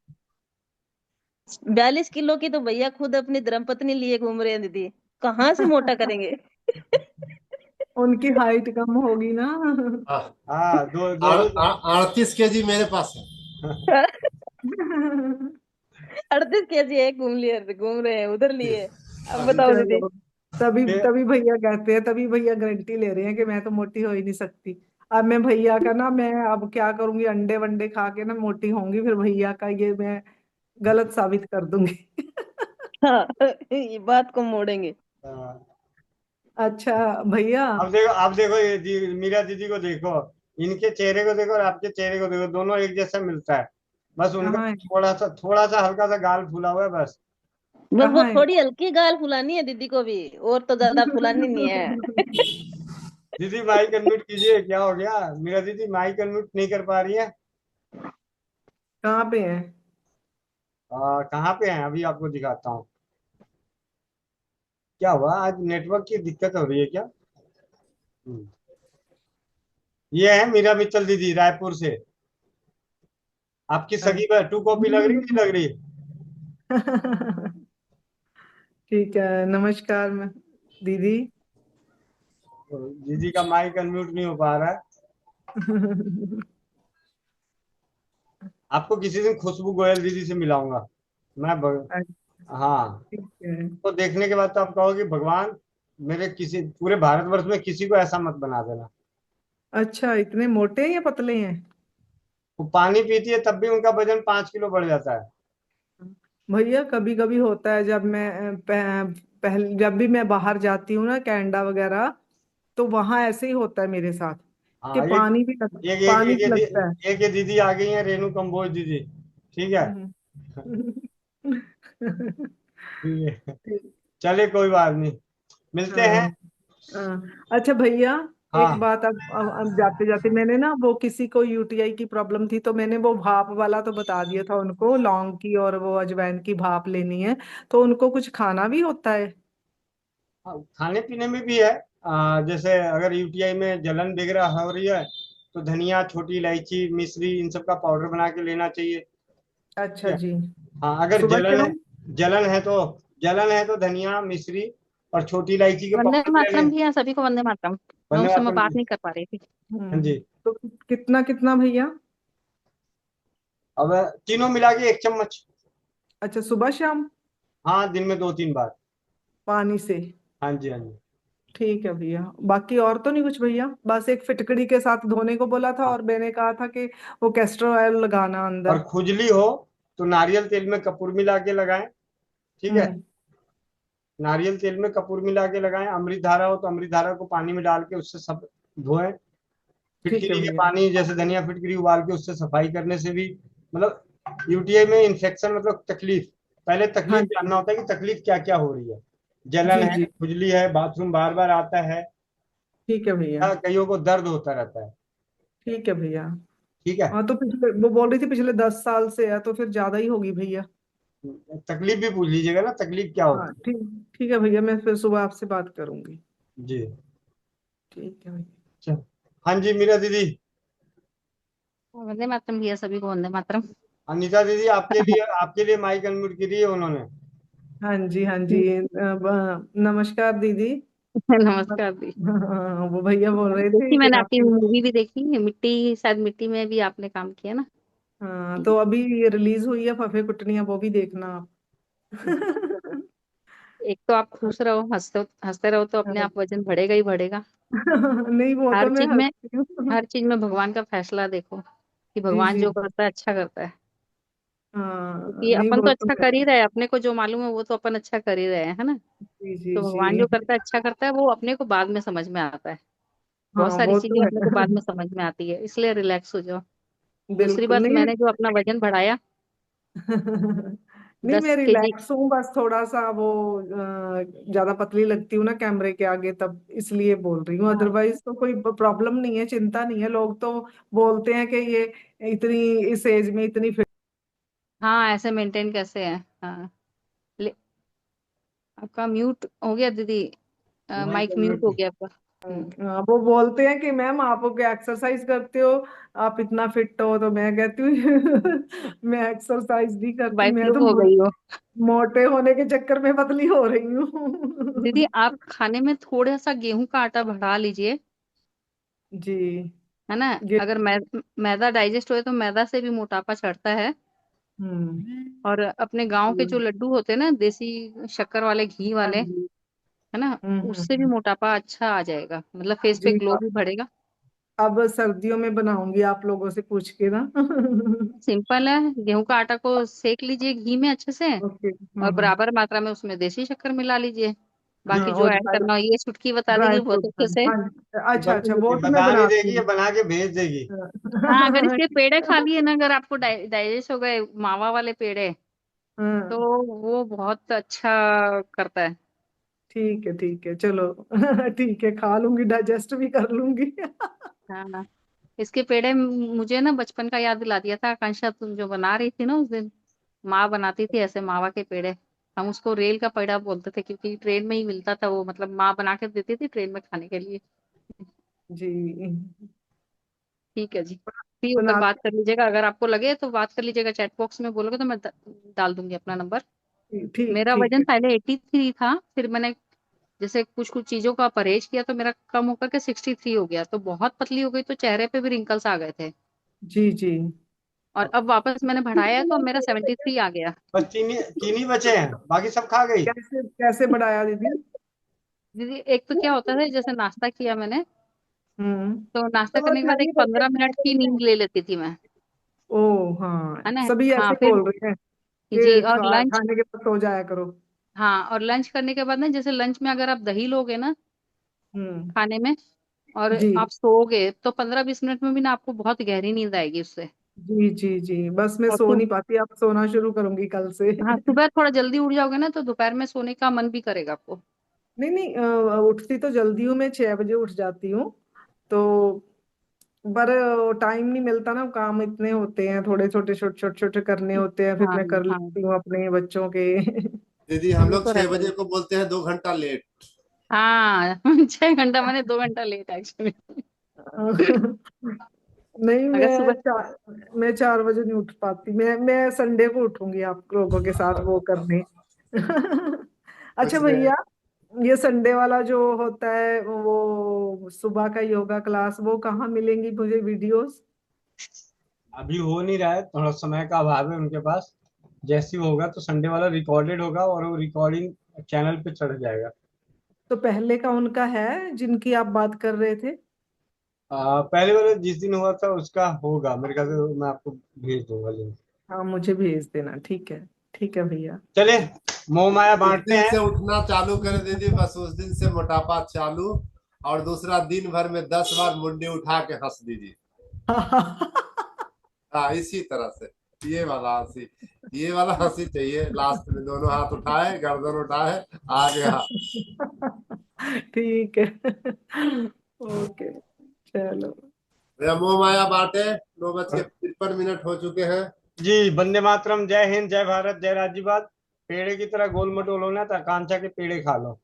42 किलो की तो भैया खुद अपनी धर्मपत्नी लिए घूम रहे हैं दीदी, कहाँ से मोटा करेंगे? उनकी हाइट कम होगी ना। हाँ, 38 केजी मेरे पास है। 38 केजी है, घूम रहे हैं उधर लिए। अब बताओ दीदी। चलो, तभी तभी भैया कहते हैं, तभी भैया गारंटी ले रहे हैं कि मैं तो मोटी हो ही नहीं सकती। अब मैं भैया का ना, मैं अब क्या करूंगी, अंडे वंडे खा के ना मोटी होंगी, फिर भैया का ये मैं गलत साबित कर दूंगी। हाँ, ये बात को मोड़ेंगे। अच्छा भैया, अब देखो ये मीरा दीदी को देखो, इनके चेहरे को देखो और आपके चेहरे को देखो, दोनों एक जैसा मिलता है। बस उनका कहाँ है? थोड़ा सा हल्का सा गाल फूला हुआ है बस। बस वो कहाँ है? थोड़ी हल्की गाल फुलानी है दीदी को भी, और तो ज्यादा फुलानी नहीं है। दीदी माइक अनम्यूट कीजिए, क्या हो गया? मीरा दीदी माइक अनम्यूट नहीं कर पा रही है। कहाँ पे है? कहाँ पे हैं? अभी आपको दिखाता हूँ। क्या हुआ, आज नेटवर्क की दिक्कत हो रही है क्या? ये है मीरा मित्तल दीदी, रायपुर से। आपकी सगी 2 कॉपी लग रही नहीं लग रही? ठीक है, नमस्कार मैं दीदी। दीदी का माइक अनम्यूट नहीं हो पा रहा है। आपको किसी दिन खुशबू गोयल दीदी से मिलाऊंगा मैं हाँ, ठीक है। तो देखने के बाद तो आप कहोगे भगवान मेरे किसी पूरे भारतवर्ष में किसी को ऐसा मत बना देना। अच्छा, इतने मोटे हैं या पतले हैं? वो पानी पीती है तब भी उनका वजन 5 किलो बढ़ जाता है। भैया कभी कभी होता है, जब मैं पहले जब भी मैं बाहर जाती हूँ ना, कनाडा वगैरह, तो वहां ऐसे ही होता है मेरे साथ कि हाँ, पानी भी लगता है। एक ये दीदी आ गई है, रेणु कंबोज दीदी, ठीक है। ठीक है, चले कोई बात नहीं, मिलते हैं। अच्छा भैया, एक हाँ बात, अब जाते जाते मैंने ना वो किसी को यूटीआई की प्रॉब्लम थी तो मैंने वो भाप वाला तो बता दिया था उनको, लौंग की और वो अजवाइन की भाप लेनी है। तो उनको कुछ खाना भी होता है? हाँ, खाने पीने में भी है। जैसे अगर यूटीआई में जलन वगैरह हो रही है तो धनिया, छोटी इलायची, मिश्री, इन सब का पाउडर बना के लेना चाहिए। ठीक अच्छा है। जी। हाँ, अगर सुबह जलन है, शाम? जलन है तो जलन है तो धनिया, मिश्री और छोटी इलायची के वंदे पाउडर ले मातरम लें। भैया, सभी को वंदे मातरम। मैं वंदे उस समय मातरम बात जी। नहीं कर पा रही थी। हाँ जी। तो कितना कितना भैया? अब तीनों मिला के 1 चम्मच। अच्छा, सुबह शाम हाँ, दिन में 2-3 बार। पानी से? हाँ जी, हाँ जी। ठीक है भैया, बाकी और तो नहीं कुछ भैया, बस एक फिटकड़ी के साथ धोने को बोला था हाँ, और मैंने कहा था कि वो कैस्टर ऑयल लगाना और अंदर। खुजली हो तो नारियल तेल में कपूर मिला के लगाएं। ठीक है। हम्म। नारियल तेल में कपूर मिला के लगाएं। अमृत धारा हो तो अमृत धारा को पानी में डाल के उससे सब धोएं। ठीक है फिटकरी के भैया। पानी, जैसे धनिया फिटकरी उबाल के उससे सफाई करने से भी, मतलब यूटीआई में इन्फेक्शन मतलब तकलीफ, पहले हाँ तकलीफ जी। जानना होता है कि तकलीफ क्या क्या हो रही है। जलन जी है, जी। खुजली है, बाथरूम बार बार आता है, ठीक है भैया। या कईयों को दर्द होता रहता है। ठीक है भैया। ठीक है। हाँ तो पिछले वो बोल रही थी पिछले 10 साल से है, तो फिर ज्यादा ही होगी भैया। तकलीफ भी पूछ लीजिएगा ना, तकलीफ क्या हाँ होती ठीक। ठीक है भैया, मैं फिर सुबह आपसे बात करूंगी। है। जी। ठीक है भैया। अच्छा। हाँ जी, मीरा दीदी। वंदे मातरम भैया, सभी को वंदे मातरम। अनीता दीदी, आपके लिए माइक अनम्यूट करी है उन्होंने। हाँ जी हाँ जी। नमस्कार दीदी। नमस्कार दी। हाँ, वो भैया बोल रहे थे देखी, कि मैंने आपकी आपकी। मूवी भी देखी है, मिट्टी, शायद मिट्टी में भी आपने काम किया ना। हाँ, तो अभी ये रिलीज हुई है फफे कुटनियां, वो भी देखना आप। एक तो आप खुश रहो, हंसते हंसते रहो तो अपने आप वजन बढ़ेगा ही बढ़ेगा। नहीं, वो हर तो मैं चीज में, हंसती हूँ। हर चीज में भगवान का फैसला देखो कि जी भगवान जी। जो करता है अच्छा करता है। हाँ क्योंकि नहीं, अपन वो तो तो अच्छा मैं। कर ही रहे हैं, अपने को जो मालूम है वो तो अपन अच्छा कर ही रहे हैं, है ना। जी जी तो भगवान जी। जो करता है अच्छा करता है, वो अपने को बाद में समझ में आता है। हाँ बहुत सारी वो चीजें तो अपने को बाद है। में समझ में आती है, इसलिए रिलैक्स हो जाओ। दूसरी बिल्कुल बात, नहीं। मैंने जो अपना वजन बढ़ाया नहीं, मैं 10 केजी। रिलैक्स हूँ, बस थोड़ा सा वो ज्यादा पतली लगती हूँ ना कैमरे के आगे, तब इसलिए बोल रही हूँ, हाँ अदरवाइज तो कोई प्रॉब्लम नहीं है, चिंता नहीं है। लोग तो बोलते हैं कि ये इतनी इस एज में इतनी फिट। हाँ, ऐसे मेंटेन कैसे है। हाँ, ले, आपका म्यूट हो गया दीदी, माइक माइक म्यूट अनम्यूट। हो गया आपका। वो बोलते हैं कि मैम आप क्या एक्सरसाइज करते हो, आप इतना फिट हो, तो मैं कहती हूँ मैं एक्सरसाइज नहीं करती, वाइफ मैं तो लोग हो गई हो। मोटे होने के चक्कर में पतली हो रही हूँ। दीदी, आप खाने में थोड़ा सा गेहूं का आटा बढ़ा लीजिए, जी। है ना। ये। अगर मैदा डाइजेस्ट होए तो मैदा से भी मोटापा चढ़ता है। और अपने गांव के जो हम्म। लड्डू होते हैं ना, देसी शक्कर वाले, घी हाँ वाले, जी। है ना, उससे भी हम्म। मोटापा अच्छा आ जाएगा, मतलब फेस पे जी। ग्लो भी बढ़ेगा। अब सर्दियों में बनाऊंगी आप लोगों से पूछ के ना। सिंपल है, गेहूं का आटा को सेक लीजिए घी में अच्छे से, ओके। और बराबर मात्रा में उसमें देसी शक्कर मिला लीजिए। बाकी हाँ, जो और ऐड करना हो, ये चुटकी बता ड्राई देगी बहुत फ्रूट। अच्छे से। हाँ अच्छा अच्छा, वो ये तो मैं बता नहीं बनाती देगी, ये हूँ। बना के भेज देगी। हाँ, अगर इसके पेड़े खा लिए ना, अगर आपको डाइजेस्ट हो गए मावा वाले पेड़े, तो हाँ वो बहुत अच्छा करता है। ठीक है चलो। ठीक है, खा लूंगी, डाइजेस्ट भी कर लूंगी। हाँ, इसके पेड़े मुझे ना बचपन का याद दिला दिया था। आकांक्षा, तुम जो बना रही थी ना उस दिन, माँ बनाती थी ऐसे मावा के पेड़े। हम उसको रेल का पेड़ा बोलते थे, क्योंकि ट्रेन में ही मिलता था वो, मतलब माँ बना के देती थी ट्रेन में खाने के लिए। जी। ठीक है जी, फ्री होकर बना। बात कर लीजिएगा, अगर आपको लगे तो बात कर लीजिएगा, चैट बॉक्स में बोलोगे तो मैं डाल दूंगी अपना नंबर। ठीक मेरा ठीक वजन है। पहले 83 था, फिर मैंने जैसे कुछ कुछ चीजों का परहेज किया तो मेरा कम होकर के 63 हो गया, तो बहुत पतली हो गई, तो चेहरे पे भी रिंकल्स आ गए थे। जी जी। और अब वापस मैंने बढ़ाया है तो अब मेरा 73 आ गया। बस तीन तीन ही बचे हैं, बाकी सब खा गई। कैसे कैसे बढ़ाया दीदी? दीदी, एक तो क्या होता है, जैसे नाश्ता किया मैंने, तो नाश्ता तो करने के बाद एक 15 मिनट की नींद ले लेती थी मैं, ओ हाँ, है ना। सभी हाँ ऐसे फिर, बोल रहे हैं जी, कि और लंच, खाने के बाद सो जाया करो। हाँ, और लंच करने के बाद ना, जैसे लंच में अगर आप दही लोगे ना हम्म। खाने में, और जी आप सोओगे तो 15-20 मिनट में भी ना आपको बहुत गहरी नींद आएगी उससे। जी जी जी, बस मैं और सो नहीं पाती, अब सोना शुरू करूंगी कल से। हाँ, सुबह थोड़ा जल्दी उठ जाओगे ना तो दोपहर में सोने का मन भी करेगा आपको। नहीं नहीं, उठती तो जल्दी हूँ, मैं 6 बजे उठ जाती हूँ। तो पर टाइम नहीं मिलता ना, काम इतने होते हैं, थोड़े छोटे छोटे छोटे छोटे करने होते हैं, फिर हाँ मैं कर हाँ, लेती हूँ अपने बच्चों के। दीदी हम वो लोग तो 6 बजे रहता को बोलते हैं 2 घंटा लेट। है। हाँ 6 घंटा, मैंने 2 घंटा लेट एक्चुअली। नहीं, अगर सुबह, मैं 4 बजे नहीं उठ पाती। मैं संडे को उठूंगी आप लोगों के साथ वो करने। अच्छा कुछ नहीं। भैया, ये संडे वाला जो होता है वो सुबह का योगा क्लास, वो कहाँ मिलेंगी मुझे वीडियोस? अभी हो नहीं रहा है, थोड़ा समय का अभाव है उनके पास। जैसे ही होगा तो संडे वाला रिकॉर्डेड होगा और वो रिकॉर्डिंग चैनल पे चढ़ जाएगा। तो पहले का उनका है जिनकी आप बात कर रहे थे? पहले वाला जिस दिन हुआ था उसका होगा मेरे ख्याल से, मैं आपको भेज दूंगा लिंक। हाँ मुझे भेज देना, ठीक है। ठीक है भैया। चले, मोह माया जिस बांटते दिन हैं। से उठना चालू कर दीदी बस उस दिन से मोटापा चालू। और दूसरा, दिन भर में 10 बार मुंडी उठा के हंस दीजिए। हाँ इसी तरह से। ये वाला हंसी चाहिए, लास्ट में दोनों हाथ उठाए, गर्दन उठाए, आ गया। ठीक है। ओके, चलो। भैया मोह माया बांटे। 9:53 हो चुके हैं। जी, वंदे मातरम, जय हिंद, जय भारत, जय राज्यवाद। पेड़े की तरह गोल मटोल होना था, आकांक्षा के पेड़े खा लो।